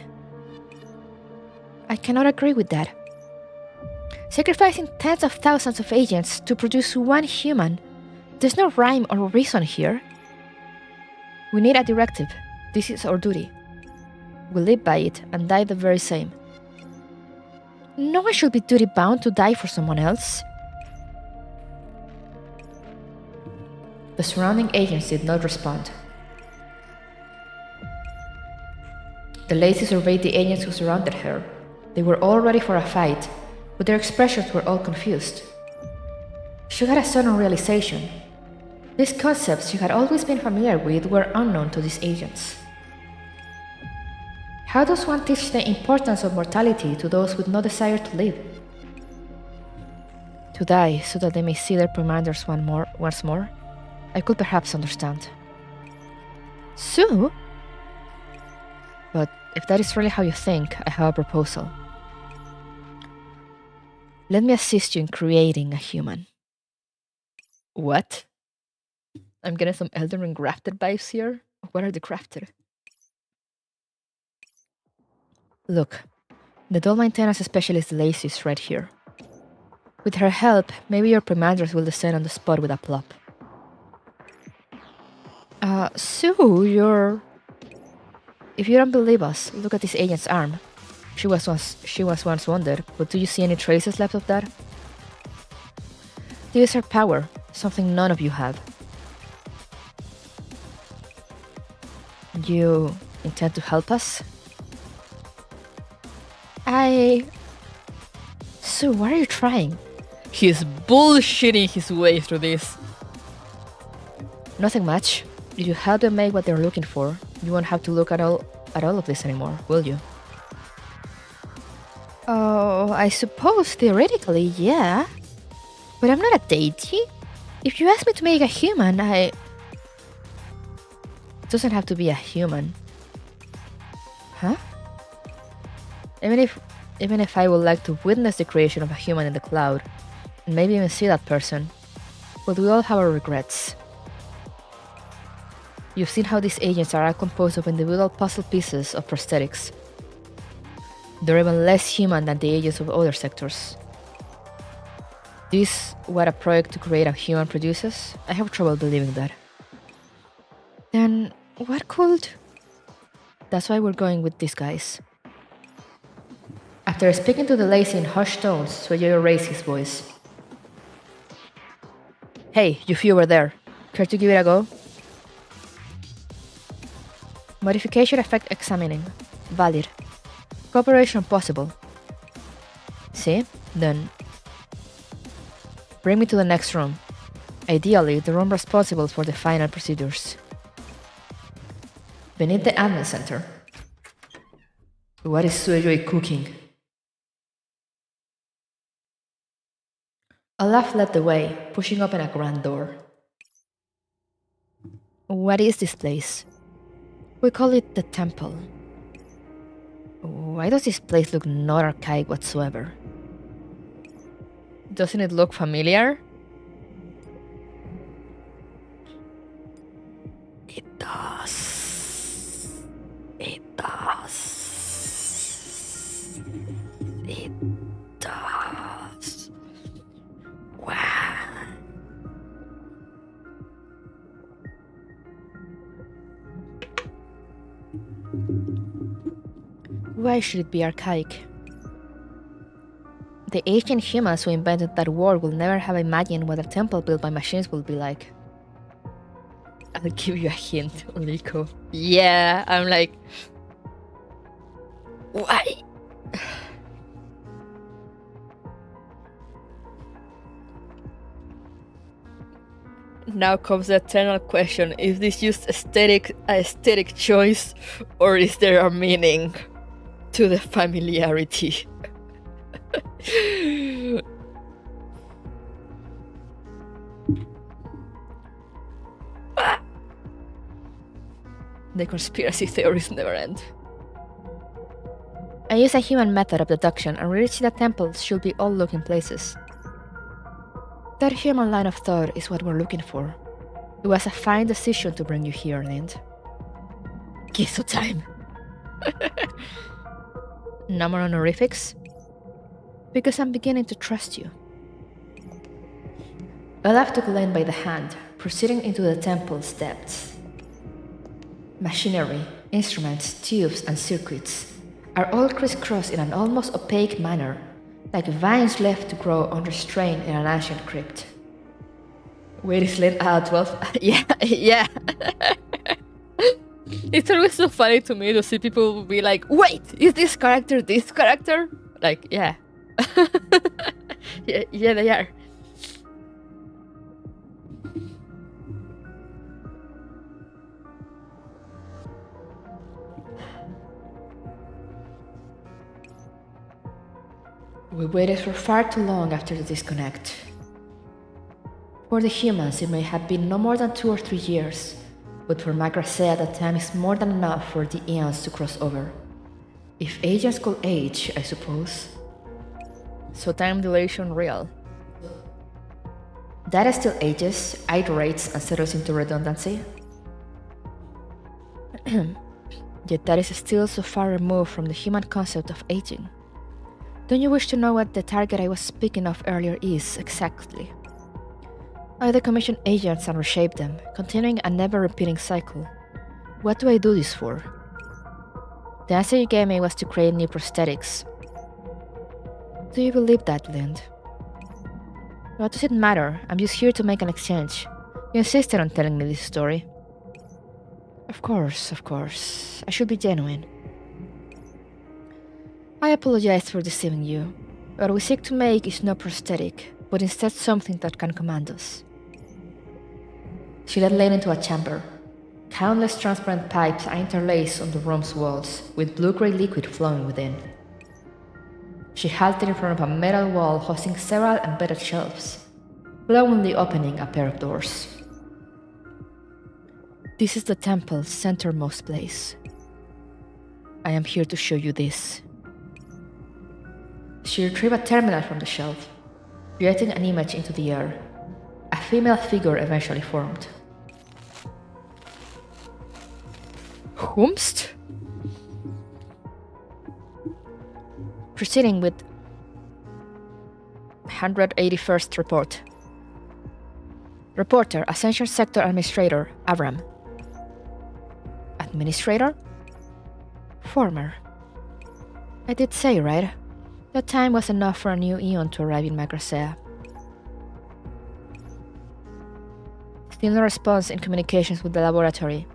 Speaker 3: I cannot agree with that. Sacrificing tens of thousands of agents to produce one human. There's no rhyme or reason here. We need a directive. This is our duty. We live by it and die the very same. No one should be duty-bound to die for someone else. The surrounding agents did not respond. The Lacy surveyed the agents who surrounded her. They were all ready for a fight, but their expressions were all confused. She had a sudden realization. These concepts she had always been familiar with were unknown to these agents. How does one teach the importance of mortality to those with no desire to live? To die so that they may see their commanders once more? I could perhaps understand. Sue? But if that is really how you think, I have a proposal. Let me assist you in creating a human.
Speaker 2: What? I'm getting some Elden Ring grafted vibes here. What are the grafted?
Speaker 3: Look, the doll maintenance specialist Lacy is right here. With her help, maybe your commanders will descend on the spot with a plop. Sue, you're... If you don't believe us, look at this agent's arm. She was once wounded, but do you see any traces left of that? This is her power, something none of you have. You intend to help us? Sue, what are you trying?
Speaker 2: He's bullshitting his way through this.
Speaker 3: Nothing much. If you help them make what they're looking for, you won't have to look at all of this anymore, will you? Oh, I suppose theoretically, yeah. But I'm not a deity. If you ask me to make a human, It doesn't have to be a human. Huh? Even if I would like to witness the creation of a human in the cloud, and maybe even see that person, but we all have our regrets. You've seen how these agents are all composed of individual puzzle pieces of prosthetics. They're even less human than the agents of other sectors. This what a project to create a human produces? I have trouble believing that. Then what could... That's why we're going with these guys. After speaking to the Lacy in hushed tones, Sueyoi raised his voice. Hey, you few over there. Care to give it a go? Modification effect examining. Valid. Cooperation possible. See? Then... Bring me to the next room. Ideally, the room responsible for the final procedures. Beneath the admin center. What is Sueyoi cooking? A laugh led the way, pushing open a grand door. What is this place? We call it the temple. Why does this place look not archaic whatsoever?
Speaker 2: Doesn't it look familiar?
Speaker 3: It does. It does. It does. Wow. Why should it be archaic? The ancient humans who invented that world will never have imagined what a temple built by machines will be like. I'll give you a hint, Liko. Yeah, I'm like... Why? Now comes the eternal question: is this just aesthetic choice, or is there a meaning to the familiarity? The conspiracy theories never end. I use a human method of deduction and reach the temples should be all looking places. That human line of thought is what we're looking for. It was a fine decision to bring you here, Lind. Kiso time. No more honorifics? Because I'm beginning to trust you. Olaf took Lind by the hand, proceeding into the temple's depths. Machinery, instruments, tubes, and circuits are all crisscrossed in an almost opaque manner, like vines left to grow under strain in an ancient crypt. Wait, is Lind 12? yeah. It's always so funny to me to see people be like, wait, is this character this character? Like, yeah. yeah, they are. We waited for far too long after the disconnect. For the humans, it may have been no more than 2 or 3 years, but for Magrasea, that time is more than enough for the eons to cross over. If agents could age, I suppose. So time dilation real. Data still ages, iterates, and settles into redundancy. Yet that is still so far removed from the human concept of aging. Don't you wish to know what the target I was speaking of earlier is, exactly? I decommission agents and reshape them, continuing a never-repeating cycle. What do I do this for? The answer you gave me was to create new prosthetics. Do you believe that, Lind? What does it matter? I'm just here to make an exchange. You insisted on telling me this story. Of course. I should be genuine. I apologize for deceiving you. What we seek to make is no prosthetic, but instead something that can command us. She led Lane into a chamber. Countless transparent pipes are interlaced on the room's walls, with blue-gray liquid flowing within. She halted in front of a metal wall hosting several embedded shelves, glowingly opening a pair of doors. This is the temple's centermost place. I am here to show you this. She retrieved a terminal from the shelf, creating an image into the air. A female figure eventually formed. Whomst? Proceeding with 181st report. Reporter, Ascension Sector Administrator, Avram. Administrator? Former. I did say, right? That time was enough for a new Eon to arrive in Magrasea. Still no response in communications with the laboratory.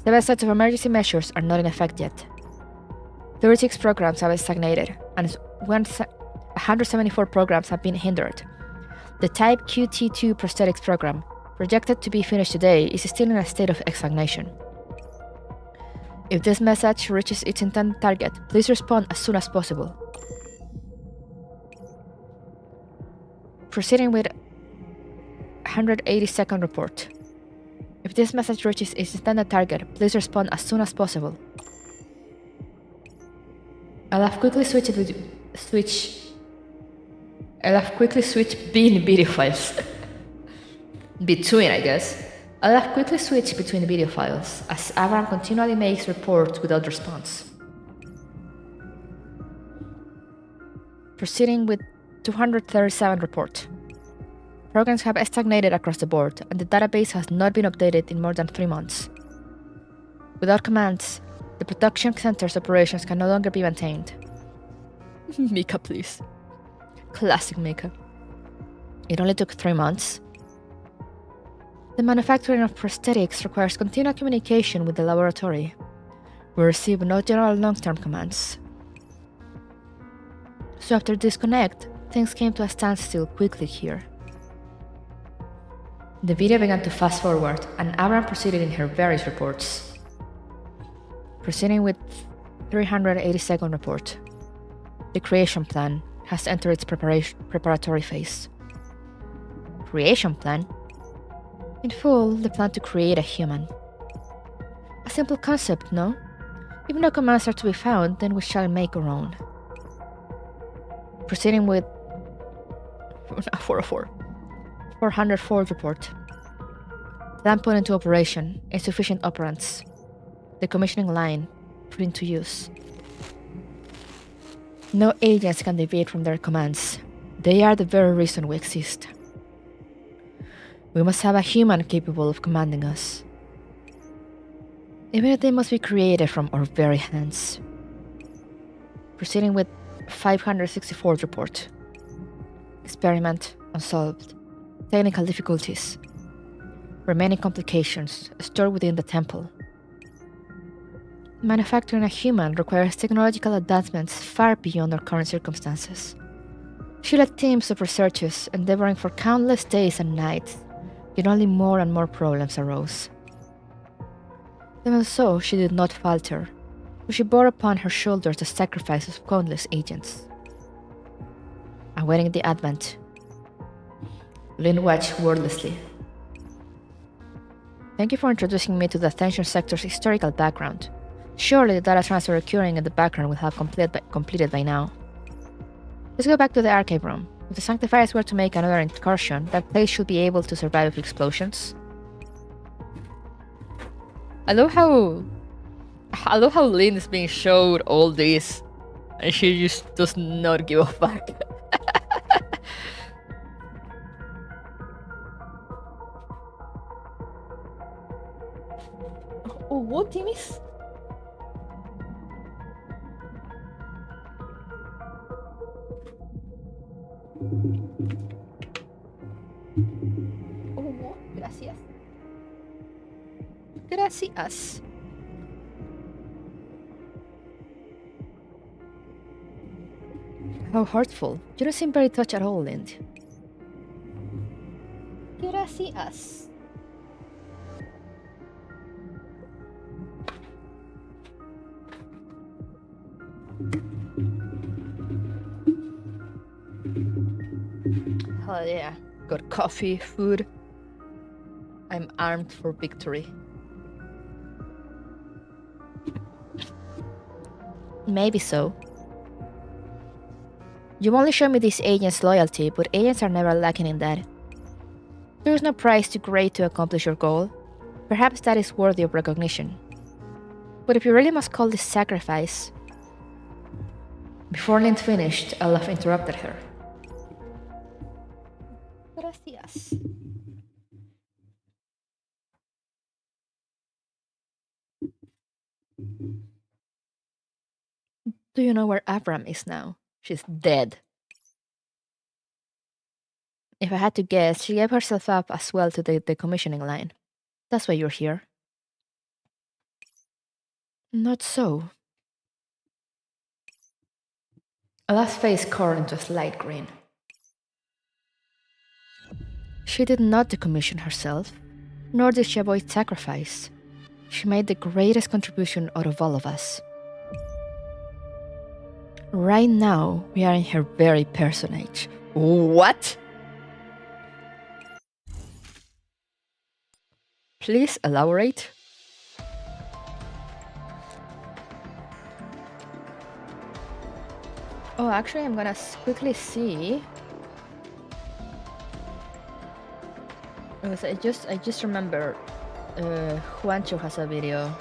Speaker 3: 7 sets of emergency measures are not in effect yet. 36 programs have stagnated, and 174 programs have been hindered. The Type QT2 prosthetics program, projected to be finished today, is still in a state of stagnation. If this message reaches its intended target, please respond as soon as possible. Proceeding with 182nd report. If this message reaches its intended target, please respond as soon as possible. I'll have quickly switched between video files. Between, I guess. I'll have quickly switched between video files, as Aberrance continually makes reports without response. Proceeding with 237 report. Programs have stagnated across the board, and the database has not been updated in more than 3 months. Without commands, the production center's operations can no longer be maintained. Mika, please. Classic makeup. It only took 3 months. The manufacturing of prosthetics requires continual communication with the laboratory. We receive no general long-term commands. So after disconnect, things came to a standstill quickly here. The video began to fast forward, and Aberrance proceeded in her various reports. Proceeding with 382nd report. The creation plan has entered its preparatory phase. Creation plan? In full, the plan to create a human. A simple concept, no? If no commands are to be found, then we shall make our own. Proceeding with 404. 404th report. Plan put into operation. Insufficient operants. The commissioning line put into use. No agents can deviate from their commands. They are the very reason we exist. We must have a human capable of commanding us. Even if they must be created from our very hands. Proceeding with 564th report. Experiment unsolved. Technical difficulties. Remaining complications stored within the temple. Manufacturing a human requires technological advancements far beyond our current circumstances. She led teams of researchers endeavoring for countless days and nights, yet only more and more problems arose. Even so, she did not falter, for she bore upon her shoulders the sacrifices of countless agents. Awaiting the advent, Lynn watched wordlessly. Thank you for introducing me to the Attention Sector's historical background. Surely the data transfer occurring in the background will have completed by now. Let's go back to the archive room. If the Sanctifiers were to make another incursion, that place should be able to survive explosions.
Speaker 2: I love how Lynn is being showed all this, and she just does not give a fuck.
Speaker 3: Oh, what, Timmy's? Oh, gracias. Gracias. How heartful. You don't seem very touched at all, Lind. Gracias. Hell yeah. Got coffee, food. I'm armed for victory. Maybe so. You only show me these agents' loyalty, but agents are never lacking in that. There is no price too great to accomplish your goal. Perhaps that is worthy of recognition. But if you really must call this sacrifice... Before Lind finished, Olaf interrupted her. Gracias. Do you know where Aberrance is now? She's dead. If I had to guess, she gave herself up as well to the decommissioning line. That's why you're here. Not so. Olaf's face colored into a slight grin. She did not decommission herself, nor did she avoid sacrifice. She made the greatest contribution out of all of us. Right now, we are in her very personage.
Speaker 2: What?
Speaker 3: Please elaborate. Oh, actually, I'm gonna quickly see. Because I just remember Juancho has a video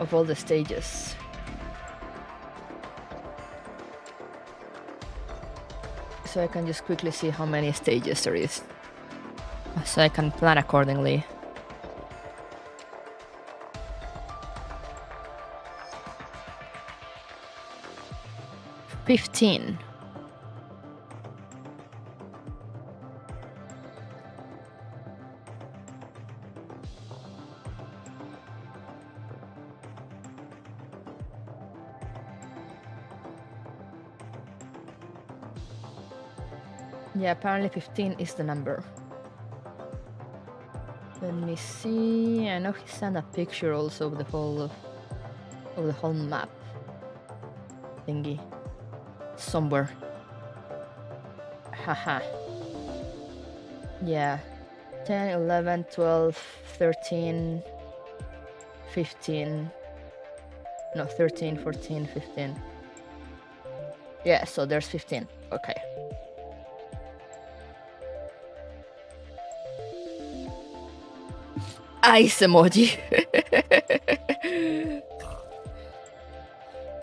Speaker 3: of all the stages. So I can just quickly see how many stages there is. So I can plan accordingly. $15. Yeah, apparently 15 is the number. Let me see. I know he sent a picture also of the whole map thingy somewhere. Haha. Yeah. 10, 11, 12, 13, 15. No, 13, 14, 15. Yeah, so there's 15. Okay. Ice emoji.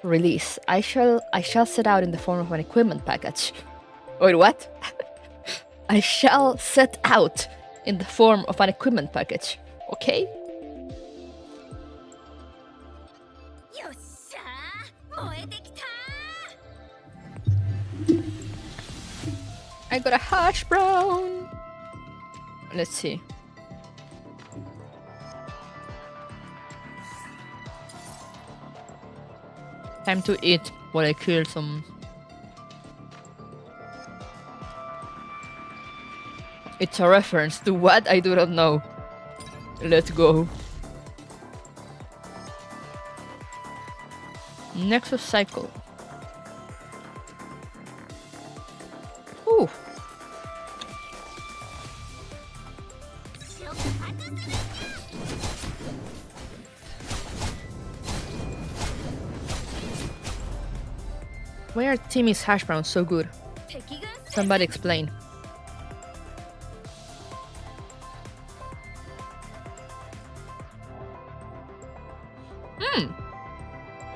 Speaker 3: Release. I shall set out in the form of an equipment package. Wait, what? I shall set out in the form of an equipment package. Okay? I got a hash brown. Let's see. Time to eat while I kill some. It's a reference to what? I do not know. Let's go. Nexus cycle. Ooh. Why are Timmy's hash browns so good? Somebody explain.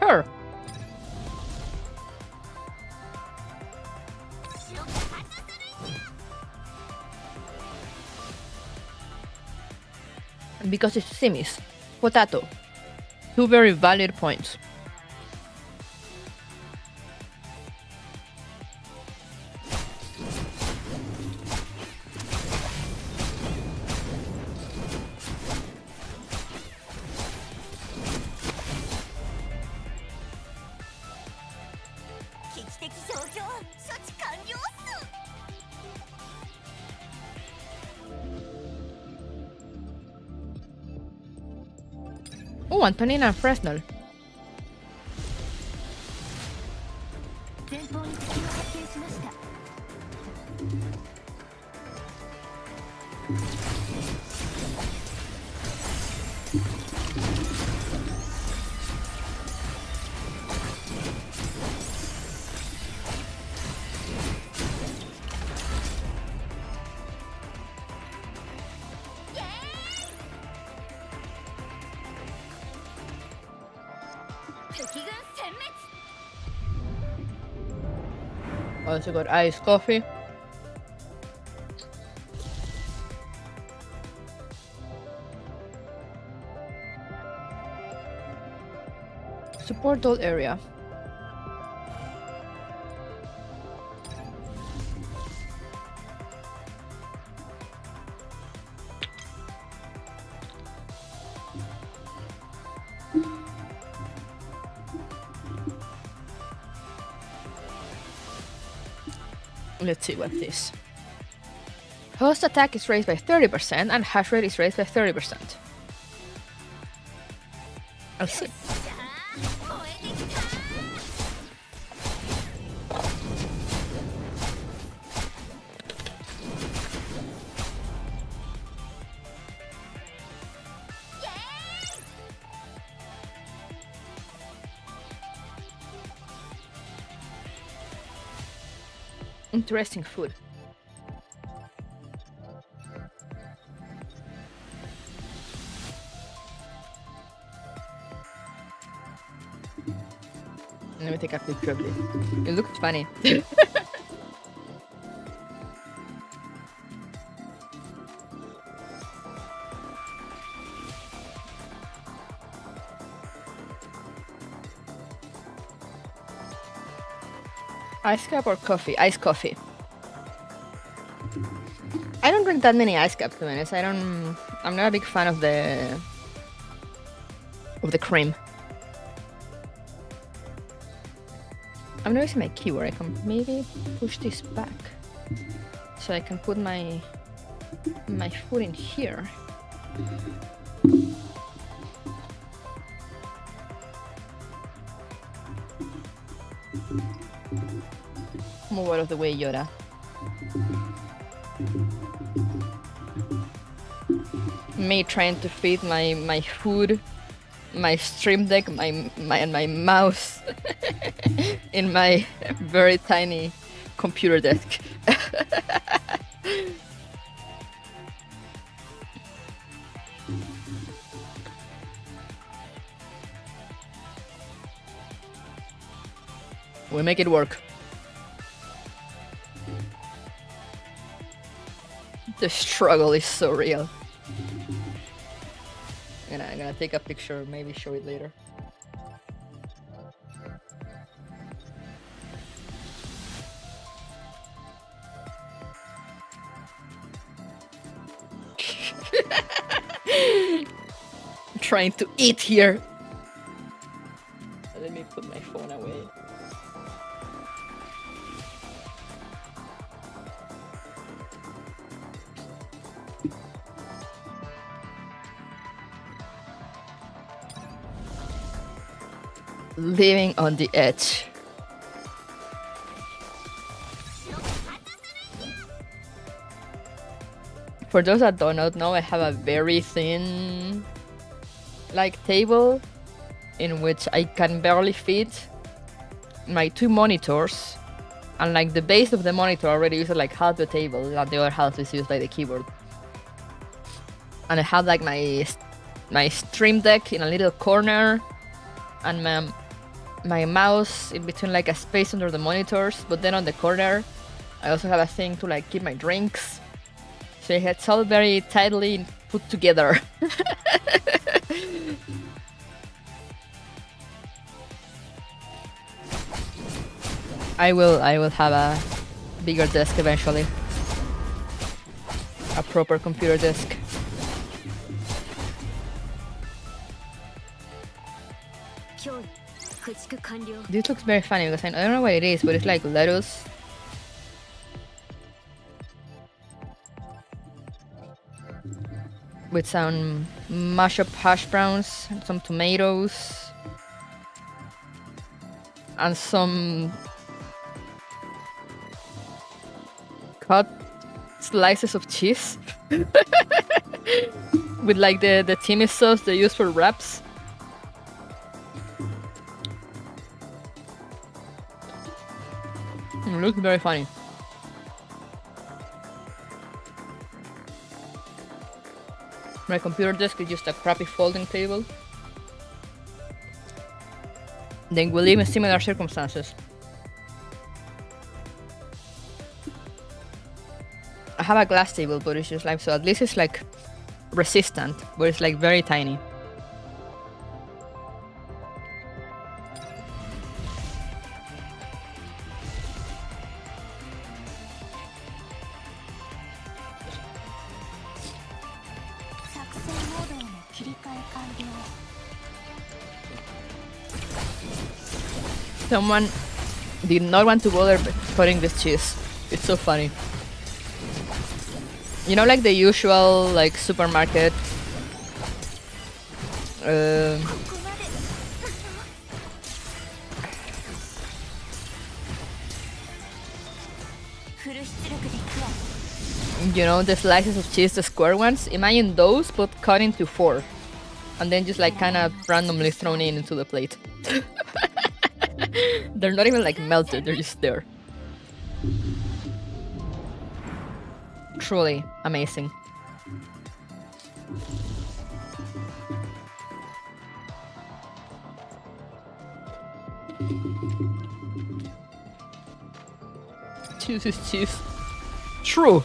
Speaker 3: Her. Because it's Timmy's. Potato. Two very valid points. Oh, Antonina and Fresnel. Also got iced coffee. Support all area. Let's see what this. Host attack is raised by 30% and hash rate is raised by 30%. I'll see. Interesting food. Let me take a picture of this. It looks funny. Ice cup or coffee? Iced coffee. I don't drink that many ice cups, to be honest. I'm not a big fan of the cream. I'm noticing my keyboard. I can maybe push this back. So I can put my food in here. Move out of the way, Yoda. Me trying to feed my food, my stream deck, my mouse in my very tiny computer desk. We make it work. The struggle is so real. I'm gonna take a picture, maybe show it later. I'm trying to eat here. Let me put my phone away. Living on the edge. For those that do not know, I have a very thin table in which I can barely fit my 2 monitors, and the base of the monitor already uses half the table, and the other half is used by the keyboard. And I have my stream deck in a little corner, and my mouse in between a space under the monitors, but then on the corner I also have a thing to keep my drinks. So it's all very tightly put together. I will have a bigger desk eventually. A proper computer desk. This looks very funny because I don't know what it is, but it's like lettuce. With some mashed up hash browns, and some tomatoes, and some cut slices of cheese. With the Timmy sauce they use for wraps. It looks very funny. My computer desk is just a crappy folding table. Then we live in similar circumstances. I have a glass table, but it's just so at least it's resistant, but it's very tiny. Someone did not want to bother cutting this cheese. It's so funny. You know, the usual supermarket you know, the slices of cheese, the square ones. Imagine those, but cut into 4, and then just kind of randomly thrown into the plate. They're not even melted, they're just there. Truly amazing. Cheese is cheese. True.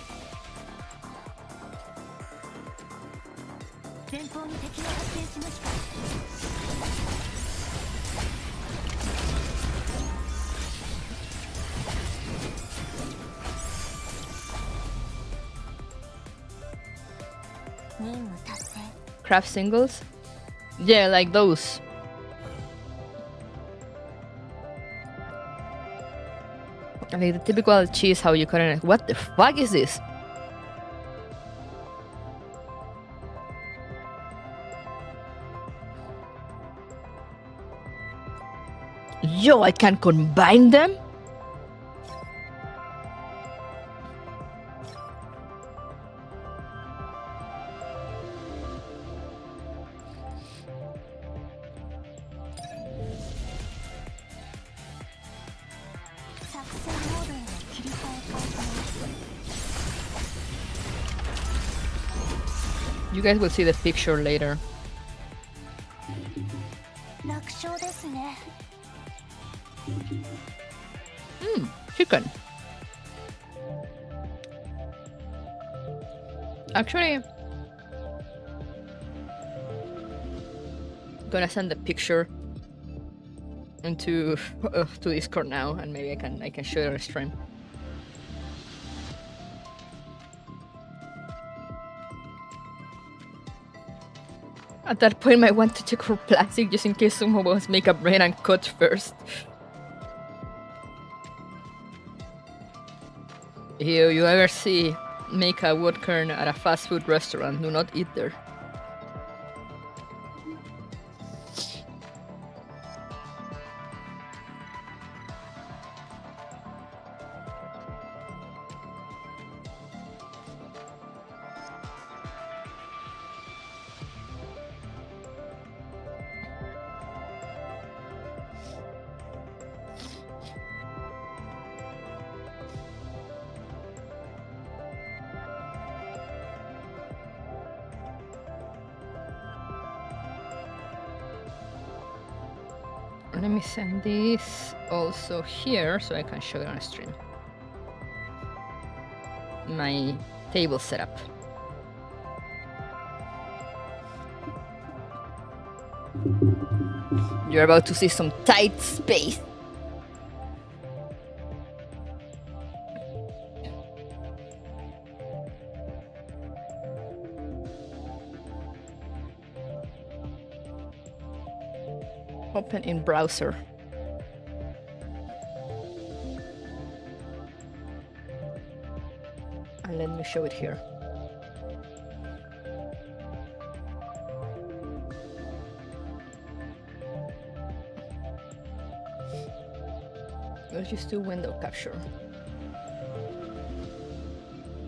Speaker 3: Craft singles? Yeah, like those.
Speaker 2: mean, the typical cheese, how you cut it. What the fuck is this? Yo, I can combine them? You guys will see the picture later. Chicken. Actually, I'm gonna send the picture into to Discord now, and maybe I can show it on stream. At that point, I want to check for plastic just in case someone wants make a brain and cut first. You ever see make a wood kern at a fast food restaurant? Do not eat there. Let me send this also here so I can show it on stream. My table setup. You're about to see some tight space. Open in browser. And let me show it here. Let's just do window capture.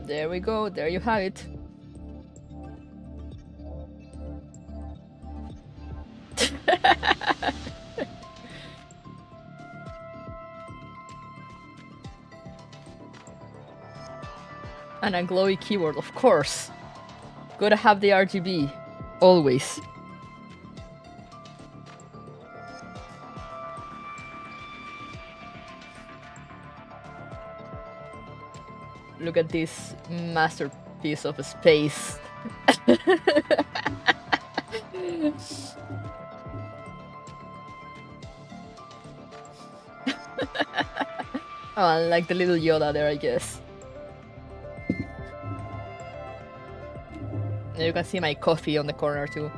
Speaker 2: There we go, there you have it. And a glowy keyboard, of course. Gotta have the RGB, always. Look at this masterpiece of space. Oh, I like the little Yoda there, I guess. And you can see my coffee on the corner too.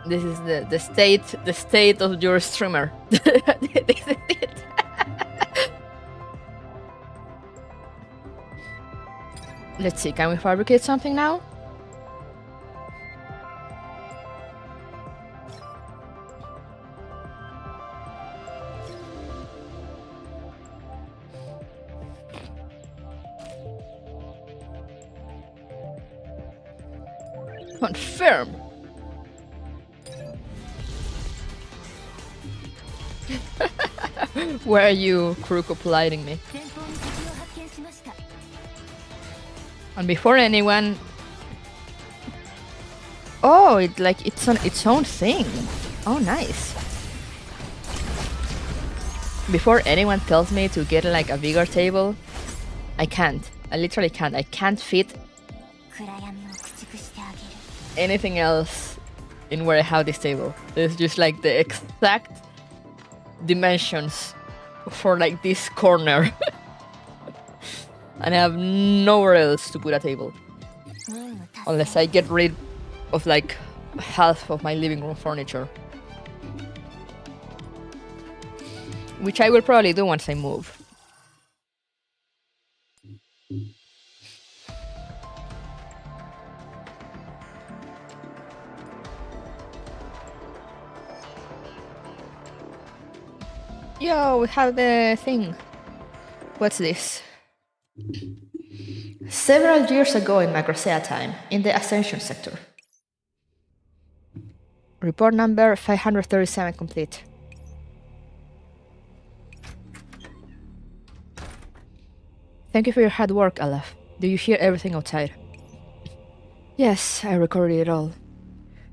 Speaker 2: This is the state of your streamer. This is it. Let's see, can we fabricate something now? Confirm. Where are you, Krukop, lighting me? And before anyone... Oh, it's on its own thing. Oh, nice. Before anyone tells me to get like a bigger table, I can't. I literally can't. I can't fit anything else in where I have this table. It's just like the exact dimensions for like this corner. And I have nowhere else to put a table. Unless I get rid of like half of my living room furniture. Which I will probably do once I move. Yo, we have the thing. What's this?
Speaker 3: Several years ago in Magrosea time, in the Ascension sector.
Speaker 2: Report number 537 complete. Thank you for your hard work, Alaf. Do you hear everything outside? Yes, I recorded it all.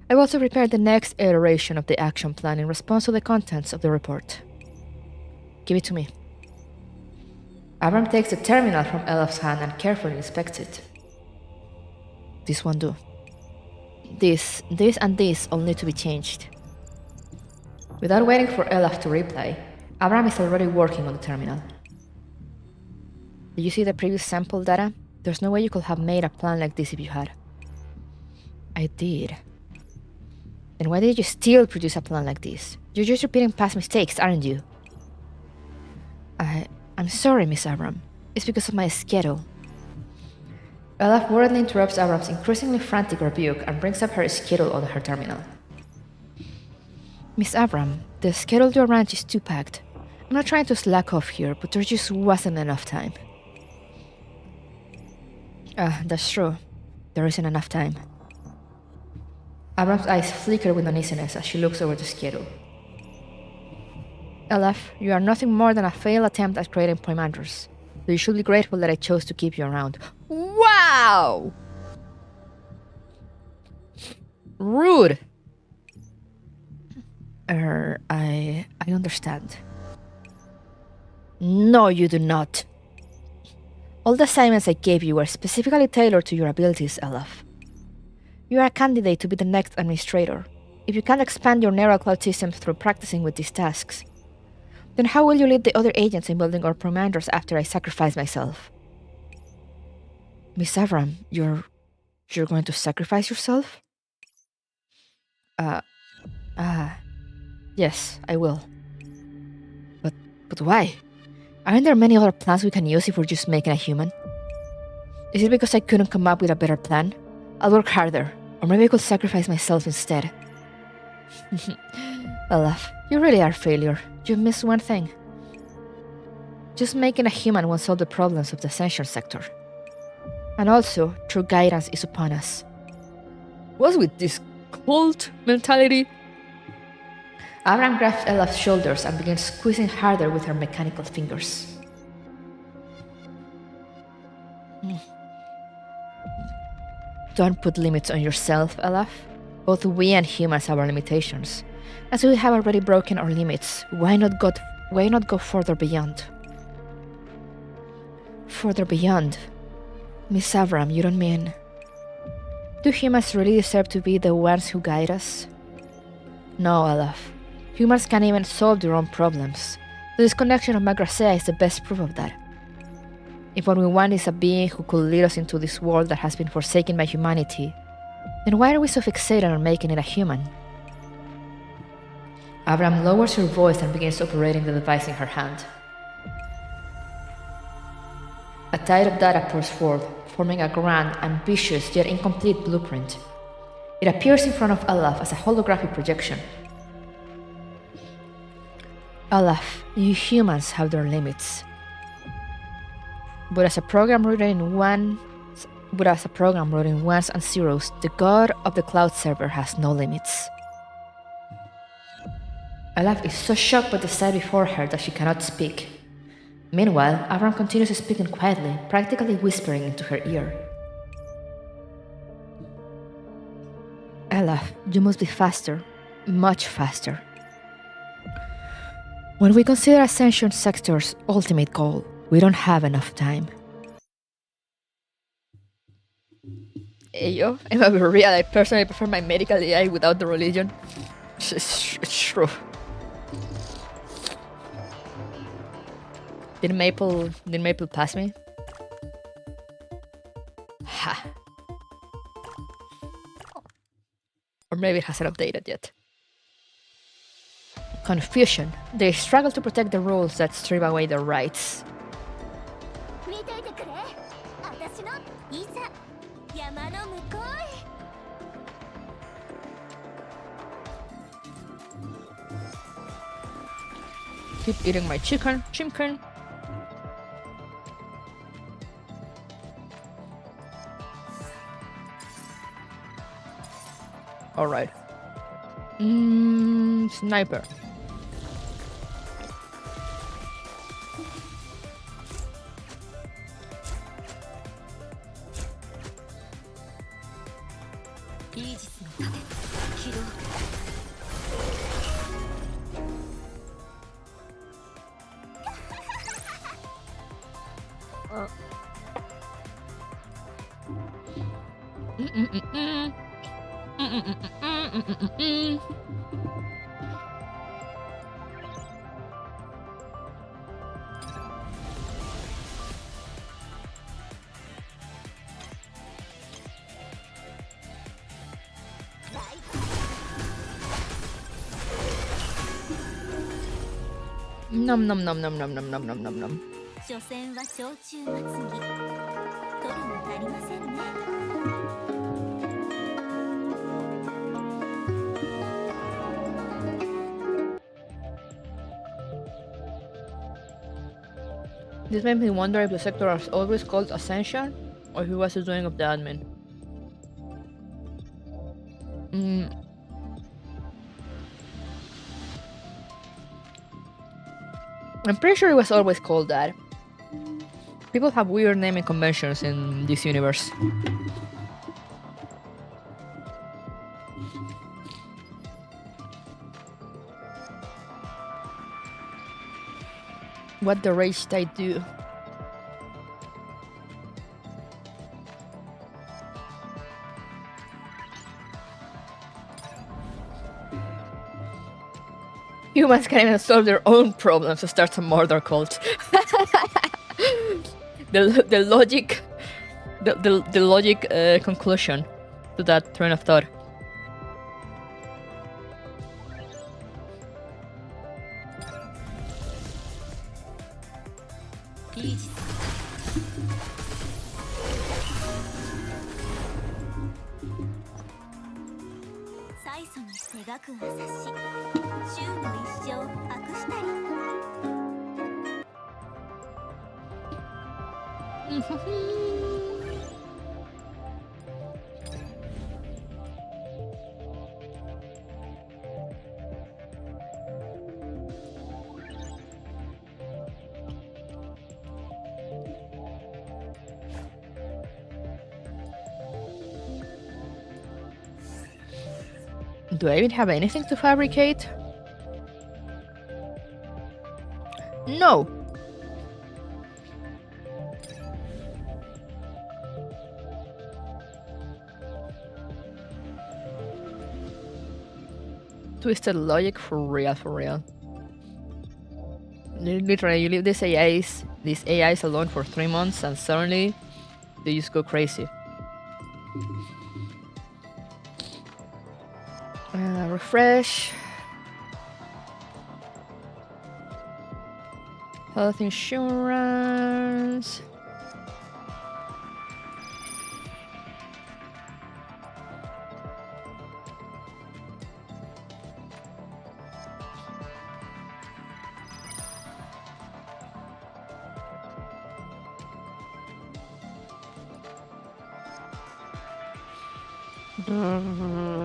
Speaker 2: I've also prepared the next iteration of the action plan in response to the contents of the report. Give it to me.
Speaker 3: Abram takes the terminal from Elaf's hand and carefully inspects it.
Speaker 2: This won't do. This, and this all need to be changed.
Speaker 3: Without waiting for Elaf to reply, Abram is already working on the terminal.
Speaker 2: Did you see the previous sample data? There's no way you could have made a plan like this if you had. I did. Then why did you still produce a plan like this? You're just repeating past mistakes, aren't you? I'm sorry, Miss Abram. It's because of my schedule.
Speaker 3: Elaf worriedly interrupts Abram's increasingly frantic rebuke and brings up her schedule on her terminal.
Speaker 2: Miss Abram, the schedule to your ranch is too packed. I'm not trying to slack off here, but there just wasn't enough time. That's true. There isn't enough time.
Speaker 3: Abram's eyes flicker with uneasiness as she looks over the schedule.
Speaker 2: Elaf, you are nothing more than a failed attempt at creating Poimanders. So you should be grateful that I chose to keep you around. Wow! Rude! I understand. No, you do not. All the assignments I gave you were specifically tailored to your abilities, Elaf. You are a candidate to be the next administrator. If you can't expand your neural cloud systems through practicing with these tasks, then how will you lead the other agents in building our commanders after I sacrifice myself? Miss Avram, you're going to sacrifice yourself? Yes, I will. But why? Aren't there many other plans we can use if we're just making a human? Is it because I couldn't come up with a better plan? I'll work harder, or maybe I could sacrifice myself instead. Olaf, you really are a failure. You've missed one thing. Just making a human won't solve the problems of the Ascension sector. And also, true guidance is upon us. What's with this cult mentality?
Speaker 3: Avram grabs Elaf's shoulders and begins squeezing harder with her mechanical fingers. Don't put limits on yourself, Elaf. Both we and humans have our limitations. As we have already broken our limits, why not go further beyond? Further beyond? Miss Avram, you don't mean... Do humans really deserve to be the ones who guide us? No, Elaf. Humans can't even solve their own problems. The disconnection of Magrosea is the best proof of that. If what we want is a being who could lead us into this world that has been forsaken by humanity, then why are we so fixated on making it a human? Avram lowers her voice and begins operating the device in her hand. A tide of data pours forth, forming a grand, ambitious, yet incomplete blueprint. It appears in front of Olaf as a holographic projection. Olaf, you humans have their limits. But as a program rooted in ones and zeros, the god of the cloud server has no limits. Olaf is so shocked by the sight before her that she cannot speak. Meanwhile, Avram continues speaking quietly, practically whispering into her ear. Olaf, you must be faster, much faster. When we consider Ascension Sector's ultimate goal, we don't have enough time. Hey yo, I'm a real. I personally prefer my medical AI without the religion. It's true. Did Maple pass me? Ha. maybe it hasn't updated yet. Confusion. They struggle to protect the rules that strip away their rights. Keep eating my chicken. Alright. Sniper. Nom nom nom nom nom nom nom nom nom nom.
Speaker 5: 所詮は焼酎祭り取るに足りませんね
Speaker 3: This made me wonder if the sector was always called Ascension, or who was the doing of the admin. I'm pretty sure it was always called that. People have weird naming conventions in this universe. What the rage did I do? Humans can even solve their own problems to start a murder cult. the logic conclusion to that train of thought. Do I even have anything to fabricate? No! Twisted logic for real. Literally, you leave these AIs alone for 3 months and suddenly they just go crazy. Refresh. Health insurance.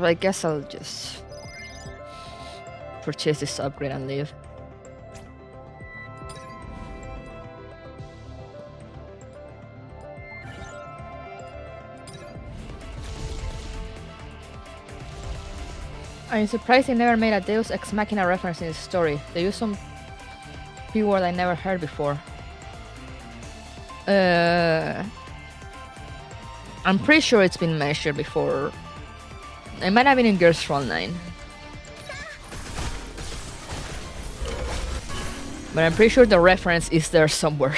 Speaker 3: I guess I'll just purchase this upgrade and leave. I'm surprised they never made a Deus Ex Machina reference in the story. They used some P-word I never heard before. I'm pretty sure it's been mentioned before. It might have been in Girls Frontline. But I'm pretty sure the reference is there somewhere.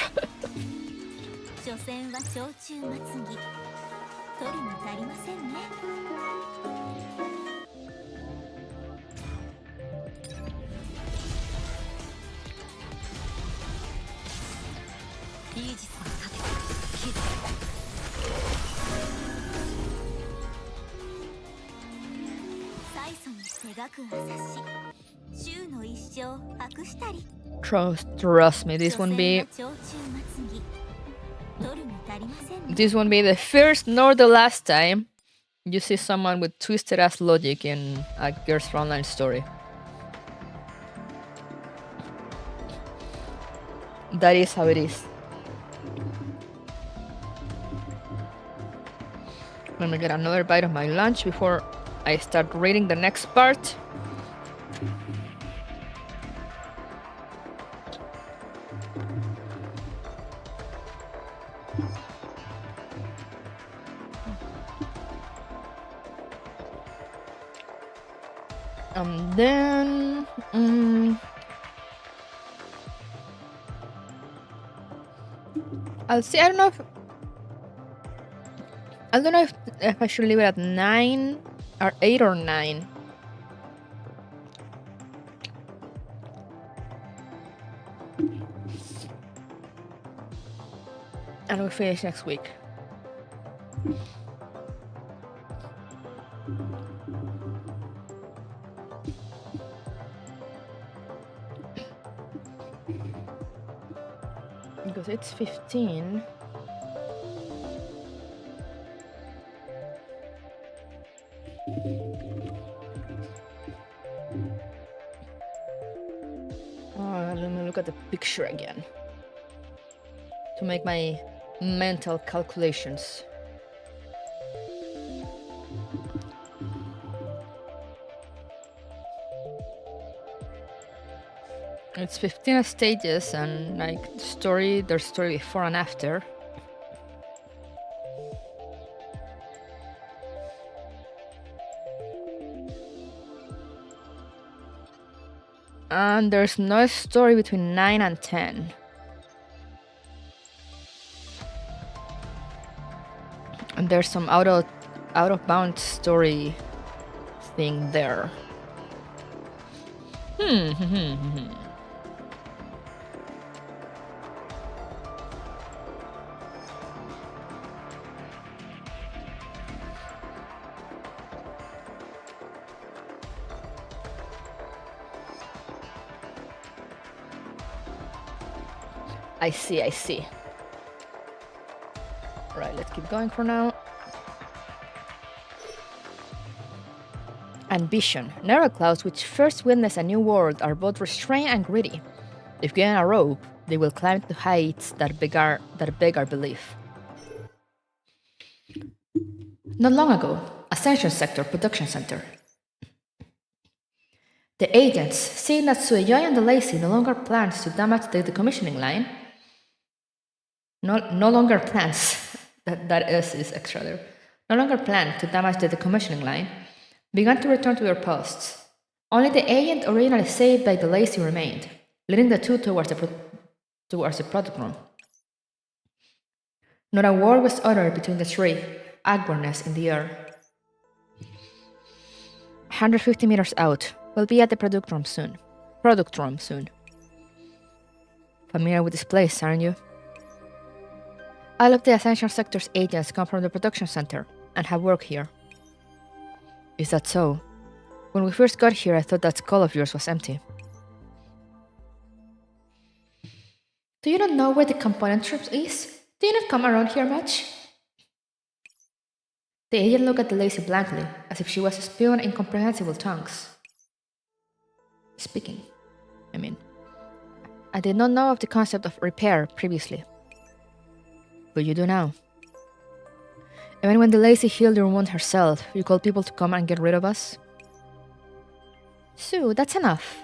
Speaker 2: Trust me, this won't be the first nor the last time you see someone with twisted ass logic in a girl's frontline story. That is how it is. Let me get another bite of my lunch before I start reading the next part. And then I'll see. I don't know if I should leave it at 9 or 8 or 9. And we'll finish next week. Because it's 15. Let me look at the picture again to make my mental calculations. It's 15 stages and like there's story before and after. And there's no story between 9 and 10. And there's some out of bounds story thing there. I see. Right, let's keep going for now. Ambition. Narrow clouds which first witness a new world are both restrained and greedy. If given a rope, they will climb to heights that beg our belief. Not long ago, Ascension Sector Production Center. The agents, seeing that Sueyoi and the Lazy no longer plans to damage the decommissioning line, no longer plans to damage the decommissioning line, began to return to their posts. Only the agent originally saved by the Lazy remained, leading the two towards the product room. Not a word was uttered between the three, awkwardness in the air. 150 meters out. We'll be at the product room soon. Familiar with this place, aren't you? All of the Ascension Sector's agents come from the production center and have work here. Is that so? When we first got here, I thought that skull of yours was empty. Do you not know where the component room is? Do you not come around here much? The agent looked at the Lazy blankly, as if she was spewing incomprehensible tongues. Speaking, I did not know of the concept of repair previously. But you do now. Even when the Lazy healed your wound herself, you called people to come and get rid of us? Sue, that's enough.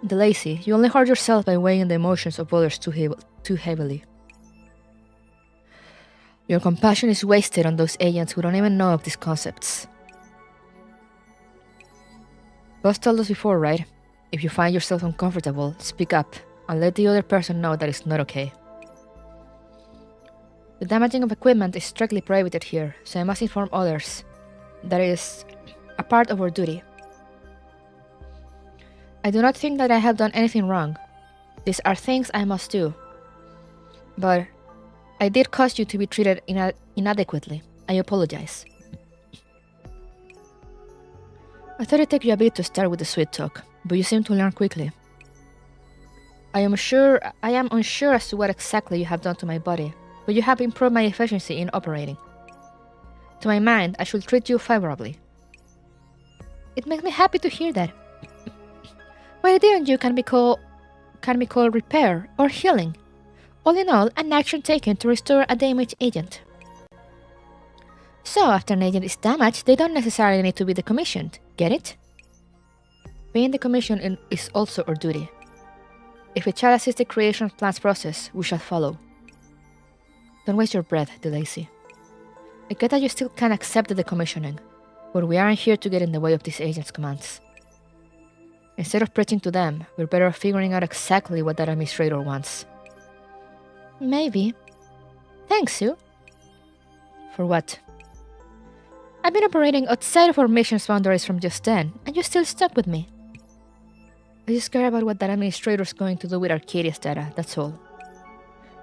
Speaker 2: The Lazy, you only hurt yourself by weighing the emotions of others too heavily. Your compassion is wasted on those agents who don't even know of these concepts. Boss told us before, right? If you find yourself uncomfortable, speak up and let the other person know that it's not okay. The damaging of equipment is strictly prohibited here, so I must inform others. That is a part of our duty. I do not think that I have done anything wrong. These are things I must do,
Speaker 3: But I did cause you to be treated inadequately. I apologize. I thought it'd take you a bit to start with the sweet talk, but you seem to learn quickly. I am unsure as to what exactly you have done to my body, but you have improved my efficiency in operating. To my mind, I should treat you favorably. It makes me happy to hear that. What I did on you can be called repair or healing. All in all, an action taken to restore a damaged agent. So, after an agent is damaged, they don't necessarily need to be decommissioned. Get it? Paying the commission is also our duty. If a child-assisted creation plans process, we shall follow. Don't waste your breath, Delacy. I get that you still can't accept the decommissioning, but we aren't here to get in the way of these agents' commands. Instead of preaching to them, we're better off figuring out exactly what that administrator wants. Maybe. Thanks, Sue. For what? I've been operating outside of our mission's boundaries from just then, and you still stuck with me. I just care about what that administrator's going to do with Arcadia's data, that's all.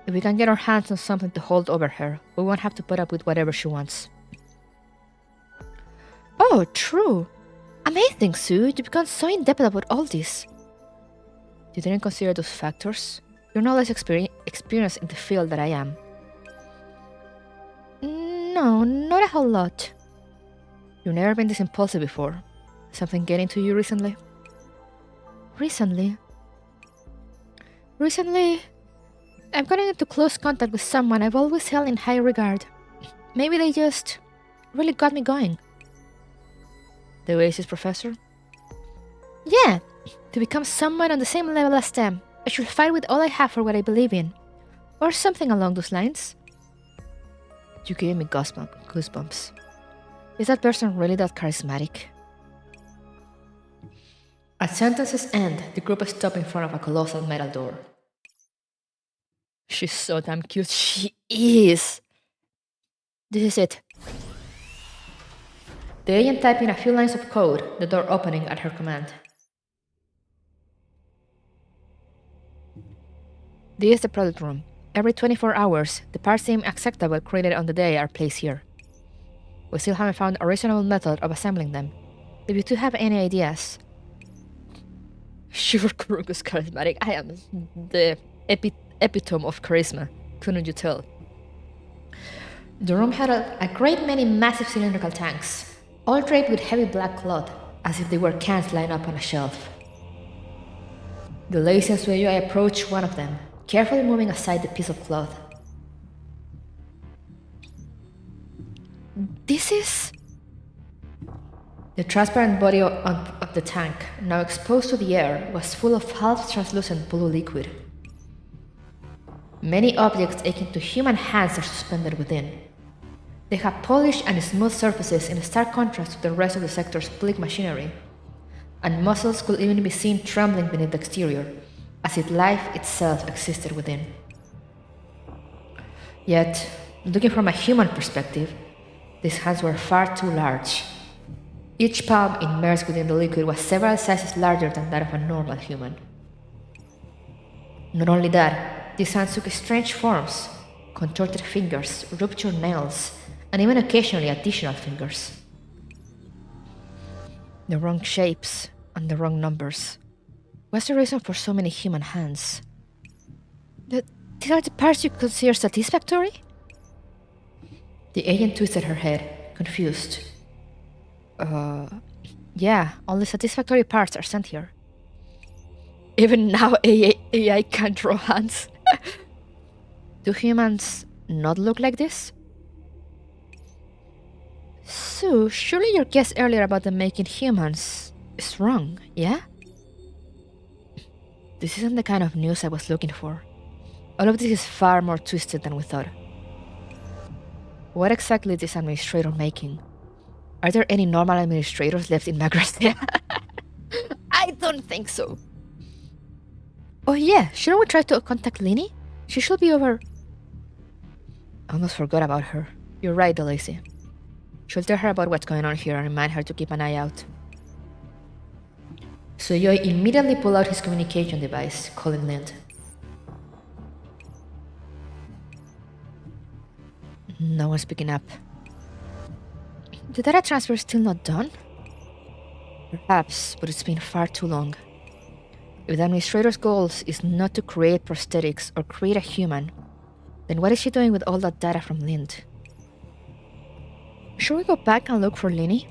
Speaker 3: If we can get our hands on something to hold over her, we won't have to put up with whatever she wants. Oh, true. Amazing, Sue. You've become so in-depth about all this. You didn't consider those factors? You're no less experienced in the field than I am. No, not a whole lot. You've never been this impulsive before. Something getting to you recently? Recently, I've gotten into close contact with someone I've always held in high regard. Maybe they just really got me going. The Oasis professor? Yeah, to become someone on the same level as them, I should fight with all I have for what I believe in. Or something along those lines. You gave me goosebumps. Is that person really that charismatic? At sentence's end, the group stopped in front of a colossal metal door. She's so damn cute. She is! This is it. The agent typed in a few lines of code, the door opening at her command. This is the product room. Every 24 hours, the parts deemed acceptable created on the day are placed here. We still haven't found a reasonable method of assembling them. If you two have any ideas... Sure, Kuruk is charismatic. I am the epitome of charisma. Couldn't you tell? The room had a great many massive cylindrical tanks, all draped with heavy black cloth, as if they were cans lined up on a shelf. The lazy and Sueyoi approached one of them, carefully moving aside the piece of cloth. This is... The transparent body of the tank, now exposed to the air, was full of half-translucent blue liquid. Many objects akin to human hands are suspended within. They have polished and smooth surfaces in stark contrast to the rest of the sector's bleak machinery, and muscles could even be seen trembling beneath the exterior, as if life itself existed within. Yet, looking from a human perspective, these hands were far too large. Each palm immersed within the liquid was several sizes larger than that of a normal human. Not only that, these hands took strange forms, contorted fingers, ruptured nails, and even occasionally additional fingers. The wrong shapes and the wrong numbers. What's the reason for so many human hands? These are the parts you consider satisfactory? The agent twisted her head, confused. Yeah, only satisfactory parts are sent here. Even now AI can't draw hands. Do humans not look like this? So, surely your guess earlier about them making humans is wrong, yeah? This isn't the kind of news I was looking for. All of this is far more twisted than we thought. What exactly is this administrator making? Are there any normal administrators left in Magnhilda? I don't think so. Oh yeah, shouldn't we try to contact Lini? She should be over... I almost forgot about her. You're right, Delacy. She'll tell her about what's going on here and remind her to keep an eye out. Sueyoi immediately pulled out his communication device, calling Lind. No one's picking up. The data transfer is still not done? Perhaps, but it's been far too long. If the administrator's goals is not to create prosthetics or create a human, then what is she doing with all that data from Lind? Should we go back and look for Linny?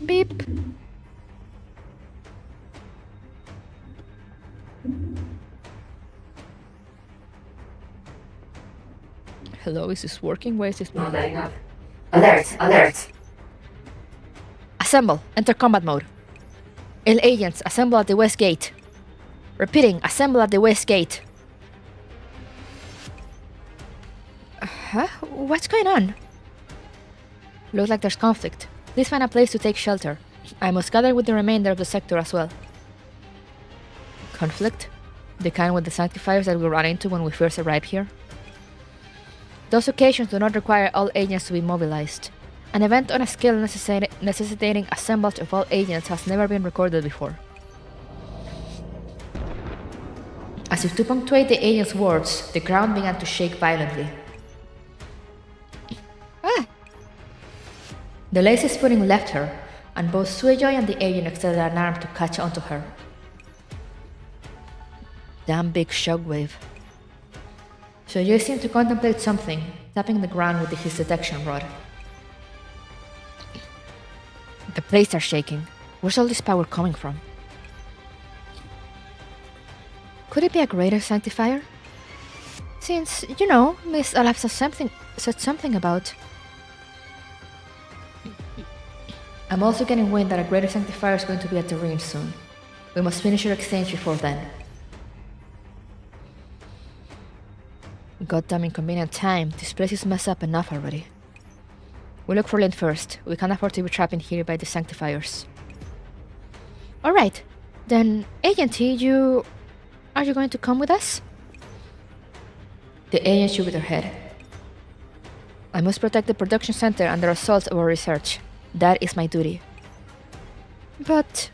Speaker 3: Beep. Hello, is this working? Where is this?
Speaker 1: Not letting up. Alert! Alert!
Speaker 3: Assemble. Enter combat mode. All agents, assemble at the west gate. Repeating, assemble at the west gate. Huh? What's going on? Looks like there's conflict. Please find a place to take shelter. I must gather with the remainder of the sector as well. Conflict? The kind with the sanctifiers that we ran into when we first arrived here? Those occasions do not require all agents to be mobilized. An event on a scale necessitating assemblage of all agents has never been recorded before. As if to punctuate the agent's words, the ground began to shake violently. Ah! The lace's footing left her, and both Sueyoi and the agent extended an arm to catch onto her. Damn big shockwave. Sueyoi seemed to contemplate something, tapping the ground with his detection rod. The plates are shaking. Where's all this power coming from? Could it be a greater sanctifier? Since, you know, Miss Olaf said something about... I'm also getting wind that a greater sanctifier is going to be at the range soon. We must finish your exchange before then. Goddamn inconvenient time. This place is messed up enough already. We'll look for Lind first. We can't afford to be trapped in here by the sanctifiers. Alright. Then, Agent T, are you going to come with us? The agent shook her head. I must protect the production center and the results of our research. That is my duty. But...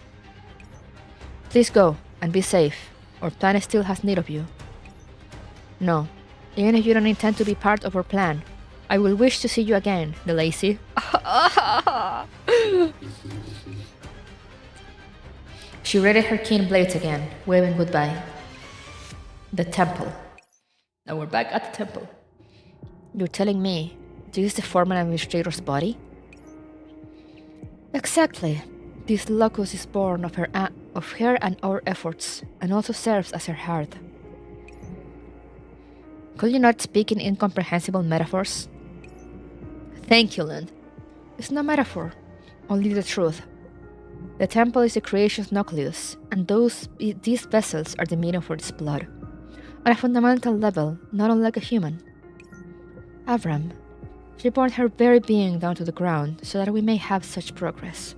Speaker 3: Please go, and be safe. Our planet still has need of you. No. Even if you don't intend to be part of our plan, I will wish to see you again, the lazy. She readied her keen blades again, waving goodbye. The temple. Now we're back at the temple. You're telling me this is the former administrator's body? Exactly. This locus is born of her and our efforts, and also serves as her heart. Could you not speak in incomprehensible metaphors? Thank you, Lind. It's no metaphor, only the truth. The temple is the creation's nucleus, and these vessels are the medium for its blood. On a fundamental level, not unlike a human. Avram, she burned her very being down to the ground so that we may have such progress.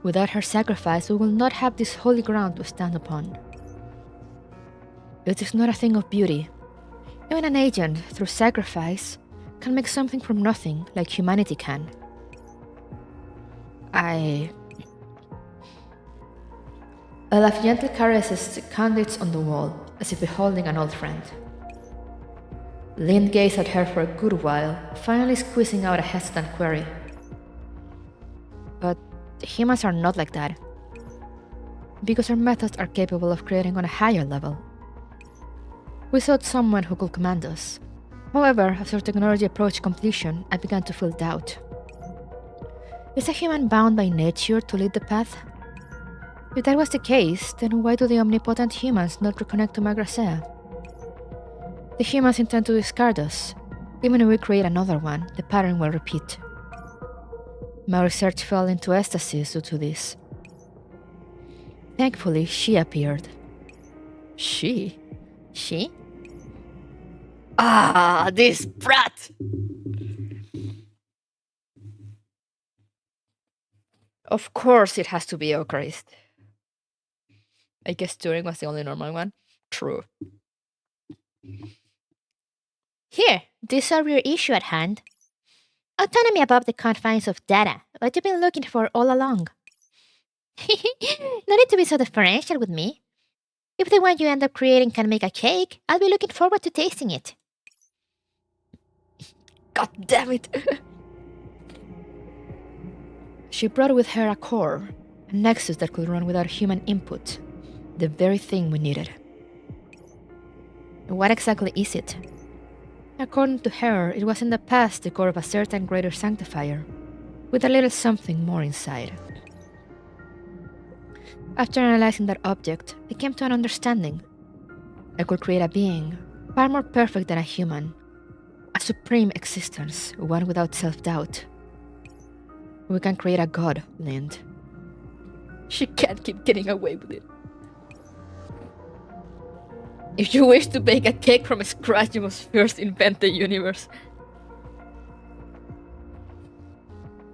Speaker 3: Without her sacrifice, we will not have this holy ground to stand upon. It is not a thing of beauty. Even an agent, through sacrifice, can make something from nothing like humanity can. Olaf gently caresses the conduits on the wall, as if beholding an old friend. Lind gazed at her for a good while, finally squeezing out a hesitant query. But humans are not like that. Because our methods are capable of creating on a higher level. We sought someone who could command us. However, as our technology approached completion, I began to feel doubt. Is a human bound by nature to lead the path? If that was the case, then why do the omnipotent humans not reconnect to Magrasea? The humans intend to discard us. Even if we create another one, the pattern will repeat. My research fell into ecstasis due to this. Thankfully, she appeared. She? She?
Speaker 2: Ah, this brat! Of course it has to be Eucharist. I guess Turing was the only normal one. True.
Speaker 3: Here, solve your issue at hand. Autonomy above the confines of data. What you've been looking for all along. No need to be so differential with me. If the one you end up creating can make a cake, I'll be looking forward to tasting it.
Speaker 6: If the one you end up creating can make a cake, I'll be looking forward to tasting it.
Speaker 3: God damn it! She brought with her a core, a nexus that could run without human input. The very thing we needed. What exactly is it? According to her, it was in the past the core of a certain greater sanctifier, with a little something more inside. After analyzing that object, I came to an understanding. I could create a being, far more perfect than a human, a supreme existence, one without self-doubt. We can create a god, Lind. She can't keep getting away with it. If you wish to bake a cake from scratch, you must first invent the universe.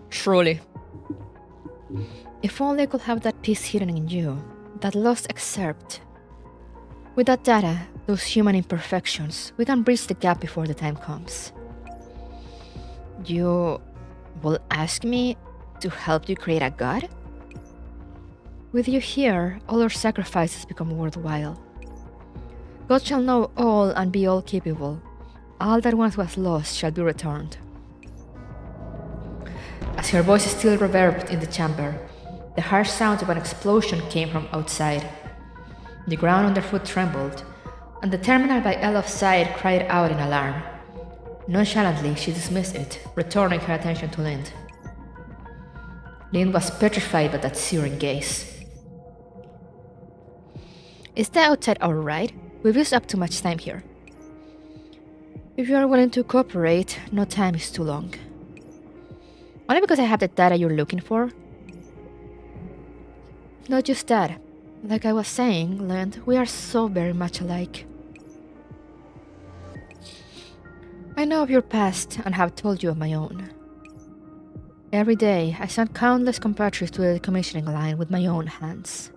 Speaker 3: Truly. If only I could have that piece hidden in you, that lost excerpt. With that data, those human imperfections, we can bridge the gap before the time comes. You will ask me to help you create a god? With you here, all our sacrifices become worthwhile. God shall know all and be all capable. All that once was lost shall be returned. As her voice still reverbed in the chamber, the harsh sound of an explosion came from outside. The ground underfoot trembled, and the terminal by Elof's side cried out in alarm. Nonchalantly, she dismissed it, returning her attention to Lind. Lind was petrified by that searing gaze. Is the outside alright? We've used up too much time here. If you are willing to cooperate, no time is too long. Only because I have the data you're looking for? Not just that. Like I was saying, Lind, we are so very much alike. I know of your past and have told you of my own. Every day, I send countless compatriots to the decommissioning line with my own hands.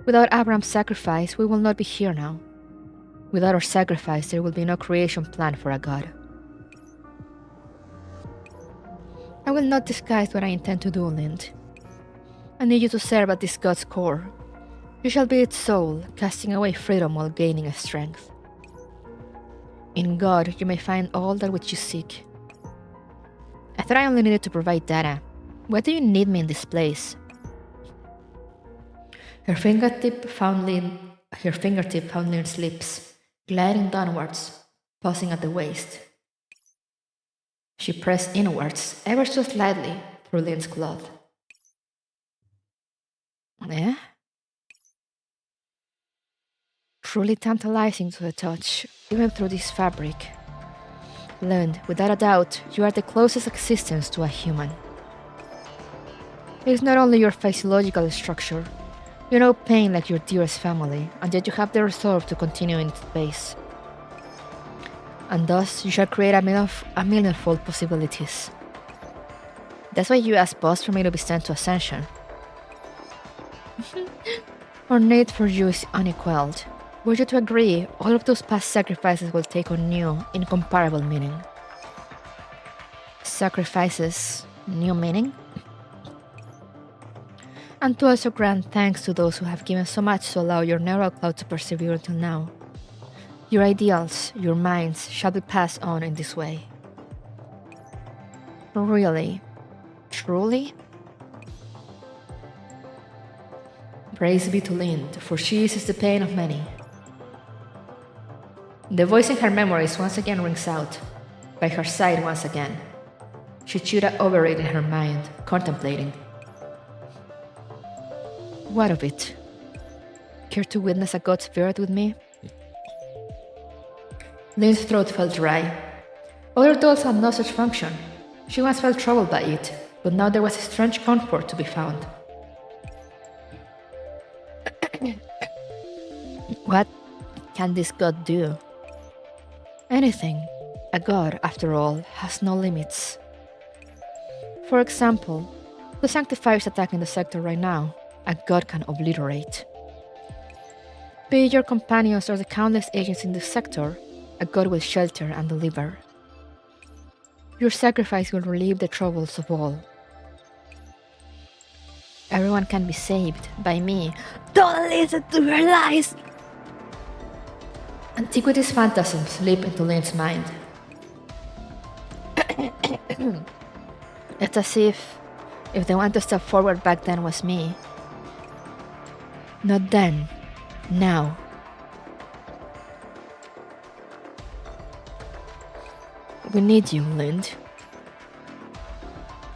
Speaker 3: Without Abraham's sacrifice, we will not be here now. Without our sacrifice, there will be no creation plan for a god. I will not disguise what I intend to do, Lind. I need you to serve at this god's core. You shall be its soul, casting away freedom while gaining strength. In God, you may find all that which you seek. I thought I only needed to provide data. Why do you need me in this place? Her fingertip found Lind's lips, gliding downwards, pausing at the waist. She pressed inwards, ever so slightly, through Lind's cloth. Eh? Truly tantalizing to the touch, even through this fabric. Lind, without a doubt, you are the closest existence to a human. It is not only your physiological structure. You know pain like your dearest family, and yet you have the resolve to continue in its space. And thus, you shall create a millionfold possibilities. That's why you asked Boss for me to be sent to Ascension. Our need for you is unequaled. Were you to agree, all of those past sacrifices will take on new, incomparable meaning. Sacrifices, new meaning? And to also grant thanks to those who have given so much to allow your neural cloud to persevere until now. Your ideals, your minds, shall be passed on in this way. Really? Truly? Praise be to Lind, for she eases the pain of many. The voice in her memories once again rings out, by her side once again. She chewed over it in her mind, contemplating. What of it? Care to witness a god's verdict with me? Lind's throat felt dry. Other dolls had no such function. She once felt troubled by it, but now there was a strange comfort to be found. What can this god do? Anything. A god, after all, has no limits. For example, the Sanctifiers attacking the sector right now, a god can obliterate. Be it your companions or the countless agents in the sector, a god will shelter and deliver. Your sacrifice will relieve the troubles of all. Everyone can be saved by me. Don't listen to her lies! Antiquity's phantasms leap into Lynn's mind. It's as if the one to step forward back then was me. Not then, now. We need you, Lind.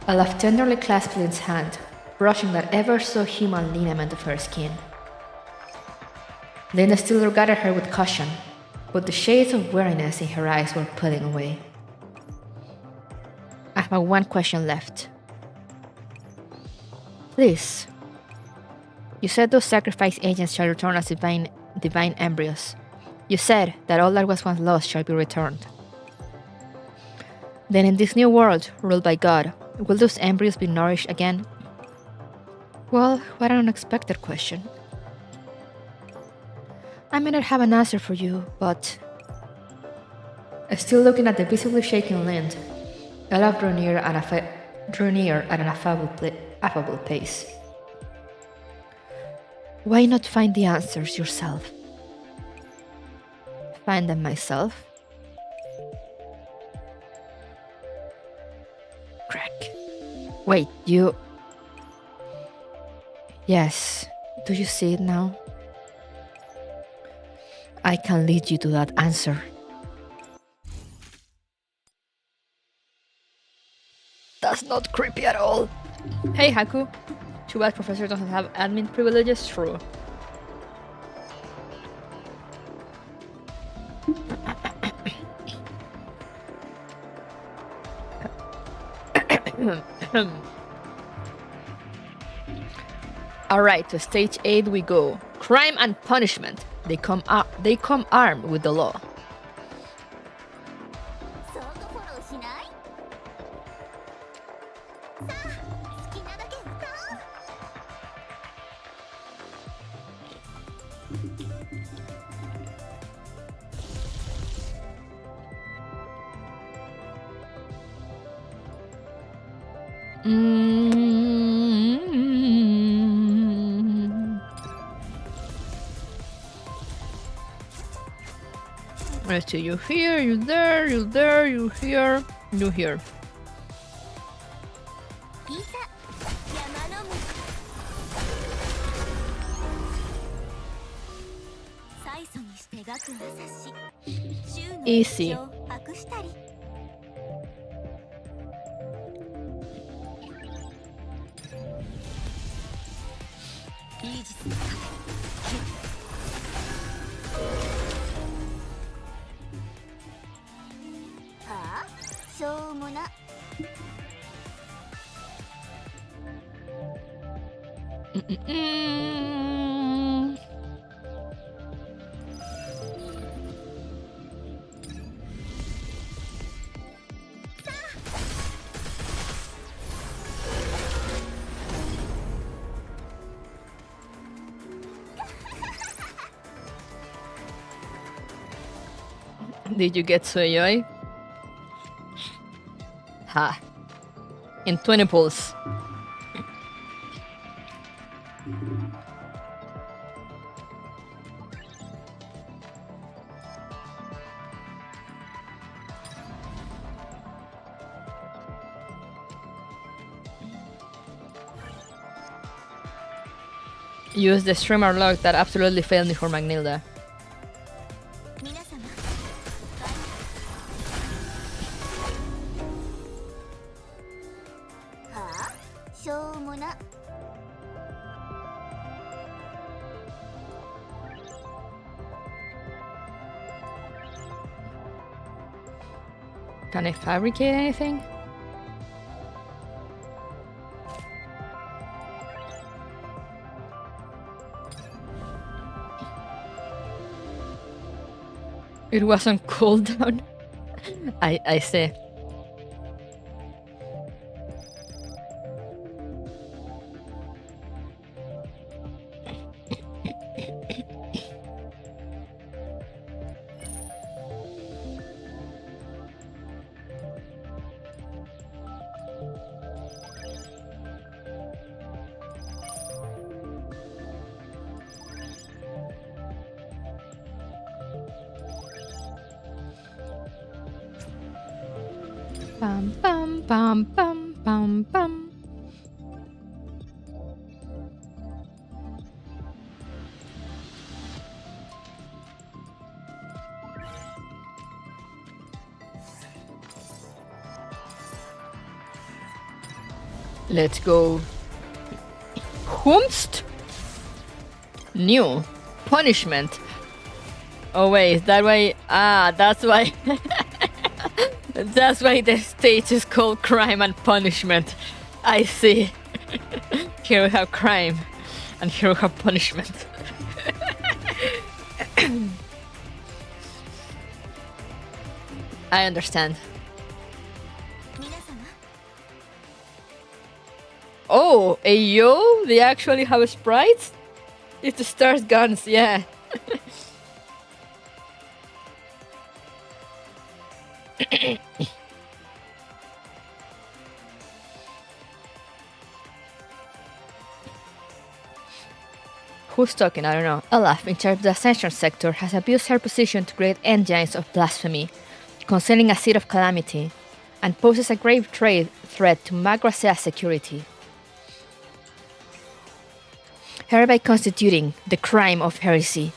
Speaker 3: Olaf tenderly clasped Lynn's hand, brushing that ever so human lineament of her skin. Lynn still regarded her with caution, but the shades of weariness in her eyes were pulling away. I have one question left. Please. You said those sacrifice agents shall return as divine embryos. You said that all that was once lost shall be returned. Then in this new world, ruled by God, will those embryos be nourished again? Well, what an unexpected question. I may not have an answer for you, but... Still looking at the visibly shaking Lind, Olaf drew near at an affable pace. Why not find the answers yourself? Find them myself? Crack. Wait, you... Yes, do you see it now? I can lead you to that answer. That's not creepy at all. Hey, Haku. Too bad Professor doesn't have admin privileges, true. Alright, to stage 8 we go. Crime and punishment. They come armed with the law.
Speaker 5: そうとフォローしない？さあ、好きなだけ歌おう。
Speaker 3: Let's see, you here, you there, you there, you here, you here.
Speaker 5: いざ山の向最初にしてがくまさし週の
Speaker 3: Easy.
Speaker 5: を隠したりイージスの壁ああしょうもな
Speaker 3: Did you get Sueyoi? Ha. In 20 pulls. Use the streamer log that absolutely failed me for Magnhilda.
Speaker 5: 皆様はあしょうもな
Speaker 3: Can I fabricate anything? It wasn't cooldown. I see. Bum bum bum bum bum bum.
Speaker 2: Let's go. Whomst? New. Punishment. Oh wait, is that why? Ah, that's why. That's why the stage is called Crime and Punishment. I see. Here we have crime, and here we have punishment. I understand. Oh, Ayo, they actually have sprites? It's the stars guns, yeah. Who's talking? I don't know. Olaf, in charge of the Ascension sector, has abused her position to create engines of blasphemy, concerning a seed of calamity, and poses a grave threat to Magrasea's security, hereby constituting the crime of heresy.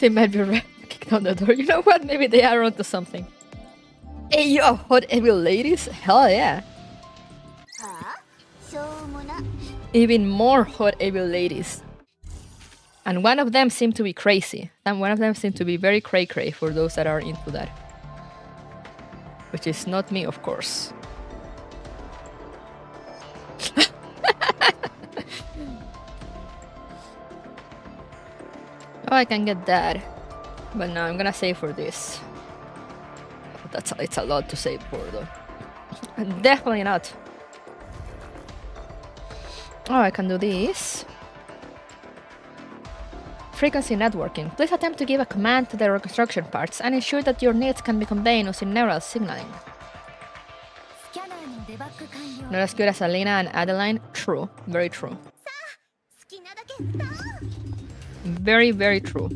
Speaker 2: They might be kicked down the door. You know what? Maybe they are onto something. Hey, yo, hot evil ladies? Hell yeah. Even more hot evil ladies. And one of them seemed to be crazy. And one of them seemed to be very cray-cray for those that are into that. Which is not me, of course. Oh, I can get that. But no, I'm gonna save for this. It's a lot to save for, though. Definitely not. Oh, I can do this. Frequency networking. Please attempt to give a command to the reconstruction parts and ensure that your needs can be conveyed using neural signaling. Not as good as Alina and Adeline? True. Very true. Very, very true.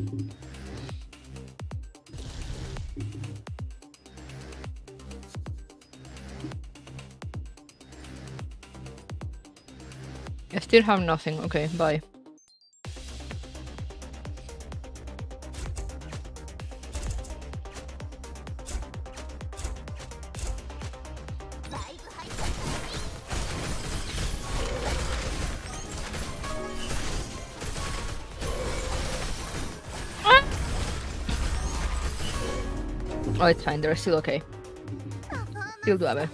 Speaker 2: I still have nothing. Okay, bye. Oh, it's fine. They're still okay. Still doable.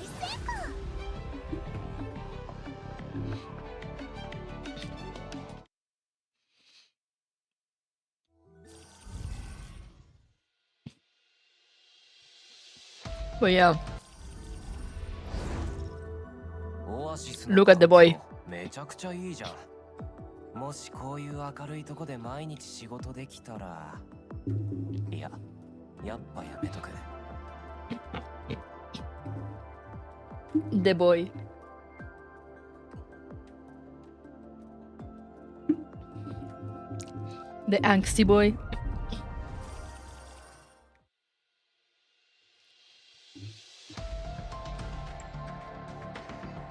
Speaker 2: But yeah. Look at the boy.
Speaker 4: めちゃくちゃいいじゃん。もしこういう明るいとこで毎日仕事できたら、いや、やっぱやめとく。
Speaker 2: The boy. The angsty boy.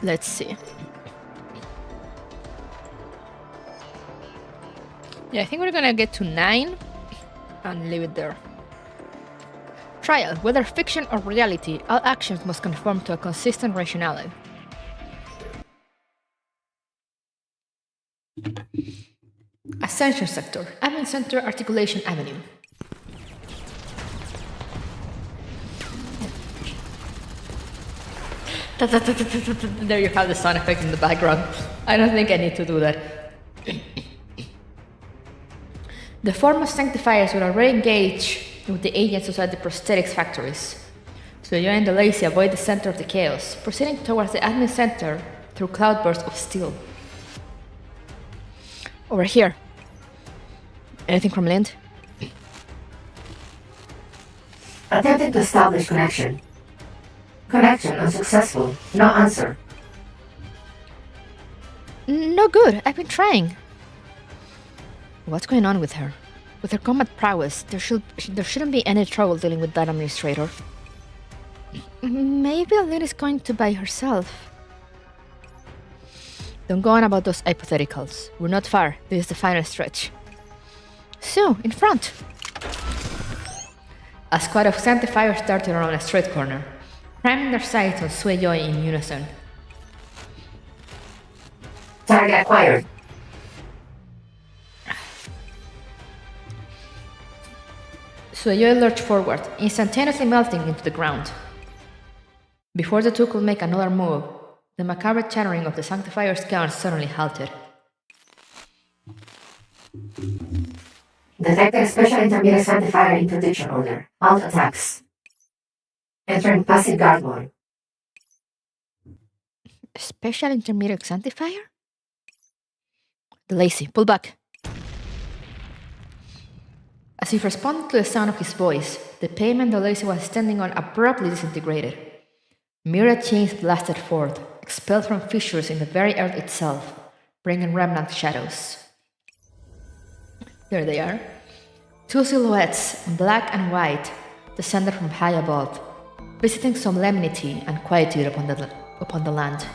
Speaker 2: Let's see. Yeah, I think we're gonna get to 9 and leave it there. Trial. Whether fiction or reality, all actions must conform to a consistent rationale. Ascension Sector. Admin Center Articulation Avenue. There you have the sound effect in the background. I don't think I need to do that. The foremost sanctifiers will already engage with the agents outside the prosthetics factories. So you and the lazy avoid the center of the chaos, proceeding towards the admin center through cloudbursts of steel. Over here. Anything from Lind?
Speaker 1: Attempting to establish connection. Connection unsuccessful. No answer.
Speaker 3: No good. I've been trying. What's going on with her? With her combat prowess, there shouldn't be any trouble dealing with that administrator. Maybe Lynn is going to by herself. Don't go on about those hypotheticals. We're not far. This is the final stretch. So, in front! A squad of sanctifiers darted around a straight corner, priming their sights on Sueyoi in unison.
Speaker 1: Target acquired.
Speaker 3: Sueyoi lurched forward, instantaneously melting into the ground. Before the two could make another move, the macabre chattering of the Sanctifier's guns suddenly halted.
Speaker 1: Detected special intermediate sanctifier interdiction order. Alt attacks. Entering passive guard mode.
Speaker 3: Special intermediate sanctifier? The lazy, pull back. As if responding to the sound of his voice, the pavement the lazy was standing on abruptly disintegrated. Myriad chains blasted forth, expelled from fissures in the very earth itself, bringing remnant shadows. There they are. Two silhouettes, black and white, descended from high above, visiting solemnity and quietude upon the land.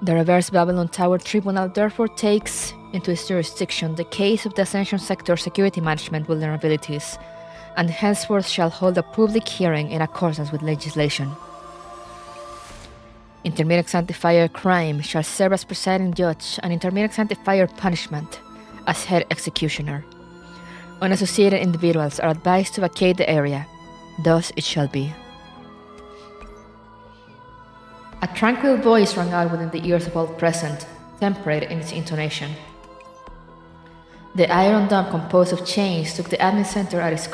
Speaker 3: The reverse Babylon Tower Tribunal therefore takes into its jurisdiction the case of the Ascension Sector security management vulnerabilities, and henceforth shall hold a public hearing in accordance with legislation. Intermediate Sanctifier Crime shall serve as presiding judge and Intermediate Sanctifier Punishment as head executioner. Unassociated individuals are advised to vacate the area. Thus it shall be. A tranquil voice rang out within the ears of all present, temperate in its intonation. The iron dome composed of chains took the admin center as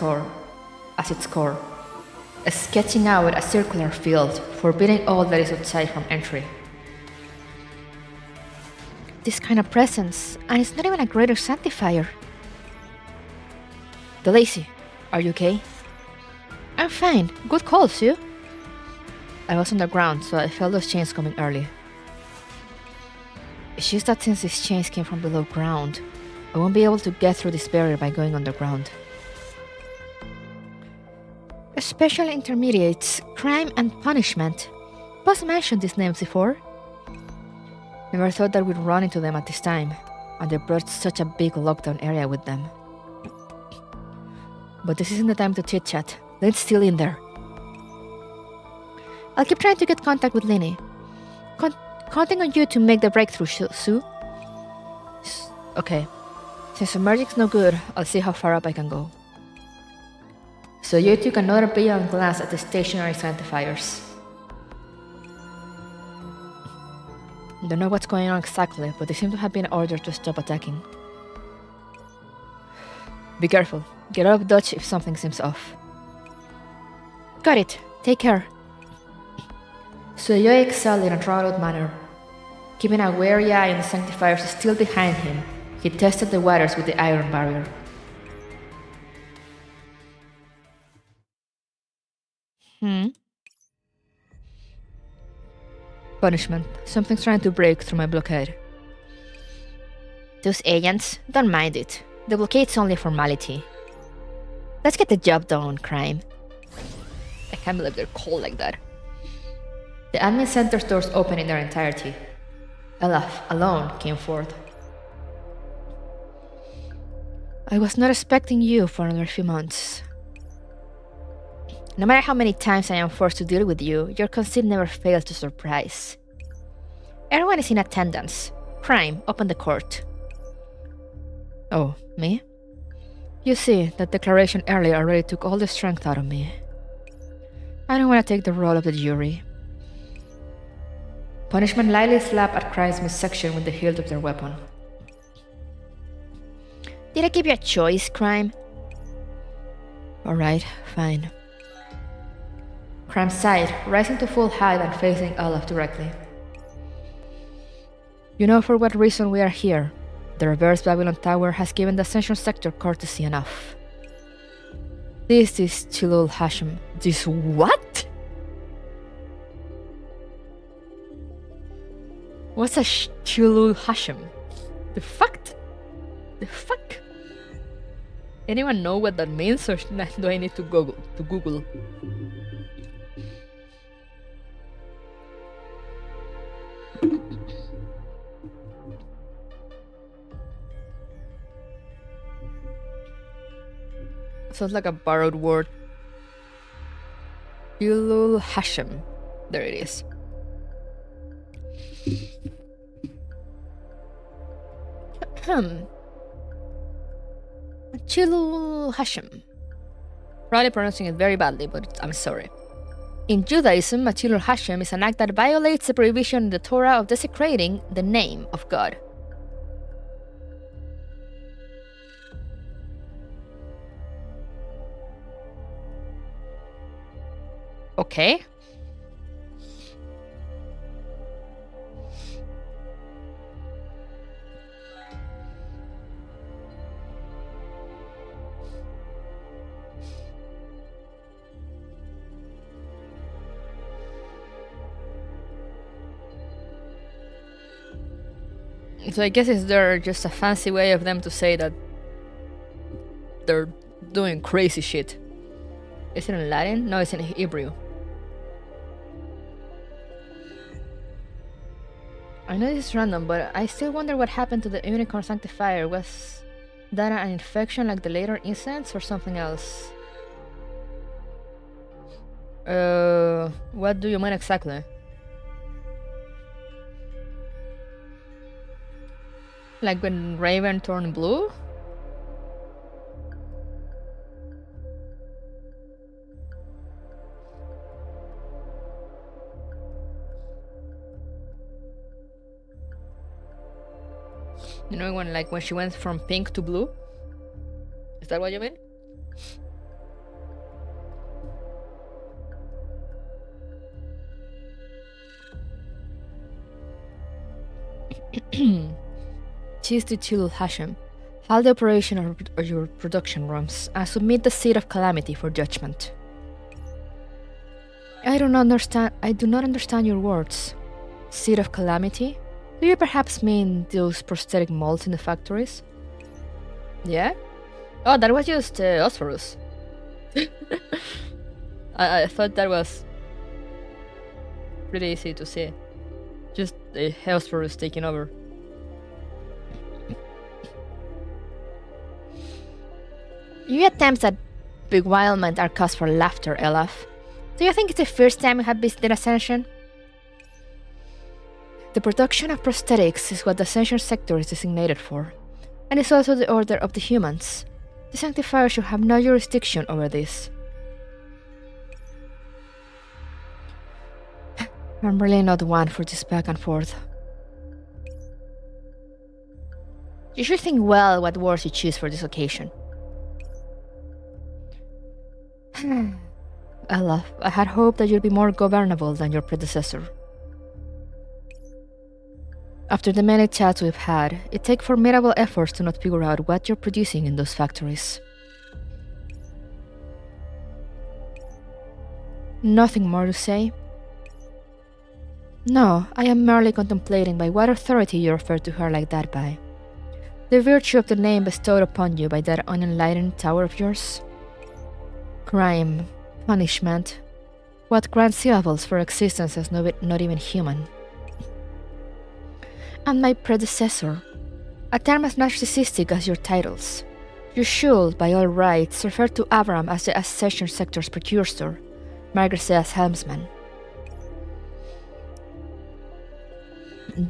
Speaker 3: its core, sketching out a circular field, forbidding all that is outside from entry. This kind of presence, and it's not even a greater sanctifier. The lazy, are you okay? I'm fine. Good call, Sue. I was underground, so I felt those chains coming early. It's just that since these chains came from below ground, I won't be able to get through this barrier by going underground. Special Intermediates, Crime and Punishment. Boss mentioned these names before. Never thought that we'd run into them at this time, and they brought such a big lockdown area with them. But this isn't the time to chit-chat. Lynn's still in there. I'll keep trying to get contact with Linny. Counting on you to make the breakthrough, Sue. Okay. Since submerging's no good, I'll see how far up I can go. So you took another beyond glance at the stationary sanctifiers. Don't know what's going on exactly, but they seem to have been ordered to stop attacking. Be careful. Get out of dodge if something seems off. Got it. Take care. Sueyoi exhaled in a drawn-out manner. Keeping a wary eye on the sanctifiers still behind him, he tested the waters with the iron barrier. Punishment. Something's trying to break through my blockade.
Speaker 6: Those agents, don't mind it. The blockade's only a formality. Let's get the job done, Crime.
Speaker 2: I can't believe they're called like that.
Speaker 3: The admin center's doors opened in their entirety. Elaf, alone, came forth.
Speaker 6: I was not expecting you for another few months. No matter how many times I am forced to deal with you, your conceit never fails to surprise. Everyone is in attendance. Crime, open the court.
Speaker 3: Oh, me? You see, that declaration earlier already took all the strength out of me. I don't want to take the role of the jury. Punishment lightly slapped at Crime's midsection with the hilt of their weapon.
Speaker 6: Did I give you a choice, Crime?
Speaker 3: Alright, fine. Crime sighed, rising to full height and facing Olaf directly. You know for what reason we are here. The reverse Babylon Tower has given the Ascension Sector courtesy enough. This is Chilul Hashem. This what? What's a Chilul Hashem? The fuck? The fuck? Anyone know what that means, or do I need to Google? Sounds like a borrowed word. Chilul Hashem. There it is. Chilul Hashem. Probably pronouncing it very badly, but I'm sorry. In Judaism, Chilul Hashem is an act that violates the prohibition in the Torah of desecrating the name of God. Okay. So I guess it's just a fancy way of them to say that they're doing crazy shit. Is it in Latin? No, it's in Hebrew. I know this is random, but I still wonder what happened to the Unicorn Sanctifier. Was that an infection like the later incidents or something else? What do you mean exactly? Like when Raven turned blue? You know, when she went from pink to blue? Is that what you mean? Cheese to Chilul Hashem. Halt the operation of your production rooms and submit the Seed of Calamity for judgment. I do not understand your words. Seed of Calamity? Do you perhaps mean those prosthetic molds in the factories? Yeah? Oh, that was just Osphorus. I thought that was pretty easy to see. Just a Osphorus taking over. Your attempts at beguilement are cause for laughter, Elaf. Do you think it's the first time you have visited Ascension? The production of prosthetics is what the Ascension sector is designated for, and it's also the order of the humans. The Sanctifier should have no jurisdiction over this. I'm really not one for this back and forth. You should think well what words you choose for this occasion. Elaf, I had hoped that you'd be more governable than your predecessor. After the many chats we've had, it takes formidable efforts to not figure out what you're producing in those factories. Nothing more to say? No, I am merely contemplating by what authority you refer to her like that by. The virtue of the name bestowed upon you by that unenlightened tower of yours? Crime, punishment, what grand syllables for existence as not even human. And my predecessor, a term as narcissistic as your titles. You should, by all rights, refer to Aberrance as the Ascension Sector's precursor, Margaret as helmsman.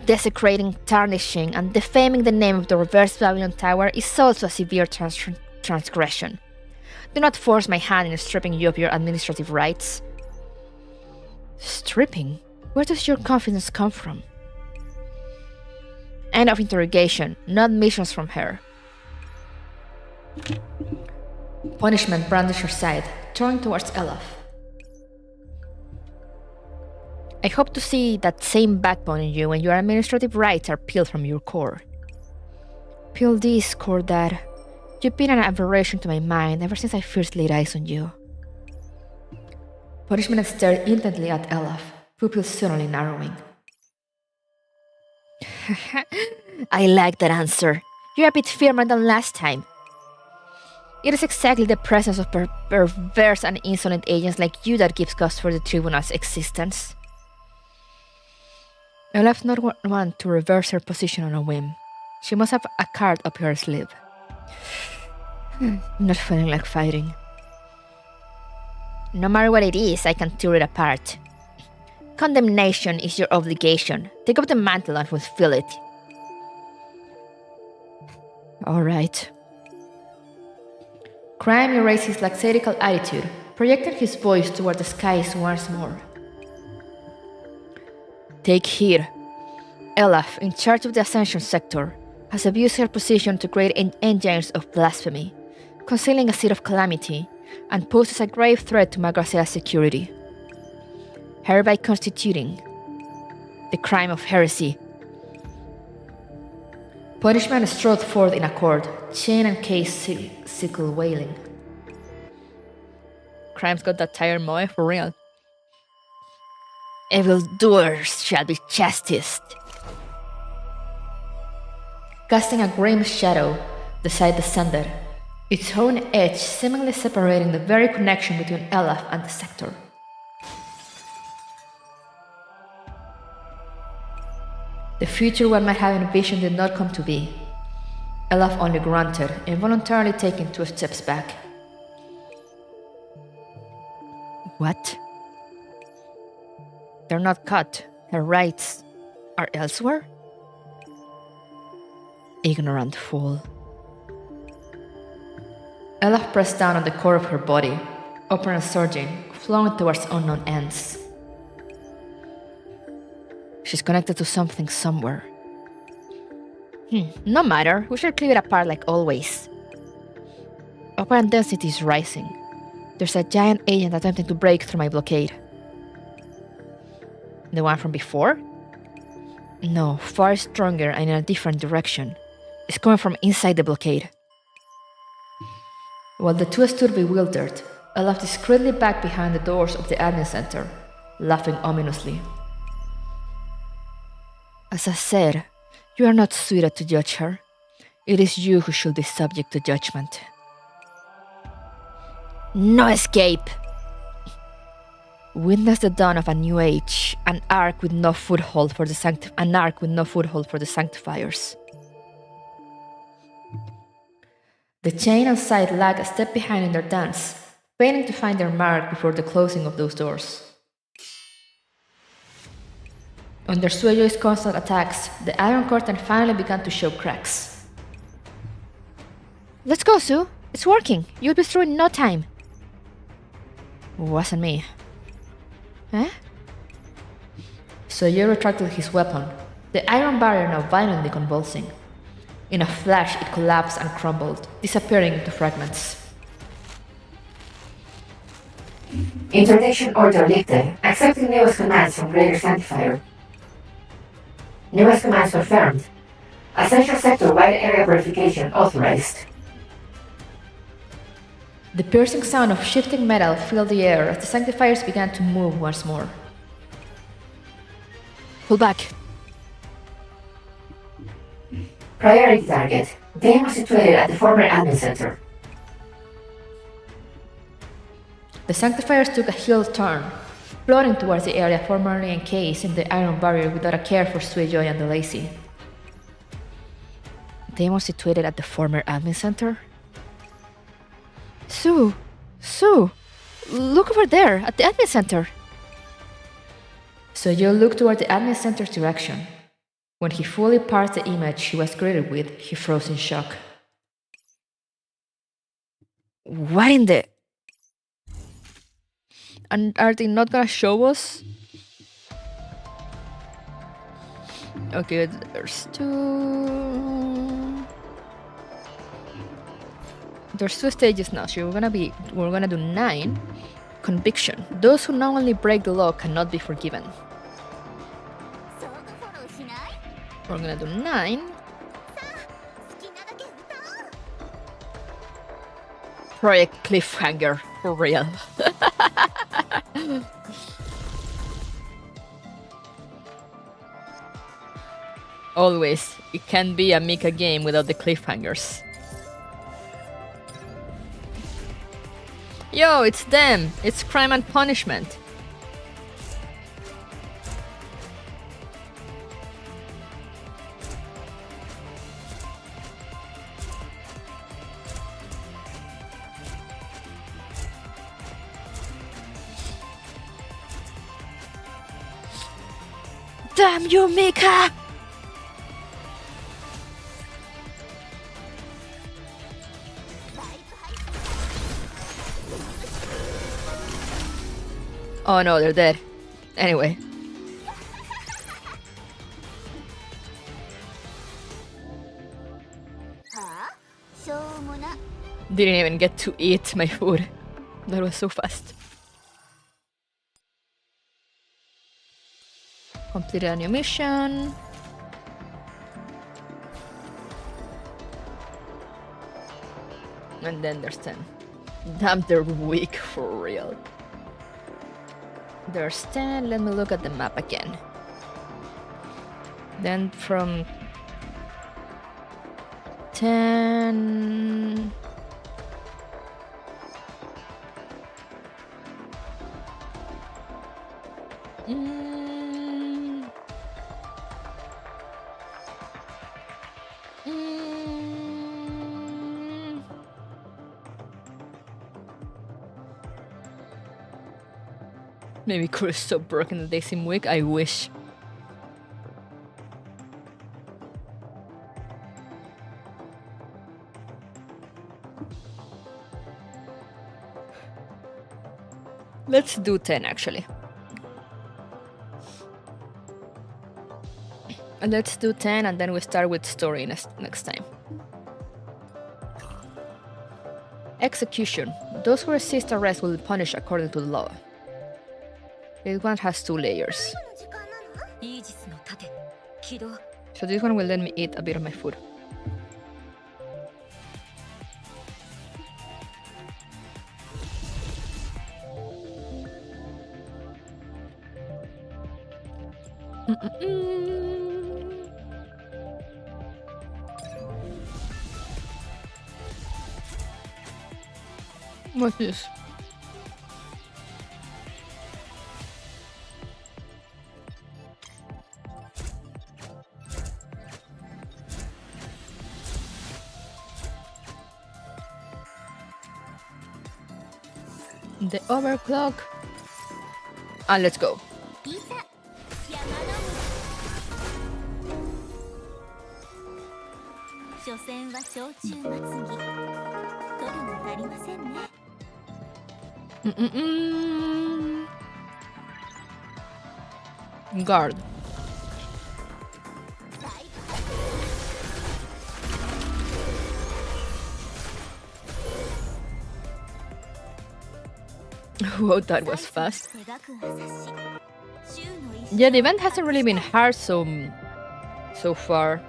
Speaker 3: Desecrating, tarnishing, and defaming the name of the Reverse Babylon Tower is also a severe transgression. Do not force my hand in stripping you of your administrative rights. Stripping? Where does your confidence come from? End of interrogation, not missions from her. Punishment brandished her side, turning towards Elaf. I hope to see that same backbone in you when your administrative rights are peeled from your core. Peel this, core that.
Speaker 6: You've been an aberration to my mind ever since I first laid eyes on you. Punishment stared intently at Elaf, pupils suddenly narrowing. I like that answer. You're a bit firmer than last time. It is exactly the presence of perverse and insolent agents like you that gives cause for the tribunal's existence. Elaf not want to reverse her position on a whim. She must have a card up her sleeve. Not feeling like fighting. No matter what it is, I can tear it apart. Condemnation is your obligation. Take up the mantle and fulfill it. Alright. Crime erased his lackadaisical attitude, projecting his voice toward the skies once more. Take heed. Elaf, in charge of the Ascension sector, has abused her position to create engines of blasphemy, concealing a seed of calamity, and poses a grave threat to Magnhilda's security, hereby constituting the crime of heresy. Punishment strode forth in accord, chain and case sickle wailing.
Speaker 2: Crime's got that tired moe for real.
Speaker 6: Evildoers shall be chastised. Casting a grim shadow, the side descended, its own edge seemingly separating the very connection between Elaf and the sector. The future one might have envisioned did not come to be. Elaf only grunted, involuntarily taking 2 steps back. What? They're not cut. Her rights are elsewhere? Ignorant fool. Elaf pressed down on the core of her body, open and surging, flowing towards unknown ends. She's connected to something somewhere. No matter, we should cleave it apart like always. Operant density is rising. There's a giant agent attempting to break through my blockade. The one from before? No, far stronger and in a different direction. It's coming from inside the blockade. While the two stood bewildered, I left discreetly back behind the doors of the admin center, laughing ominously. As I said, you are not suited to judge her. It is you who should be subject to judgment. No escape! Witness the dawn of a new age, an ark with no foothold for the sanctifiers. The chain and side lag a step behind in their dance, failing to find their mark before the closing of those doors. Under Sueyoi's constant attacks, the iron curtain finally began to show cracks. Let's go, Sue. It's working. You'll be through in no time. Wasn't me. Eh? Sueyoi retracted his weapon, the iron barrier now violently convulsing. In a flash, it collapsed and crumbled, disappearing into fragments.
Speaker 1: Interdiction order lifted, accepting newest commands from Greater Sanctifier. Newest commands confirmed. Ascension sector wide area verification authorized.
Speaker 6: The piercing sound of shifting metal filled the air as the sanctifiers began to move once more. Pull back.
Speaker 1: Priority target. Dame was situated at the former admin center.
Speaker 6: The sanctifiers took a heel turn, floating towards the area formerly encased in the iron barrier without a care for Sueyoi and the lazy. They were situated at the former admin center? Sue! Look over there, at the admin center! Sueyoi looked toward the admin center's direction. When he fully parsed the image he was greeted with, he froze in shock. What in the...
Speaker 2: And are they not gonna show us? Okay, there's two... There's 2 stages now, so we're gonna do 9. Conviction. Those who knowingly break the law cannot be forgiven. We're gonna do 9.
Speaker 6: Project cliffhanger, for real. Always, it can't be a Mika game without the cliffhangers. Yo, it's them! It's Crime and Punishment. Damn you, Mika! Oh no, they're dead. Anyway. Didn't even get to eat my food. That was so fast. Completed a new mission. And then there's 10. Damn, they're weak for real. There's 10. Let me look at the map again. Then from 10... Maybe crew is so broken that they seem weak. I wish. Let's do 10 actually. Let's do 10 and then we start with story next time. Execution. Those who resist arrest will be punished according to the law. This one has 2 layers. So this one will let me eat a bit of my food. What's this? The overclock. And let's go. Guard. Whoa, that was fast. Yeah, the event hasn't really been hard so far.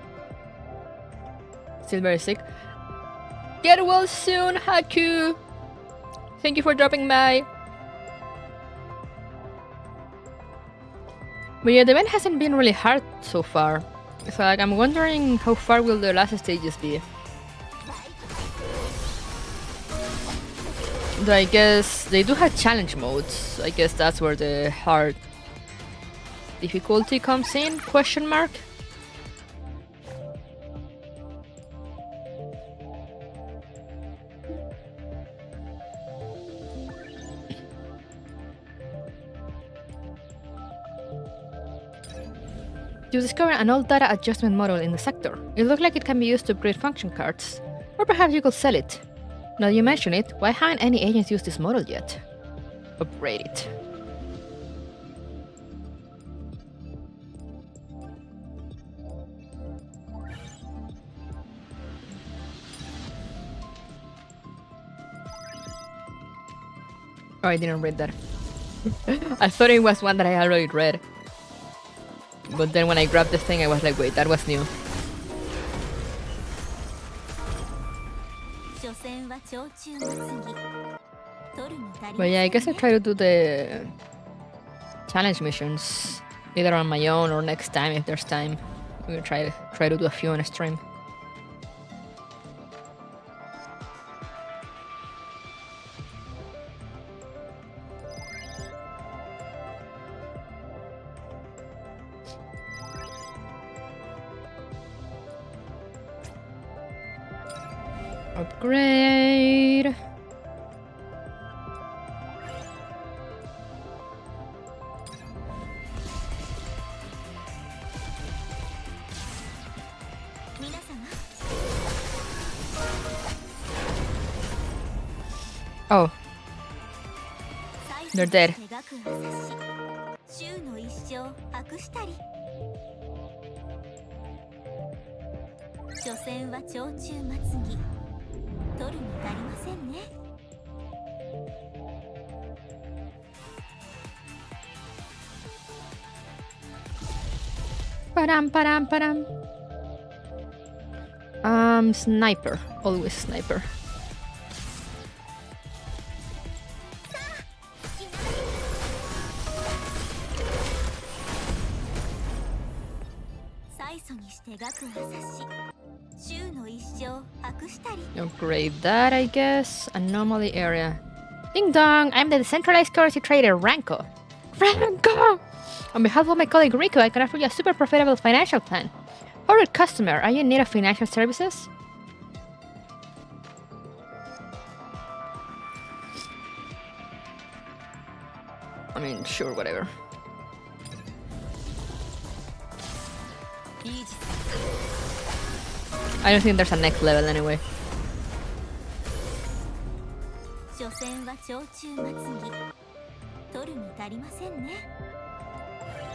Speaker 6: Still very sick. Get well soon, Haku! Thank you for dropping by. But yeah, the event hasn't been really hard so far. So like, I'm wondering how far will the last stages be. Though I guess they do have challenge modes. I guess that's where the hard difficulty comes in, question mark. You discover an old data adjustment model in the sector. It looked like it can be used to upgrade function cards. Or perhaps you could sell it. Now that you mention it, why haven't any agents used this model yet? Upgrade it. Oh, I didn't read that. I thought it was one that I already read. But then when I grabbed the thing, I was like, wait, that was new.
Speaker 2: But yeah, I guess I try to do the challenge missions either on my own or next time if there's time. We'll try to do a few on a stream. Upgrade. Oh. They're dead. Padam, padam, padam. Sniper. Always sniper. Upgrade that, I guess. Anomaly area. Ding dong! I'm the decentralized currency trader, Ranko. Ranko! On behalf of my colleague Rico, I can offer you a super profitable financial plan. Horrid customer, are you in need of financial services? I mean, sure, whatever. I don't think there's a next level anyway.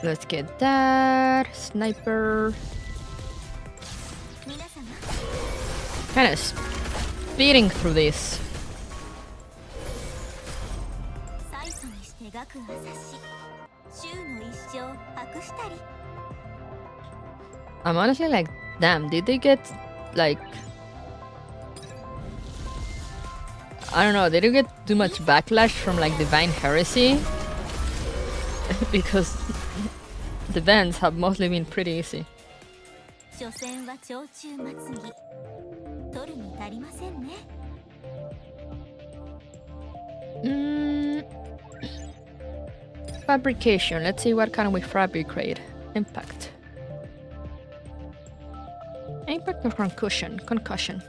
Speaker 2: Let's get that. Sniper. Kind of speeding through this. I'm honestly like, damn, did they get, like... I don't know, did they get too much backlash from, like, Divine Heresy? Because the bans have mostly been pretty easy. Fabrication. Let's see what can we fabricate. Impact. Impact or concussion? Concussion.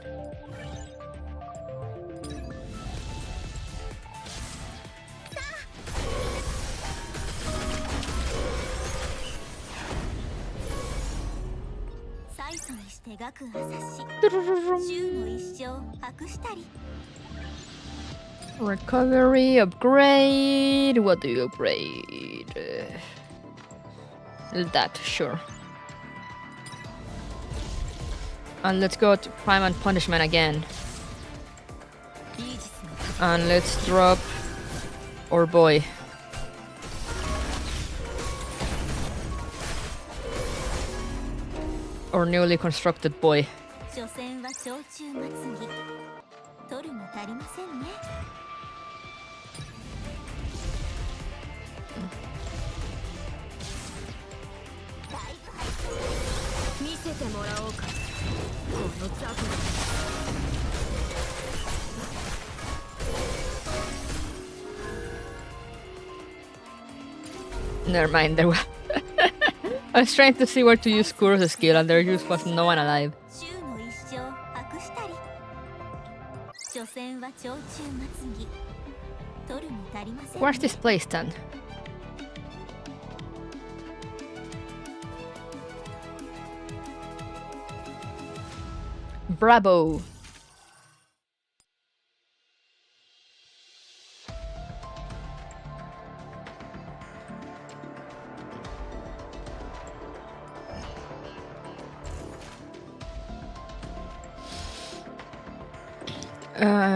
Speaker 2: Recovery, upgrade. What do you upgrade? That, sure. And let's go to Crime and Punishment again. And let's drop our boy. Our newly constructed boy. Never mind, there was... I was trying to see where to use Kuro's skill and there just was no one alive. Where's this place then? Bravo!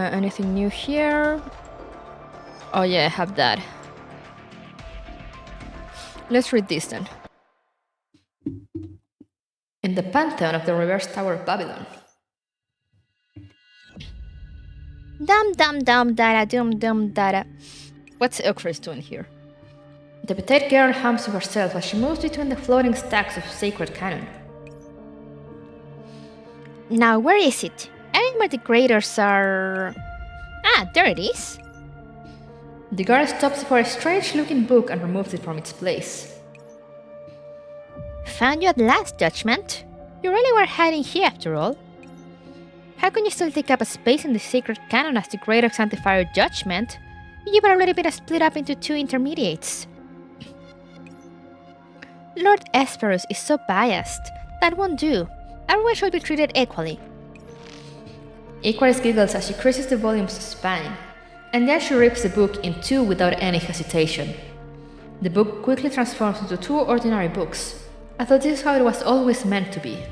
Speaker 2: Anything new here? Oh yeah, I have that. Let's read this then. In the pantheon of the reverse tower of Babylon,
Speaker 6: Dum data.
Speaker 3: What's Eucharist doing here? The petite girl hums to herself as she moves between the floating stacks of sacred canon.
Speaker 6: Now, where is it? I think where the graders are. Ah, there it is.
Speaker 3: The guard stops before a strange-looking book and removes it from its place.
Speaker 6: Found you at last, Judgment. You really were hiding here after all. How can you still take up a space in the sacred canon as the greater sanctifier Judgment? You've already been split up into two intermediates. Lord Esperus is so biased. That won't do. Everyone should be treated equally.
Speaker 3: Eucharist giggles as she creases the volume's spine, and then she rips the book in two without any hesitation. The book quickly transforms into two ordinary books. I thought this is how it was always meant to be.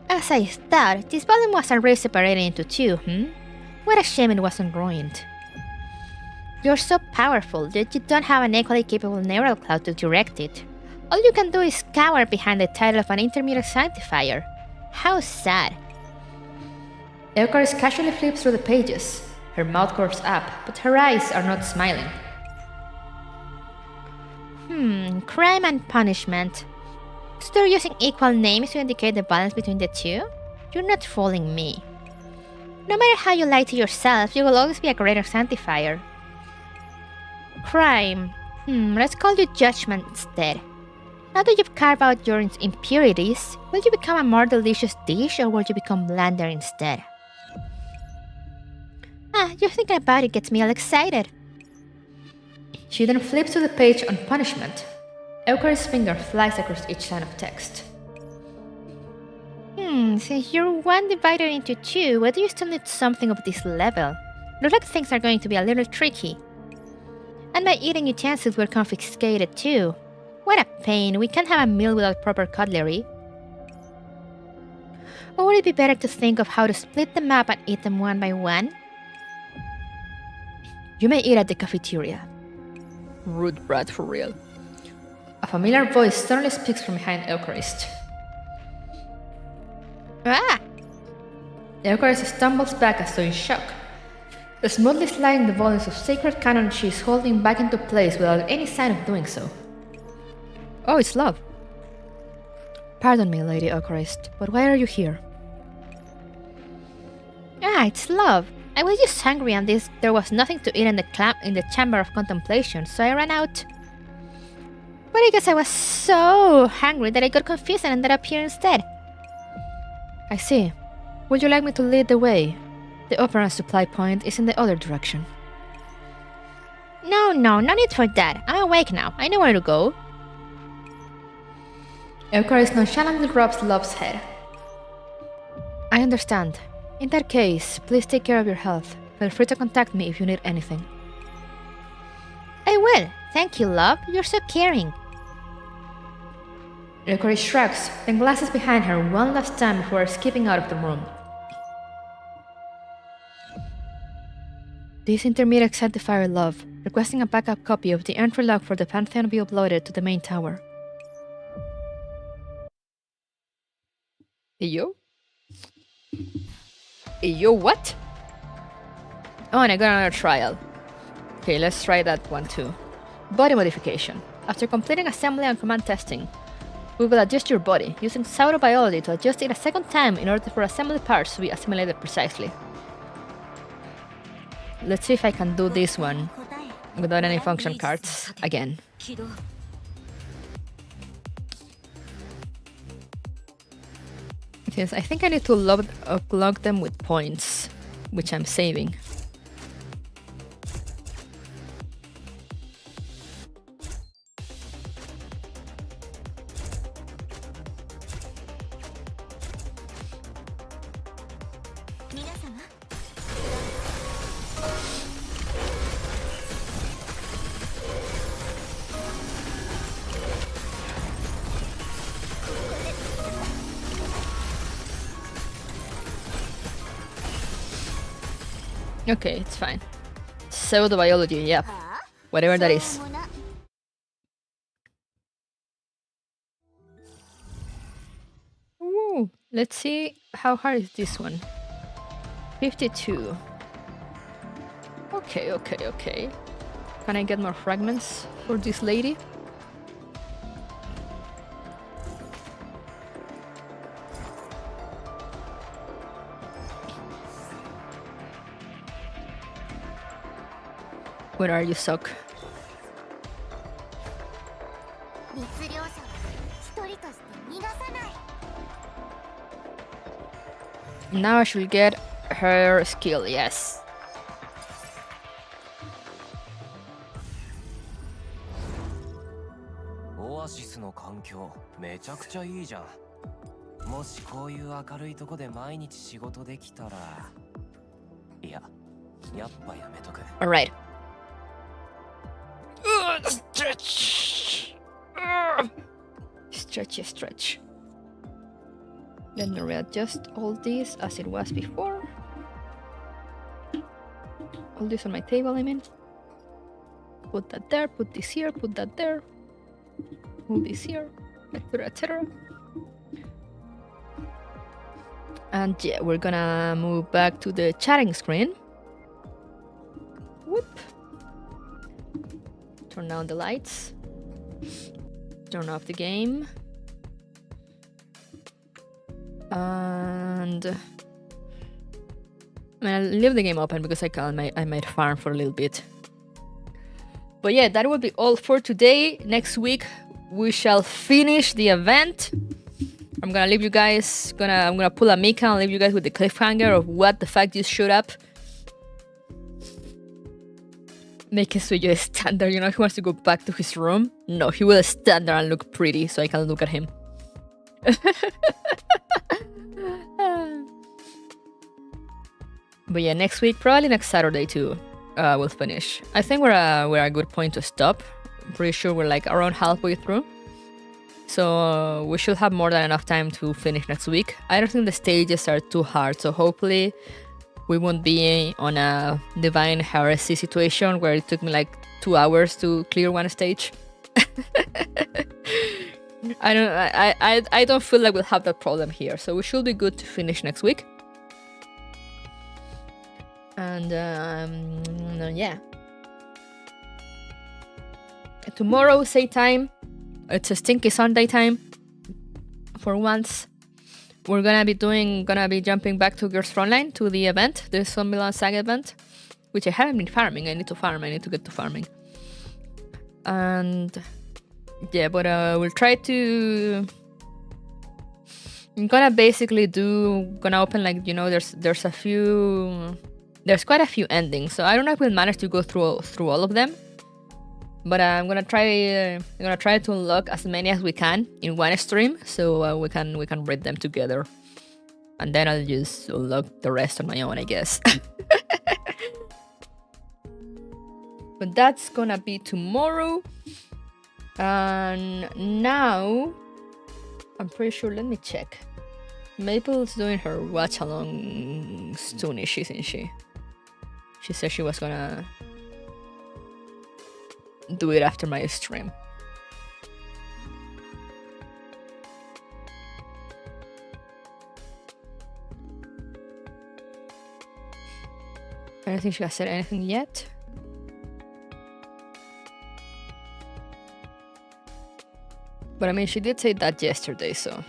Speaker 6: As I thought, this volume was already separated into two, What a shame it wasn't ruined. You're so powerful that you don't have an equally capable neural cloud to direct it. All you can do is cower behind the title of an intermediate sanctifier. How sad.
Speaker 3: Eucharist casually flips through the pages. Her mouth curves up, but her eyes are not smiling.
Speaker 6: Crime and punishment. So they're using equal names to indicate the balance between the two? You're not fooling me. No matter how you lie to yourself, you will always be a greater sanctifier. Crime. Let's call you Judgment instead. Now that you've carved out your impurities, will you become a more delicious dish or will you become blander instead? Just thinking about it gets me all excited.
Speaker 3: She then flips to the page on punishment. Eucharist's finger flies across each line of text.
Speaker 6: Since you're one divided into two, why do you still need something of this level? Looks like things are going to be a little tricky. And my eating utensils were confiscated too. What a pain, we can't have a meal without proper cutlery. Or would it be better to think of how to split them up and eat them one by one?
Speaker 3: You may eat at the cafeteria.
Speaker 2: Rude brat for real.
Speaker 3: A familiar voice suddenly speaks from behind Eucharist.
Speaker 6: Ah!
Speaker 3: Eucharist stumbles back as though in shock. Smoothly sliding the volumes of sacred canon she is holding back into place without any sign of doing so.
Speaker 2: Oh, it's love.
Speaker 3: Pardon me, Lady Eucharist, but why are you here?
Speaker 6: It's love. I was just hungry and there was nothing to eat in the chamber of contemplation, so I ran out. But I guess I was so hungry that I got confused and ended up here instead.
Speaker 3: I see. Would you like me to lead the way? The Aberrance supply point is in the other direction.
Speaker 6: No need for that. I'm awake now. I know where to go.
Speaker 3: Eucharist nonchalantly rubs Love's head. I understand. In that case, please take care of your health. Feel free to contact me if you need anything.
Speaker 6: I will. Thank you, Love. You're so caring.
Speaker 3: Eucharist shrugs, then glances behind her one last time before skipping out of the room. This intermediate sanctifier Love, requesting a backup copy of the entry log for the Pantheon be uploaded to the main tower.
Speaker 2: Yo? Yo, what?
Speaker 3: Oh, and I got another trial.
Speaker 2: Okay, let's try that one too.
Speaker 3: Body modification. After completing assembly and command testing, we will adjust your body, using pseudobiology to adjust it a second time in order for assembly parts to be assimilated precisely. Let's see if I can do this one without any function cards again. Yes, I think I need to log them with points, which I'm saving. Okay, it's fine. Pseudobiology, yeah. Whatever that is. Ooh, let's see how hard is this one.
Speaker 6: 52. Okay, okay, okay. Can I get more fragments for this lady? Where are you, Sock?
Speaker 5: 密漁者は一人として逃がさない。
Speaker 6: Now I should get her skill, yes.
Speaker 4: オアシスの環境めちゃくちゃいいじゃん。もしこういう明るいとこで毎日仕事できたら、いや、やっぱやめとく。
Speaker 6: Alright. Stretch! Stretchy stretch. Let me readjust all this as it was before. All this on my table, I mean. Put that there, put this here, put that there. Move this here, etc, etc. And yeah, we're gonna move back to the chatting screen. Whoop. Turn down the lights. Turn off the game. And I mean, I'll leave the game open because I might farm for a little bit. But yeah, that will be all for today. Next week we shall finish the event. I'm gonna leave you guys. I'm gonna pull a Mika and leave you guys with the cliffhanger of what the fuck just showed up. Making Sueyoi stand there, you know, he wants to go back to his room. No, he will stand there and look pretty so I can look at him. But yeah, next week, probably next Saturday too, we'll finish. I think we're a good point to stop. I'm pretty sure we're like around halfway through. So we should have more than enough time to finish next week. I don't think the stages are too hard, so hopefully we won't be on a Divine Heresy situation where it took me like 2 hours to clear one stage. I don't feel like we'll have that problem here, so we should be good to finish next week. And yeah. Tomorrow, same time. It's a stinky Sunday time. For once, we're gonna be jumping back to Girls Frontline to the event, the Zombieland Saga event, which I haven't been farming. I need to farm. I need to get to farming. And yeah, but we'll try to. I'm gonna basically gonna open, like, you know, there's quite a few endings, so I don't know if we'll manage to go through all of them. But I'm gonna try to unlock as many as we can in one stream, so we can read them together, and then I'll just unlock the rest on my own, I guess. But that's gonna be tomorrow. And now I'm pretty sure. Let me check. Maple's doing her watch along soonish, isn't she? She said she was gonna do it after my stream. I don't think she has said anything yet. But I mean, she did say that yesterday, so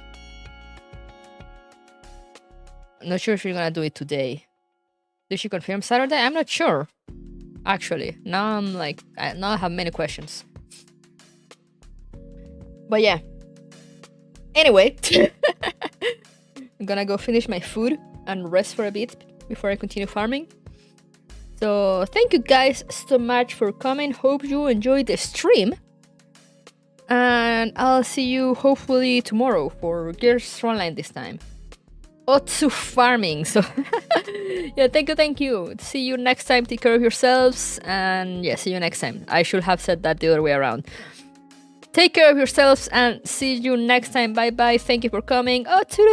Speaker 6: I'm not sure if she's gonna do it today. Did she confirm Saturday? I'm not sure. Actually, now I have many questions. But yeah. Anyway, I'm gonna go finish my food and rest for a bit before I continue farming. So thank you guys so much for coming. Hope you enjoyed the stream. And I'll see you hopefully tomorrow for Gears Frontline this time. Otsu farming. So yeah, thank you. See you next time. Take care of yourselves. And yeah, see you next time. I should have said that the other way around. Take care of yourselves and see you next time. Bye bye. Thank you for coming. Otsu.